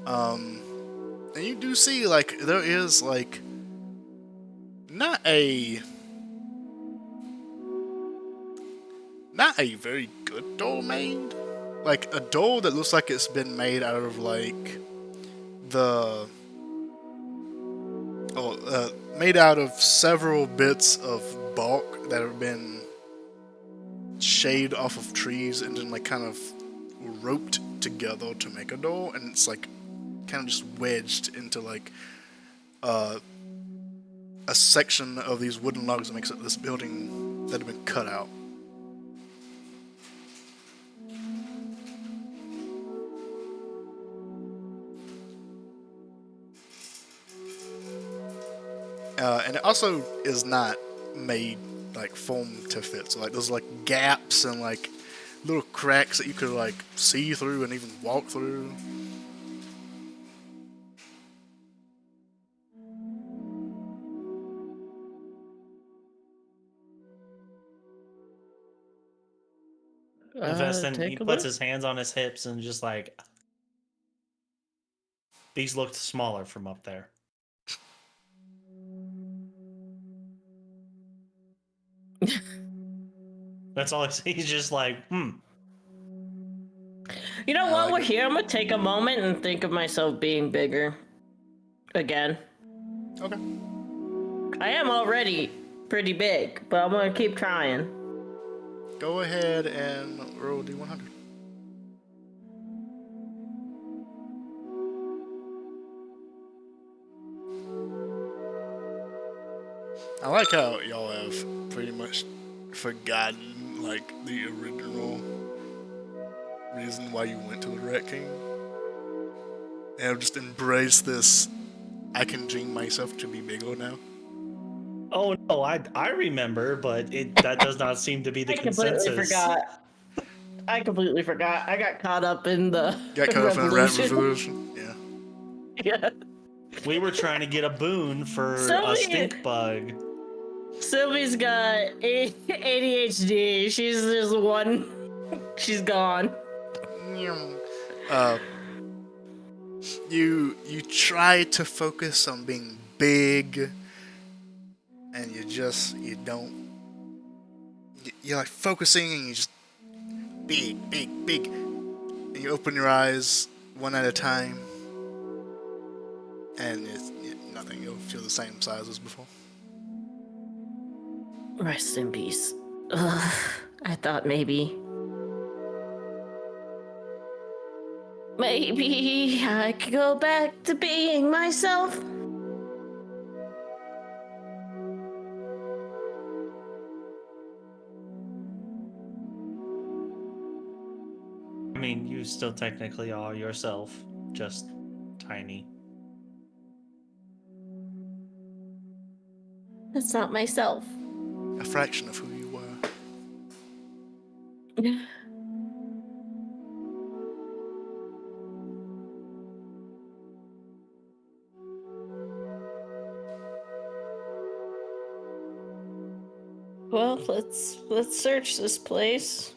And you do see, like, there is, like, not a very good doll made. Like, a doll that looks like it's been made out of, like, made out of several bits of bark that have been shaved off of trees and then, like, kind of roped together to make a doll, and it's, like, kind of just wedged into, like, a section of these wooden logs that makes up this building that have been cut out. And it also is not made like foam to fit. So like there's like gaps and like little cracks that you could like see through and even walk through. Veston, he Take a puts look. his hands on his hips and just like, these looked smaller from up there. That's all I see. He's just like, You know, I while like we're it. here, I'm gonna take a moment and think of myself being bigger. Again. Okay. I am already pretty big, but I'm gonna keep trying. Go ahead and roll D100. I like how y'all have pretty much forgotten like the original reason why you went to the Rat King, and have just embraced this. I can dream myself to be bigger now. oh no, I remember, but that does not seem to be the I completely consensus. forgot. I completely forgot. I got caught up in the Got caught up in the Rat revolution. Revolution. Yeah. Yeah. We were trying to get a boon for a Sylvie- stink bug. Sylvie's got ADHD. She's just one. She's gone. Uh, you try to focus on being big, and you don't. You're like focusing, and you just big, big, big. And you open your eyes one at a time, and it's nothing. You'll feel the same size as before. Rest in peace. Ugh, I thought maybe I could go back to being myself. I mean, you still technically are yourself, just tiny. That's not myself. A fraction of who you were. Well, let's search this place.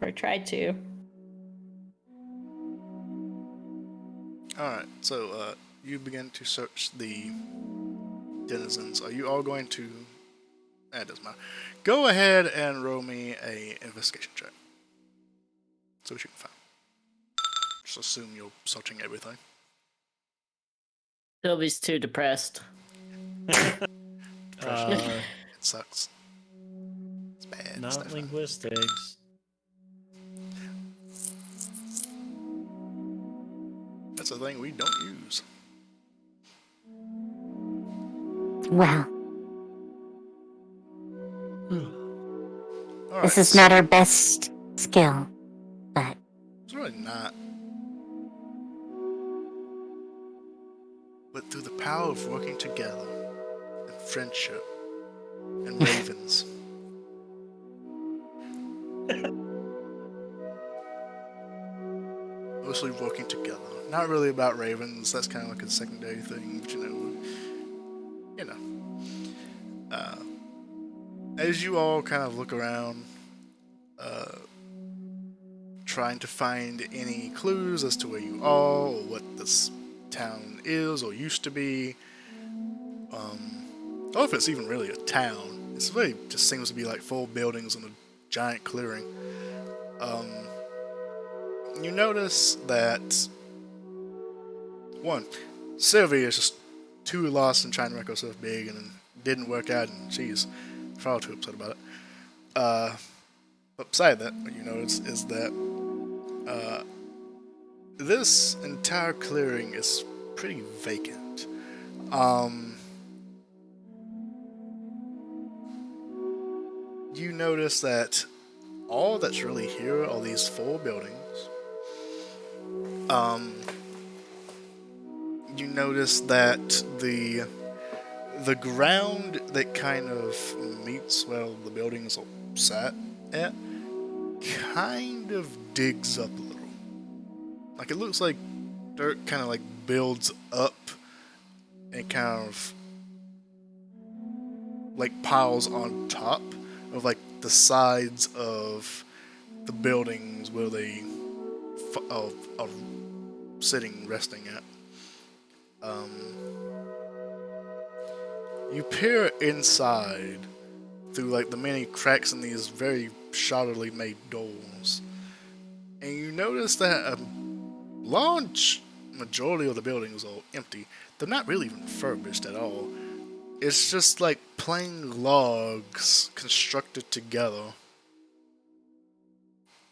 Or try to. Alright, so you begin to search the denizens. Are you all going to... That doesn't matter. Go ahead and roll me a investigation check. See what you can find. Just assume you're searching everything. Sylvie's too depressed. It sucks. It's bad. Not stuff. linguistics. That's a thing we don't use. Well, Alright, this is not our best skill, but It's really not. But through the power of working together, and friendship, and ravens. Mostly working together. Not really about ravens, that's kind of like a secondary thing, but you know. As you all kind of look around, trying to find any clues as to where you are, or what this town is, or used to be, or if it's even really a town. It's really just seems to be like 4 buildings and a giant clearing. You notice that one, Sylvie is just too lost in trying to make herself big, and it didn't work out, and she's far too upset about it. But beside that, what you notice is that this entire clearing is pretty vacant. You notice that all that's really here are these 4 buildings. You notice that the ground that kind of meets where the buildings are sat at kind of digs up a little. Like it looks like dirt kind of like builds up and kind of like piles on top of like the sides of the buildings where they are sitting, resting at. You peer inside through like the many cracks in these very shoddily made doors. And you notice that a large majority of the buildings are empty. They're not really even refurbished at all. It's just like plain logs constructed together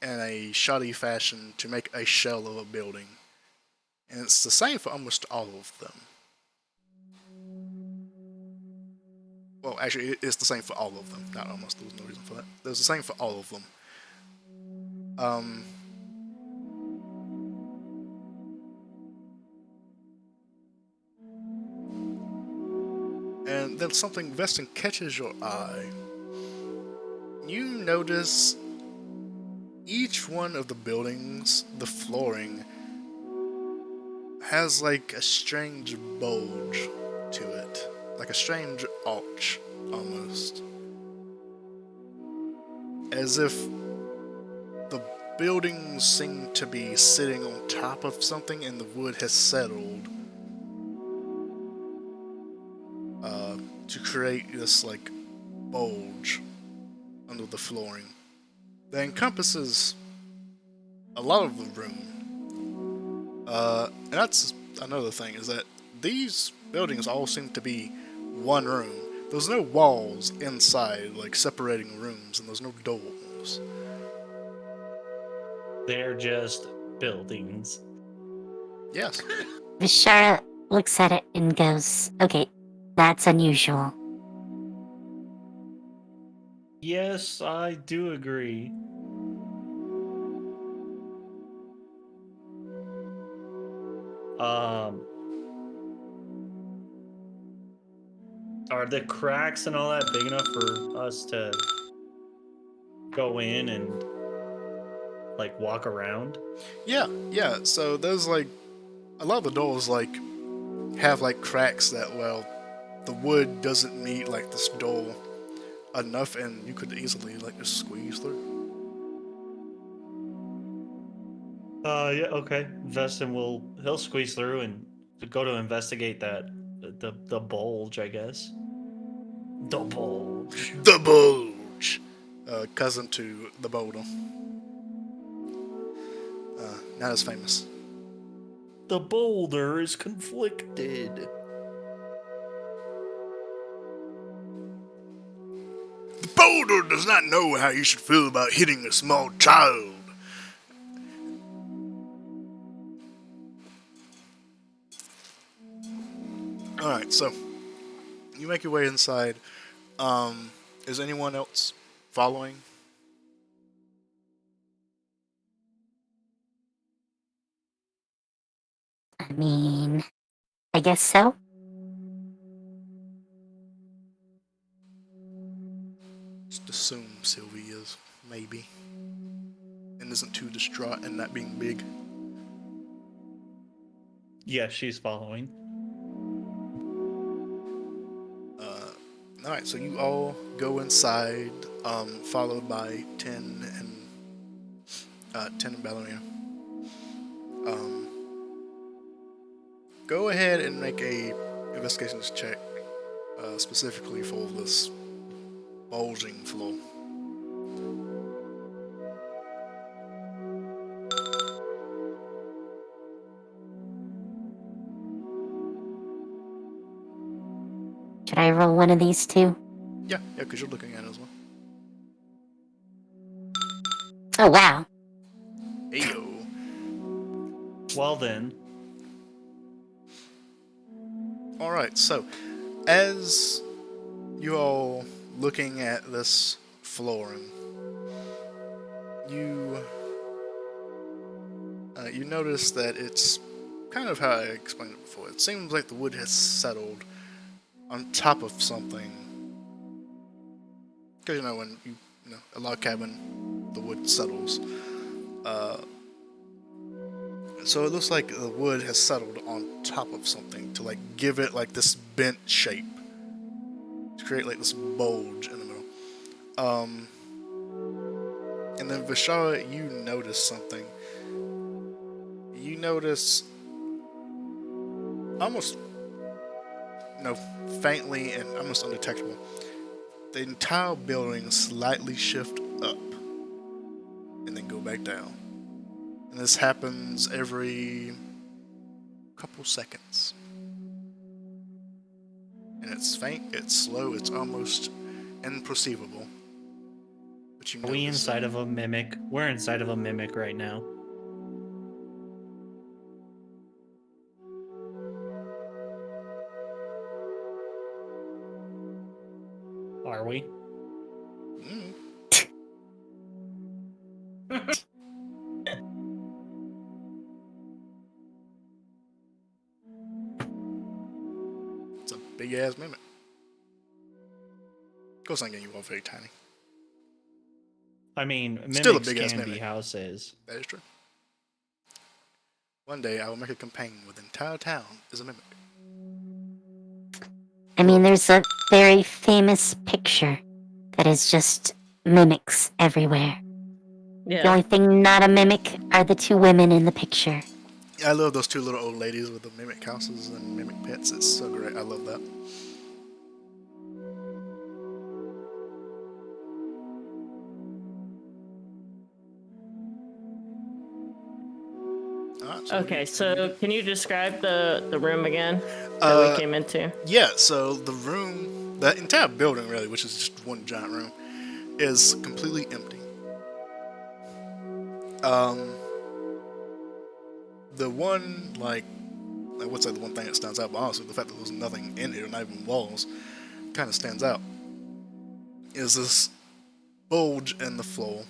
in a shoddy fashion to make a shell of a building. And it's the same for almost all of them. Well, actually, it's the same for all of them. Not almost, there was no reason for that. It was the same for all of them. And then something Vestin catches your eye. You notice each one of the buildings, the flooring, has like a strange bulge to it. Like a strange arch, almost. As if the buildings seem to be sitting on top of something and the wood has settled to create this like bulge under the flooring that encompasses a lot of the room. And that's another thing, is that these buildings all seem to be one room. There's no walls inside, like separating rooms, and there's no doors. They're just buildings. Yes. Vishara looks at it and goes, okay, that's unusual. Yes, I do agree. Are the cracks and all that big enough for us to go in and like walk around? Yeah. So there's like a lot of the doors like have like cracks that, well, the wood doesn't meet like this door enough, and you could easily like just squeeze through. Yeah, okay. Vestin he'll squeeze through and go to investigate that the bulge, I guess. The bulge. The bulge, cousin to the boulder. Not as famous. The boulder is conflicted. The boulder does not know how you should feel about hitting a small child. Alright, so you make your way inside. Is anyone else following? I mean, I guess so. Just assume Sylvie is, maybe. And isn't too distraught in that being big. Yeah, she's following. Alright, so you all go inside, followed by Ten and Ballerina. Go ahead and make a investigations check, specifically for this bulging floor. Should I roll one of these two? Yeah, because you're looking at it as well. Oh, wow. Ayo. Well then. Alright, so, as you all looking at this flooring, you notice that it's kind of how I explained it before. It seems like the wood has settled on top of something. Because, when a log cabin, the wood settles. So it looks like the wood has settled on top of something to like give it like this bent shape. To create like this bulge in the middle. And then Vishara, you notice something. You notice almost faintly and almost undetectable. The entire building slightly shift up back down. And this happens every couple seconds. And it's faint, it's slow, it's almost imperceivable. But you Are we notice inside it. of a mimic? We're inside of a mimic right now. Are we? Mm. It's a big ass mimic. Of course, I'm getting you all very tiny. I mean, mimics Still a big-ass can be mimic. houses. That is true. One day I will make a campaign where the entire town is a mimic. I mean, there's a very famous picture that is just mimics everywhere. The Yeah. only thing not a mimic are the two women in the picture. I love those two little old ladies with the mimic houses and mimic pets. It's so great. I love that. Alright, Okay, what so can you describe the room again that Uh, we came into? yeah, so the room, the entire building really, which is just one giant room, is completely empty. The one, like, I would say the one thing that stands out, but honestly, the fact that there's nothing in here, not even walls, kind of stands out, is this bulge in the floor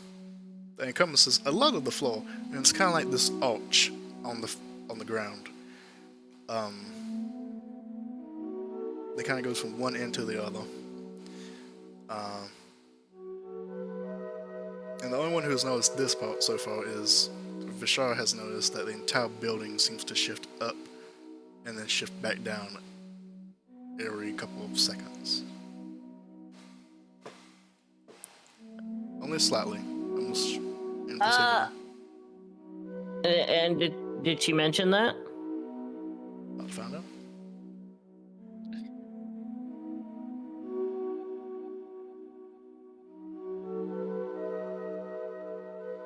that encompasses a lot of the floor, and it's kind of like this arch on the ground. It kind of goes from one end to the other. And the only one who has noticed this part so far is Vishara has noticed that the entire building seems to shift up and then shift back down every couple of seconds. Only slightly. Almost imperceptible. And did she mention that? I'll find out.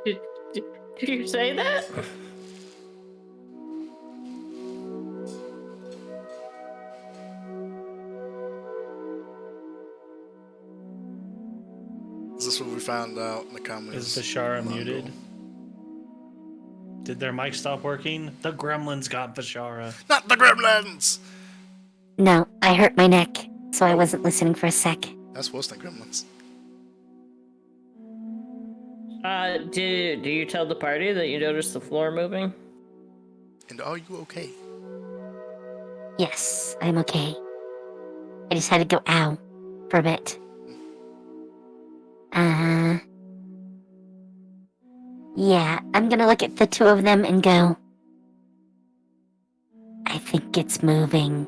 Did you say that? Is this what we found out in the comments? Is Vishara Mongo? muted? Did their mic stop working? The gremlins got Vishara. Not the gremlins! No, I hurt my neck, so I wasn't listening for a sec. That's worse than gremlins. Do you tell the party that you noticed the floor moving? And are you okay? Yes, I'm okay. I just had to go ow for a bit. Yeah, I'm gonna look at the two of them and go, I think it's moving.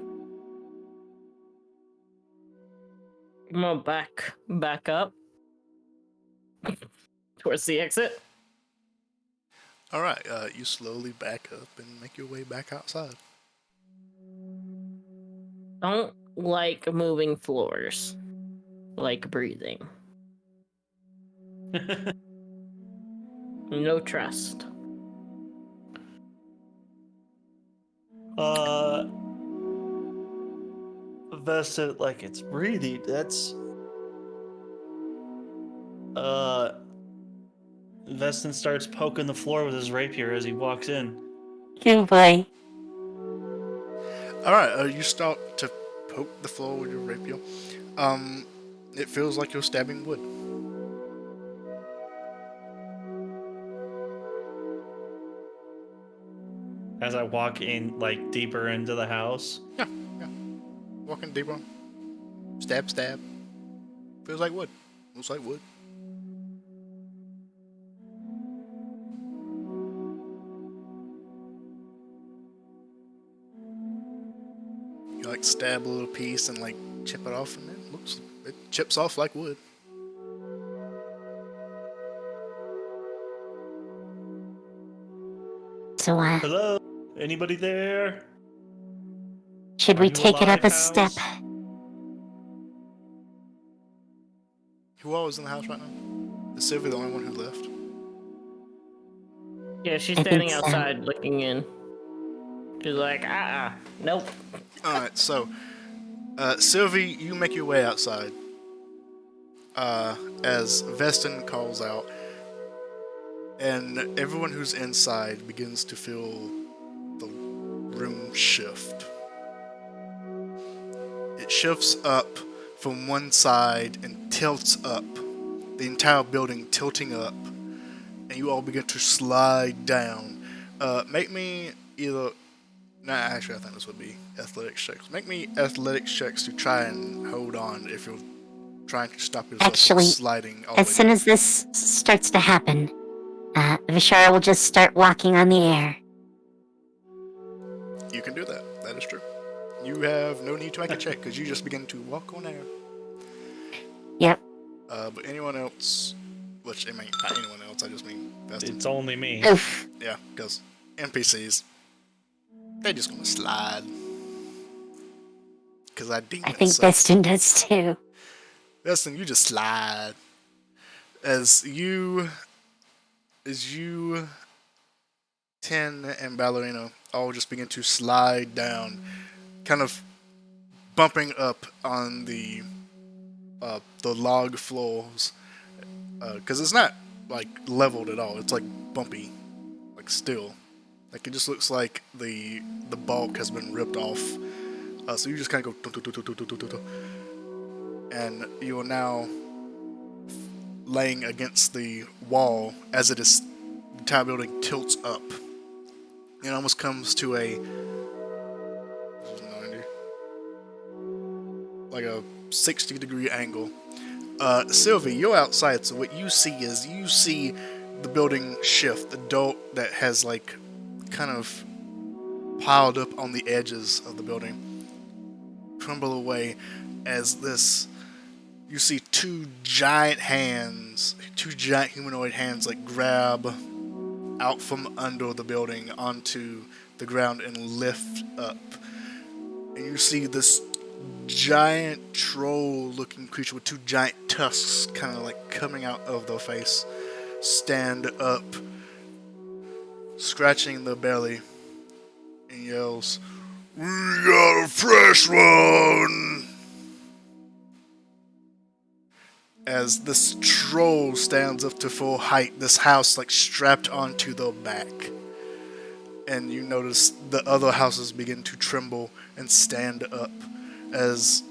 I'm gonna back up towards the exit. Alright, you slowly back up and make your way back outside. Don't like moving floors. Like breathing. No trust. Vested like it's breathing. That's Veston starts poking the floor with his rapier as he walks in. Good boy. Alright, you start to poke the floor with your rapier. It feels like you're stabbing wood. As I walk in, like, deeper into the house. Yeah. Walking deeper. Stab, stab. Feels like wood. Looks like wood. You like stab a little piece and like chip it off, and it chips off like wood. So, Hello? Anybody there? should Are we you take it up a alive, step? house? Who all is in the house right now? Is Sylvia the only one who left? Yeah, she's I think standing so. outside looking in. She's like, nope. Alright, so, Sylvie, you make your way outside. As Veston calls out, and everyone who's inside begins to feel the room shift. It shifts up from one side and tilts up, the entire building tilting up, and you all begin to slide down. Make me either. Nah, actually, I think this would be athletics checks. Make me athletics checks to try and hold on if you're trying to stop yourself from Actually, sliding all the as way soon down. as this starts to happen, Vishara will just start walking on the air. You can do that. That is true. You have no need to make a check because you just begin to walk on air. Yep. But anyone else, which I mean, not anyone else, I just mean Veston. It's only me. Oof. Yeah, because NPCs, they just gonna slide. Because I deem I it think so. Veston does too. Veston, you just slide. As you, 10 and Ballerina all just begin to slide down, kind of bumping up on the log floors, because it's not like leveled at all. It's like bumpy, like still, like it just looks like the bulk has been ripped off. So you just kind of go, and you are now laying against the wall as the entire building tilts up. It almost comes to a 90, like a 60-degree angle. Sylvie, you're outside, so what you see is the building shift, the dirt that has like kind of piled up on the edges of the building crumble away as you see two giant humanoid hands like grab out from under the building onto the ground and lift up. And you see this giant troll-looking creature with two giant tusks kind of like coming out of their face stand up, scratching their belly, and yells, "We got a fresh one!" As this troll stands up to full height, this house like strapped onto their back. And you notice the other houses begin to tremble and stand up as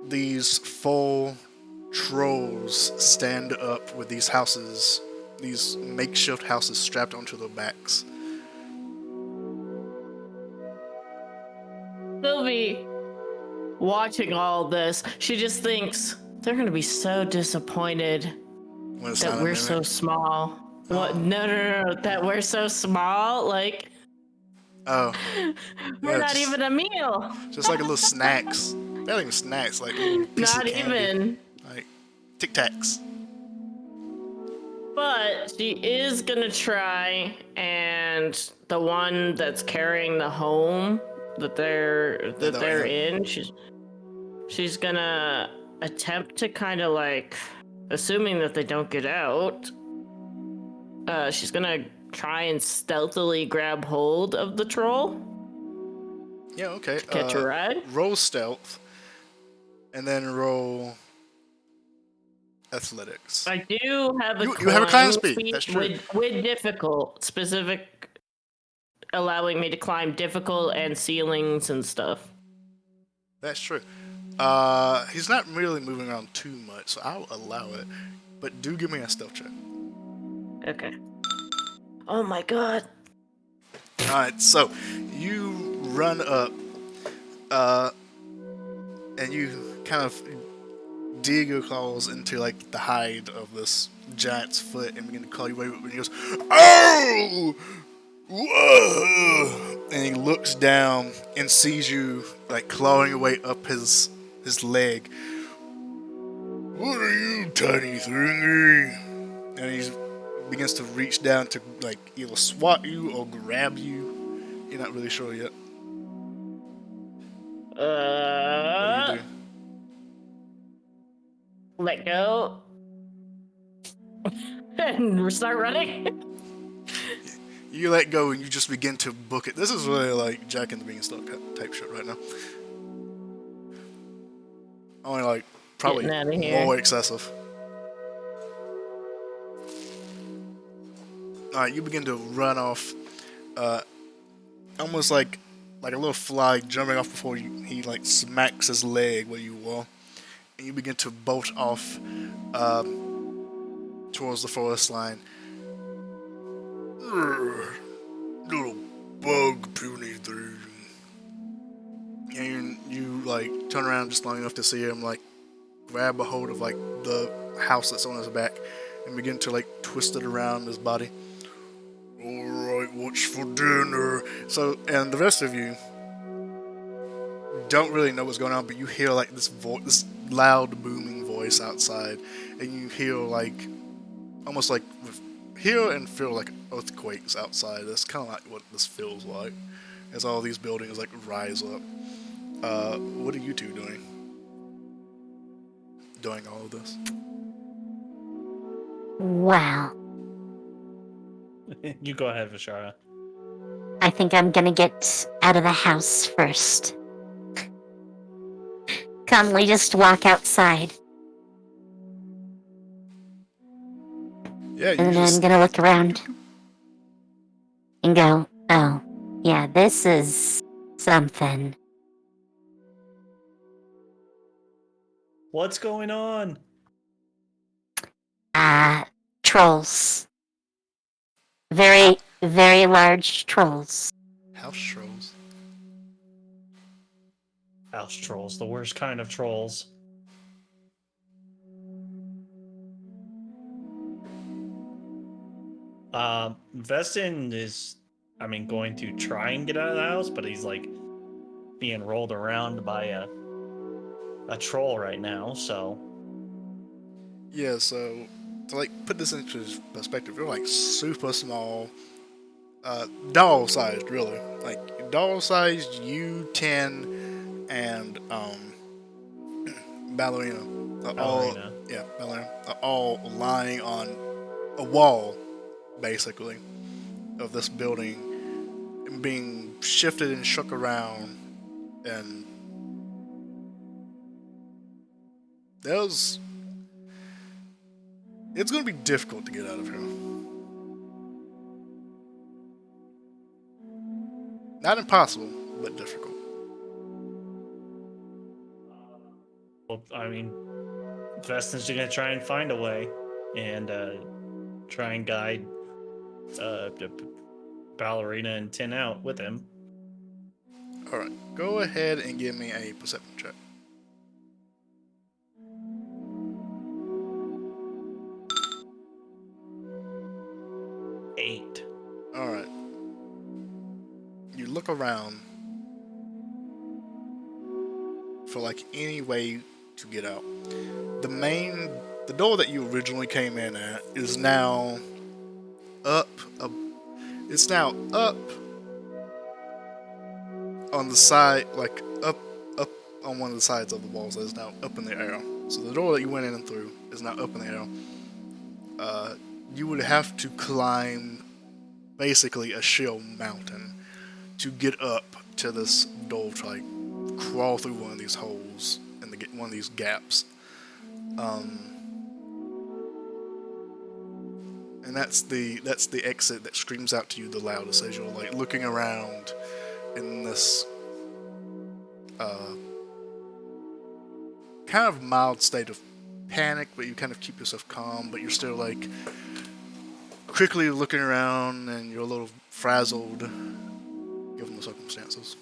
these full trolls stand up with these makeshift houses strapped onto their backs. Sylvie, watching all this, she just thinks they're gonna be so disappointed When it's that not a we're so mimic. small. What? No, that we're so small. Like, Oh, we're yeah, not even a meal. just like a little snacks. They're not even snacks, like little piece Not of candy. even. Like Tic Tacs. But she is gonna try, and the one that's carrying the home that they're in, she's gonna attempt to kind of like, assuming that they don't get out, she's gonna try and stealthily grab hold of the troll. Yeah, okay. Catch a ride. Roll stealth, and then roll athletics. I do have a You have a climb climbing speed, that's true. with difficult, specific, allowing me to climb difficult and ceilings and stuff. That's true. He's not really moving around too much, so I'll allow it. But do give me a stealth check. Okay. Oh my god. Alright, so you run up, and you kind of dig your claws into like the hide of this giant's foot and begin to claw your way up, and he goes, "Oh! Whoa!" And he looks down and sees you like clawing your way up his leg. "What are you, tiny thingy?" And he begins to reach down to like either swat you or grab you. You're not really sure yet. What do you do? Let go. And start running. You let go and you just begin to book it. This is really like Jack and the Beanstalk type shit right now. Only like probably Getting outta here. more excessive. Alright, you begin to run off, almost like a little fly jumping off before he like smacks his leg where you were, and you begin to bolt off towards the forest line. Little bug puny thing. And you like turn around just long enough to see him like grab a hold of like the house that's on his back and begin to like twist it around his body. Alright, what's for dinner? So, and the rest of you don't really know what's going on, but you hear like this loud booming voice outside, and you hear like almost like hear and feel like earthquakes outside. That's kind of like what this feels like as all these buildings like rise up. What are you two doing? Doing all of this? Wow. You go ahead, Vishara. I think I'm gonna get out of the house first. Calmly just walk outside. Yeah, you And then just I'm gonna look around and go, oh, yeah, this is something. What's going on? Trolls. Very, very large trolls. house trolls. House trolls, the worst kind of trolls. Vestin is, going to try and get out of the house, but he's like being rolled around by a troll right now, so. Yeah, so to like put this into perspective, you're like super small, doll sized, really. Like doll sized, you 10 and Ballerina are all lying on a wall, basically, of this building, and being shifted and shook around, and it's going to be difficult to get out of here. Not impossible, but difficult. Well, Vestin's gonna try and find a way, and try and guide Ballerina and Tin out with him. Alright, go ahead and give me a perception check. Eight. Alright. You look around for like any way to get out. The door that you originally came in at is now up. It's now up on the side, like up on one of the sides of the walls. That is now up in the air. So the door that you went in and through is now up in the air. You would have to climb basically a shell mountain to get up to this door, to like crawl through one of these holes and to get one of these gaps. And that's the exit that screams out to you the loudest as you're like looking around in this kind of mild state of panic, but you kind of keep yourself calm, but you're still like quickly looking around and you're a little frazzled given the circumstances.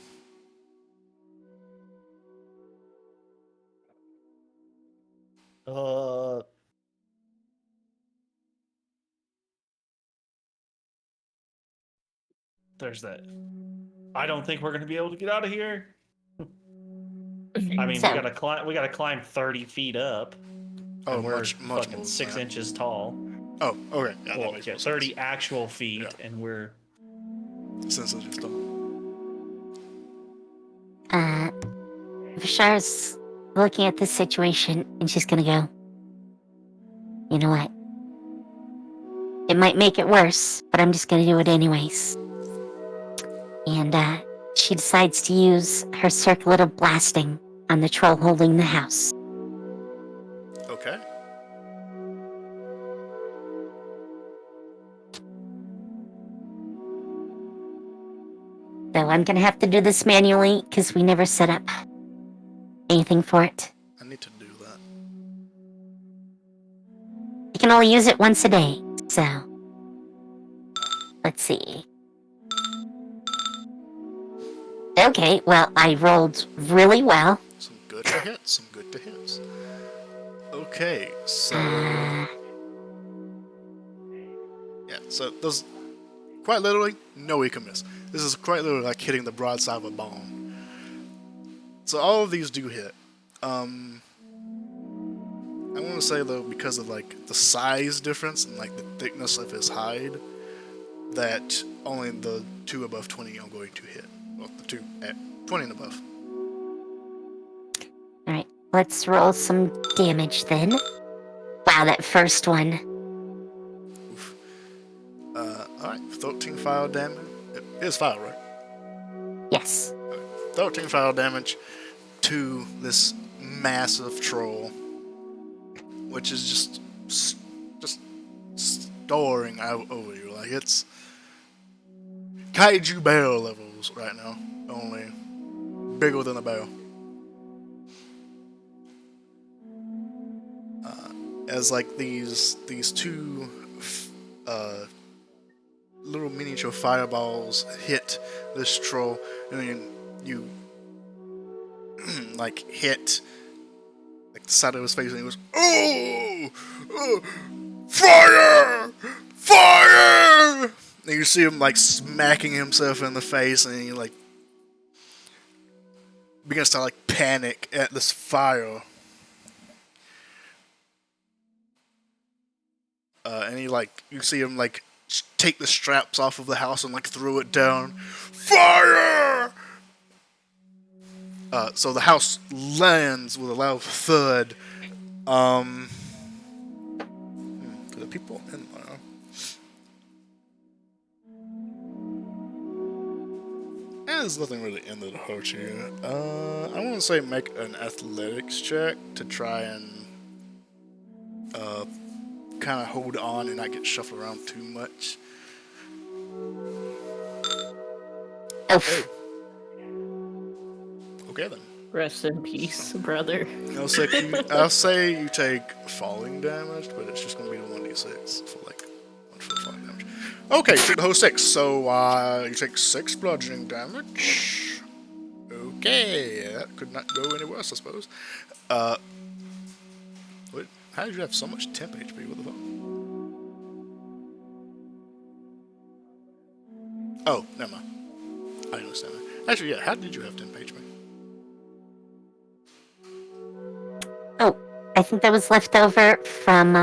There's that. I don't think we're gonna be able to get out of here. We gotta climb 30 feet up. Oh, and we're much fucking more than 6 that. inches tall. Oh, okay. Yeah, that Well, makes yeah, more 30 sense. actual feet, Yeah. and we're. Since it's just Vishara's looking at this situation and she's gonna go, you know what? It might make it worse, but I'm just gonna do it anyways. And, she decides to use her circlet of blasting on the troll holding the house. Okay. Though I'm gonna have to do this manually, because we never set up anything for it. I need to do that. You can only use it once a day, so... Let's see. Okay, well, I rolled really well. Some good to hits, some good to hits. Okay, so... Yeah, so those... Quite literally, no he can miss. This is quite literally like hitting the broadside of a bomb. So all of these do hit. I want to say though, because of like the size difference and like the thickness of his hide, that only the 2 above 20 are going to hit. Well, the 2 at 20 and above. Alright, let's roll some damage then. Wow, that first one. Oof. Alright, 13 fire damage. It is fire, right? Yes. 13 fire damage to this massive troll, which is just storing out over you. Like, it's kaiju bear levels right now, only bigger than a bear. As like these 2 little miniature fireballs hit this troll, and then you like hit like the side of his face, and he goes, "Oh, fire! Fire!" And you see him like smacking himself in the face, and he like begins to like panic at this fire. And he like, you see him like take the straps off of the house and like throw it down. Fire! So the house lands with a loud thud. To the people in there. And there's nothing really in there to hurt you. I want to say make an athletics check to try and kind of hold on and not get shuffled around too much. Oof. Okay then. Rest in peace, brother. I'll say you take falling damage, but it's just gonna be the 1d6 for like 1 for falling damage. Okay, you take the whole 6, so you take 6 bludgeoning damage. Okay, that could not go any worse, I suppose. Wait, how did you have so much temp HP? What the fuck? Oh, never mind. I understand that. Actually, yeah, how did you have temp HP? Oh, I think that was left over from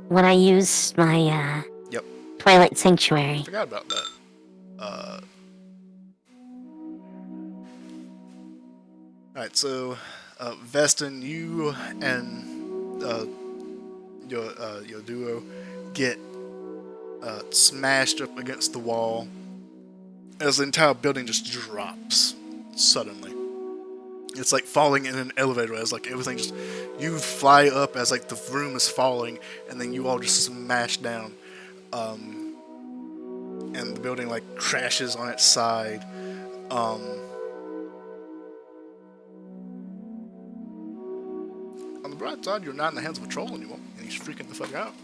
when I used my Yep. Twilight Sanctuary. Forgot about that. Alright, so Vestin, you and your duo get smashed up against the wall as the entire building just drops suddenly. It's like falling in an elevator as like everything just, you fly up as like the room is falling, and then you all just smash down. And the building like crashes on its side. On the bright side, you're not in the hands of a troll anymore, and he's freaking the fuck out.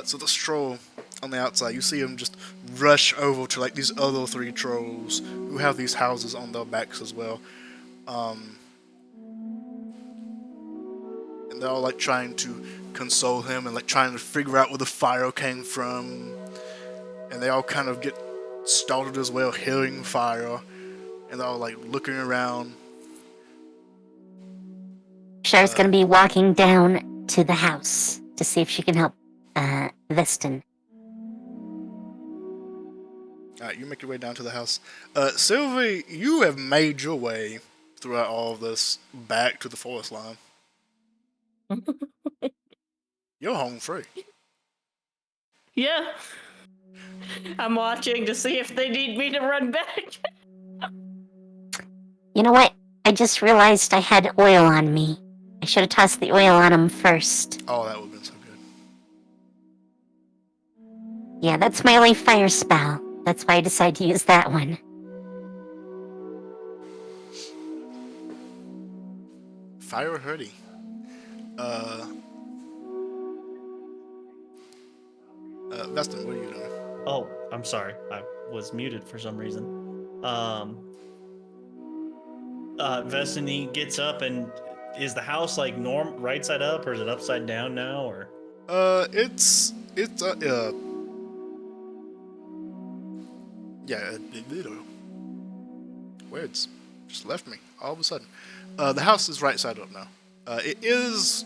So this troll on the outside, you see him just rush over to like these other 3 trolls who have these houses on their backs as well. And they're all like trying to console him and like trying to figure out where the fire came from. And they all kind of get startled as well, hearing fire. And they're all like looking around. Shar's gonna be walking down to the house to see if she can help Vestin. Alright, you make your way down to the house. Sylvie, you have made your way throughout all of this back to the forest line. You're home free. Yeah. I'm watching to see if they need me to run back. You know what? I just realized I had oil on me. I should have tossed the oil on him first. Oh, that would have been so good. Yeah, that's my only fire spell. That's why I decided to use that one. Fire Hurdy. Veston, what are you doing? Oh, I'm sorry. I was muted for some reason. Vestini gets up and is the house like right side up, or is it upside down now, or? Yeah, words just left me all of a sudden. The house is right side up now. It is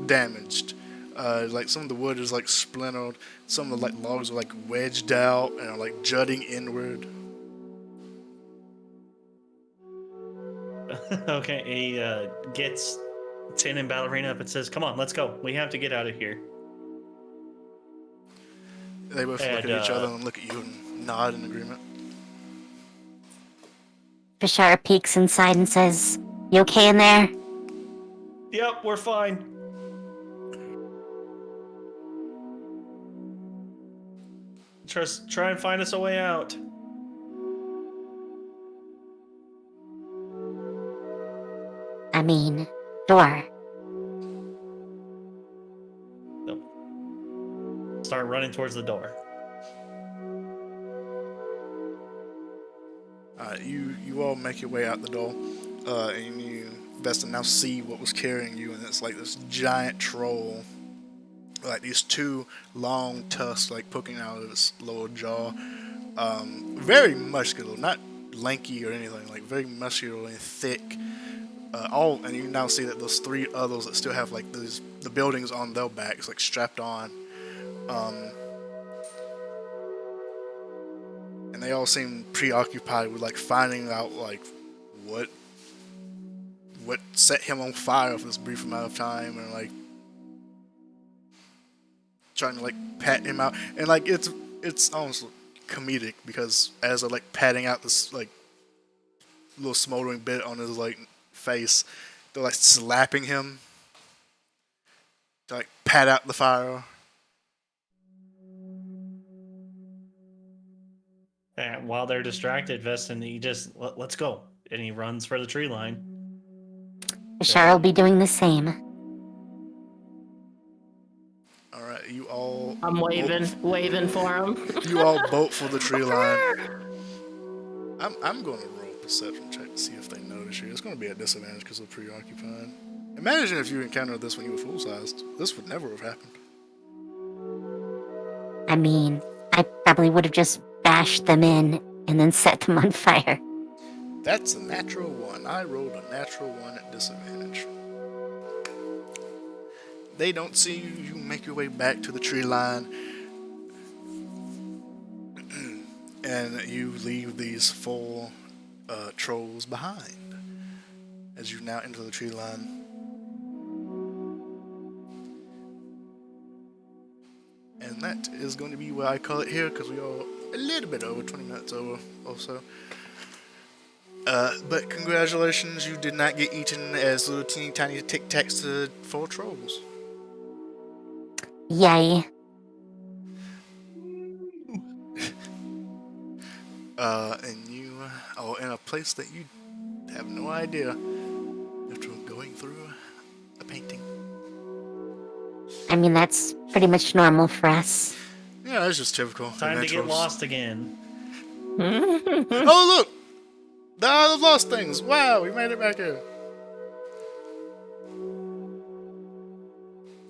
damaged. Like some of the wood is like splintered. Some of the like logs are like wedged out and are like jutting inward. Okay, he gets Tin and Ballerina up and says, "Come on, let's go. We have to get out of here." They both look at each other and look at you and nod in agreement. Bashara peeks inside and says, "You okay in there?" Yep, we're fine. Try and find us a way out. I mean, door. Start running towards the door. You all make your way out the door, and you Veston now see what was carrying you, and it's like this giant troll, like these two long tusks like poking out of its lower jaw. Very muscular, not lanky or anything, like very muscular and thick. And you now see that those three others that still have like the buildings on their backs, like strapped on. And they all seem preoccupied with like finding out like what set him on fire for this brief amount of time, and like trying to like pat him out, and like it's almost comedic because as they're like patting out this like little smoldering bit on his like face, they're like slapping him to like pat out the fire. And while they're distracted, Veston, he just let's go, and he runs for the tree line. Bashara will be doing the same. All right, you all. I'm waving for him. You all bolt for the tree line. I'm going to roll a perception check to see if they notice you. It's going to be a disadvantage because they're preoccupied. Imagine if you encountered this when you were full-sized. This would never have happened. I mean, I probably would have just bashed them in and then set them on fire. That's a natural one. I rolled a natural one at disadvantage. They don't see you. You make your way back to the tree line. And you leave these four trolls behind as you now enter the tree line. And that is going to be where I call it here because we are a little bit over 20 minutes over also. But congratulations, you did not get eaten as little teeny tiny tic tacs to 4 trolls. Yay. And you are in a place that you have no idea after going through a painting. I mean, that's pretty much normal for us. Yeah, that's just typical. Time to get lost again. Oh, look! The Isle of Lost Things! Wow, we made it back here.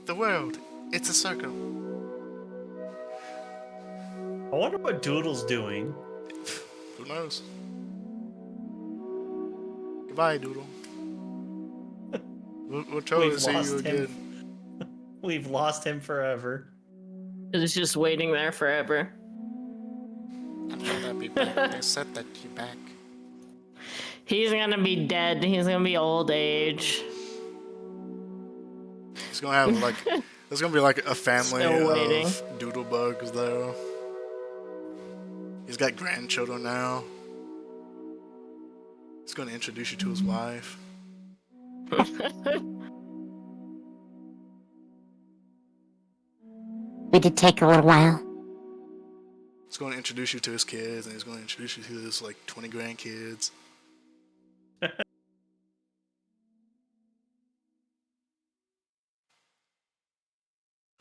The world, it's a circle. I wonder what Doodle's doing. Who knows? Goodbye, Doodle. We'll totally see you again. We've lost him forever. It's just waiting there forever. I thought I'd be back. They said that you're back. He's gonna be dead. He's gonna be old age. He's gonna have like There's gonna be like a family Still waiting. of doodlebugs though. He's got grandchildren now. He's gonna introduce you to his wife. We did take a little while. He's gonna introduce you to his kids, and he's gonna introduce you to his like 20 grandkids.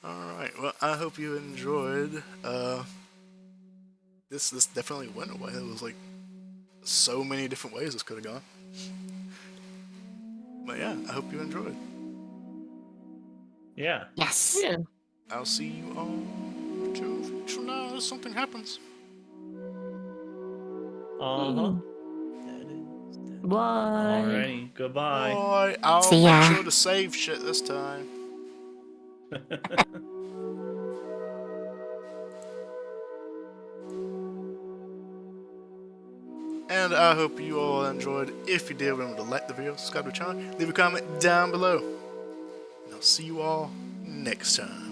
Alright, well, I hope you enjoyed. This definitely went away. It was like so many different ways this could have gone. But yeah, I hope you enjoyed. Yeah. Yes. Yeah. I'll see you all 2 weeks from now if something happens. Uh-huh. Bye. Alrighty. Goodbye. Bye. I'll See make ya. sure to save shit this time. And I hope you all enjoyed. If you did, remember to like the video, subscribe to the channel, leave a comment down below. And I'll see you all next time.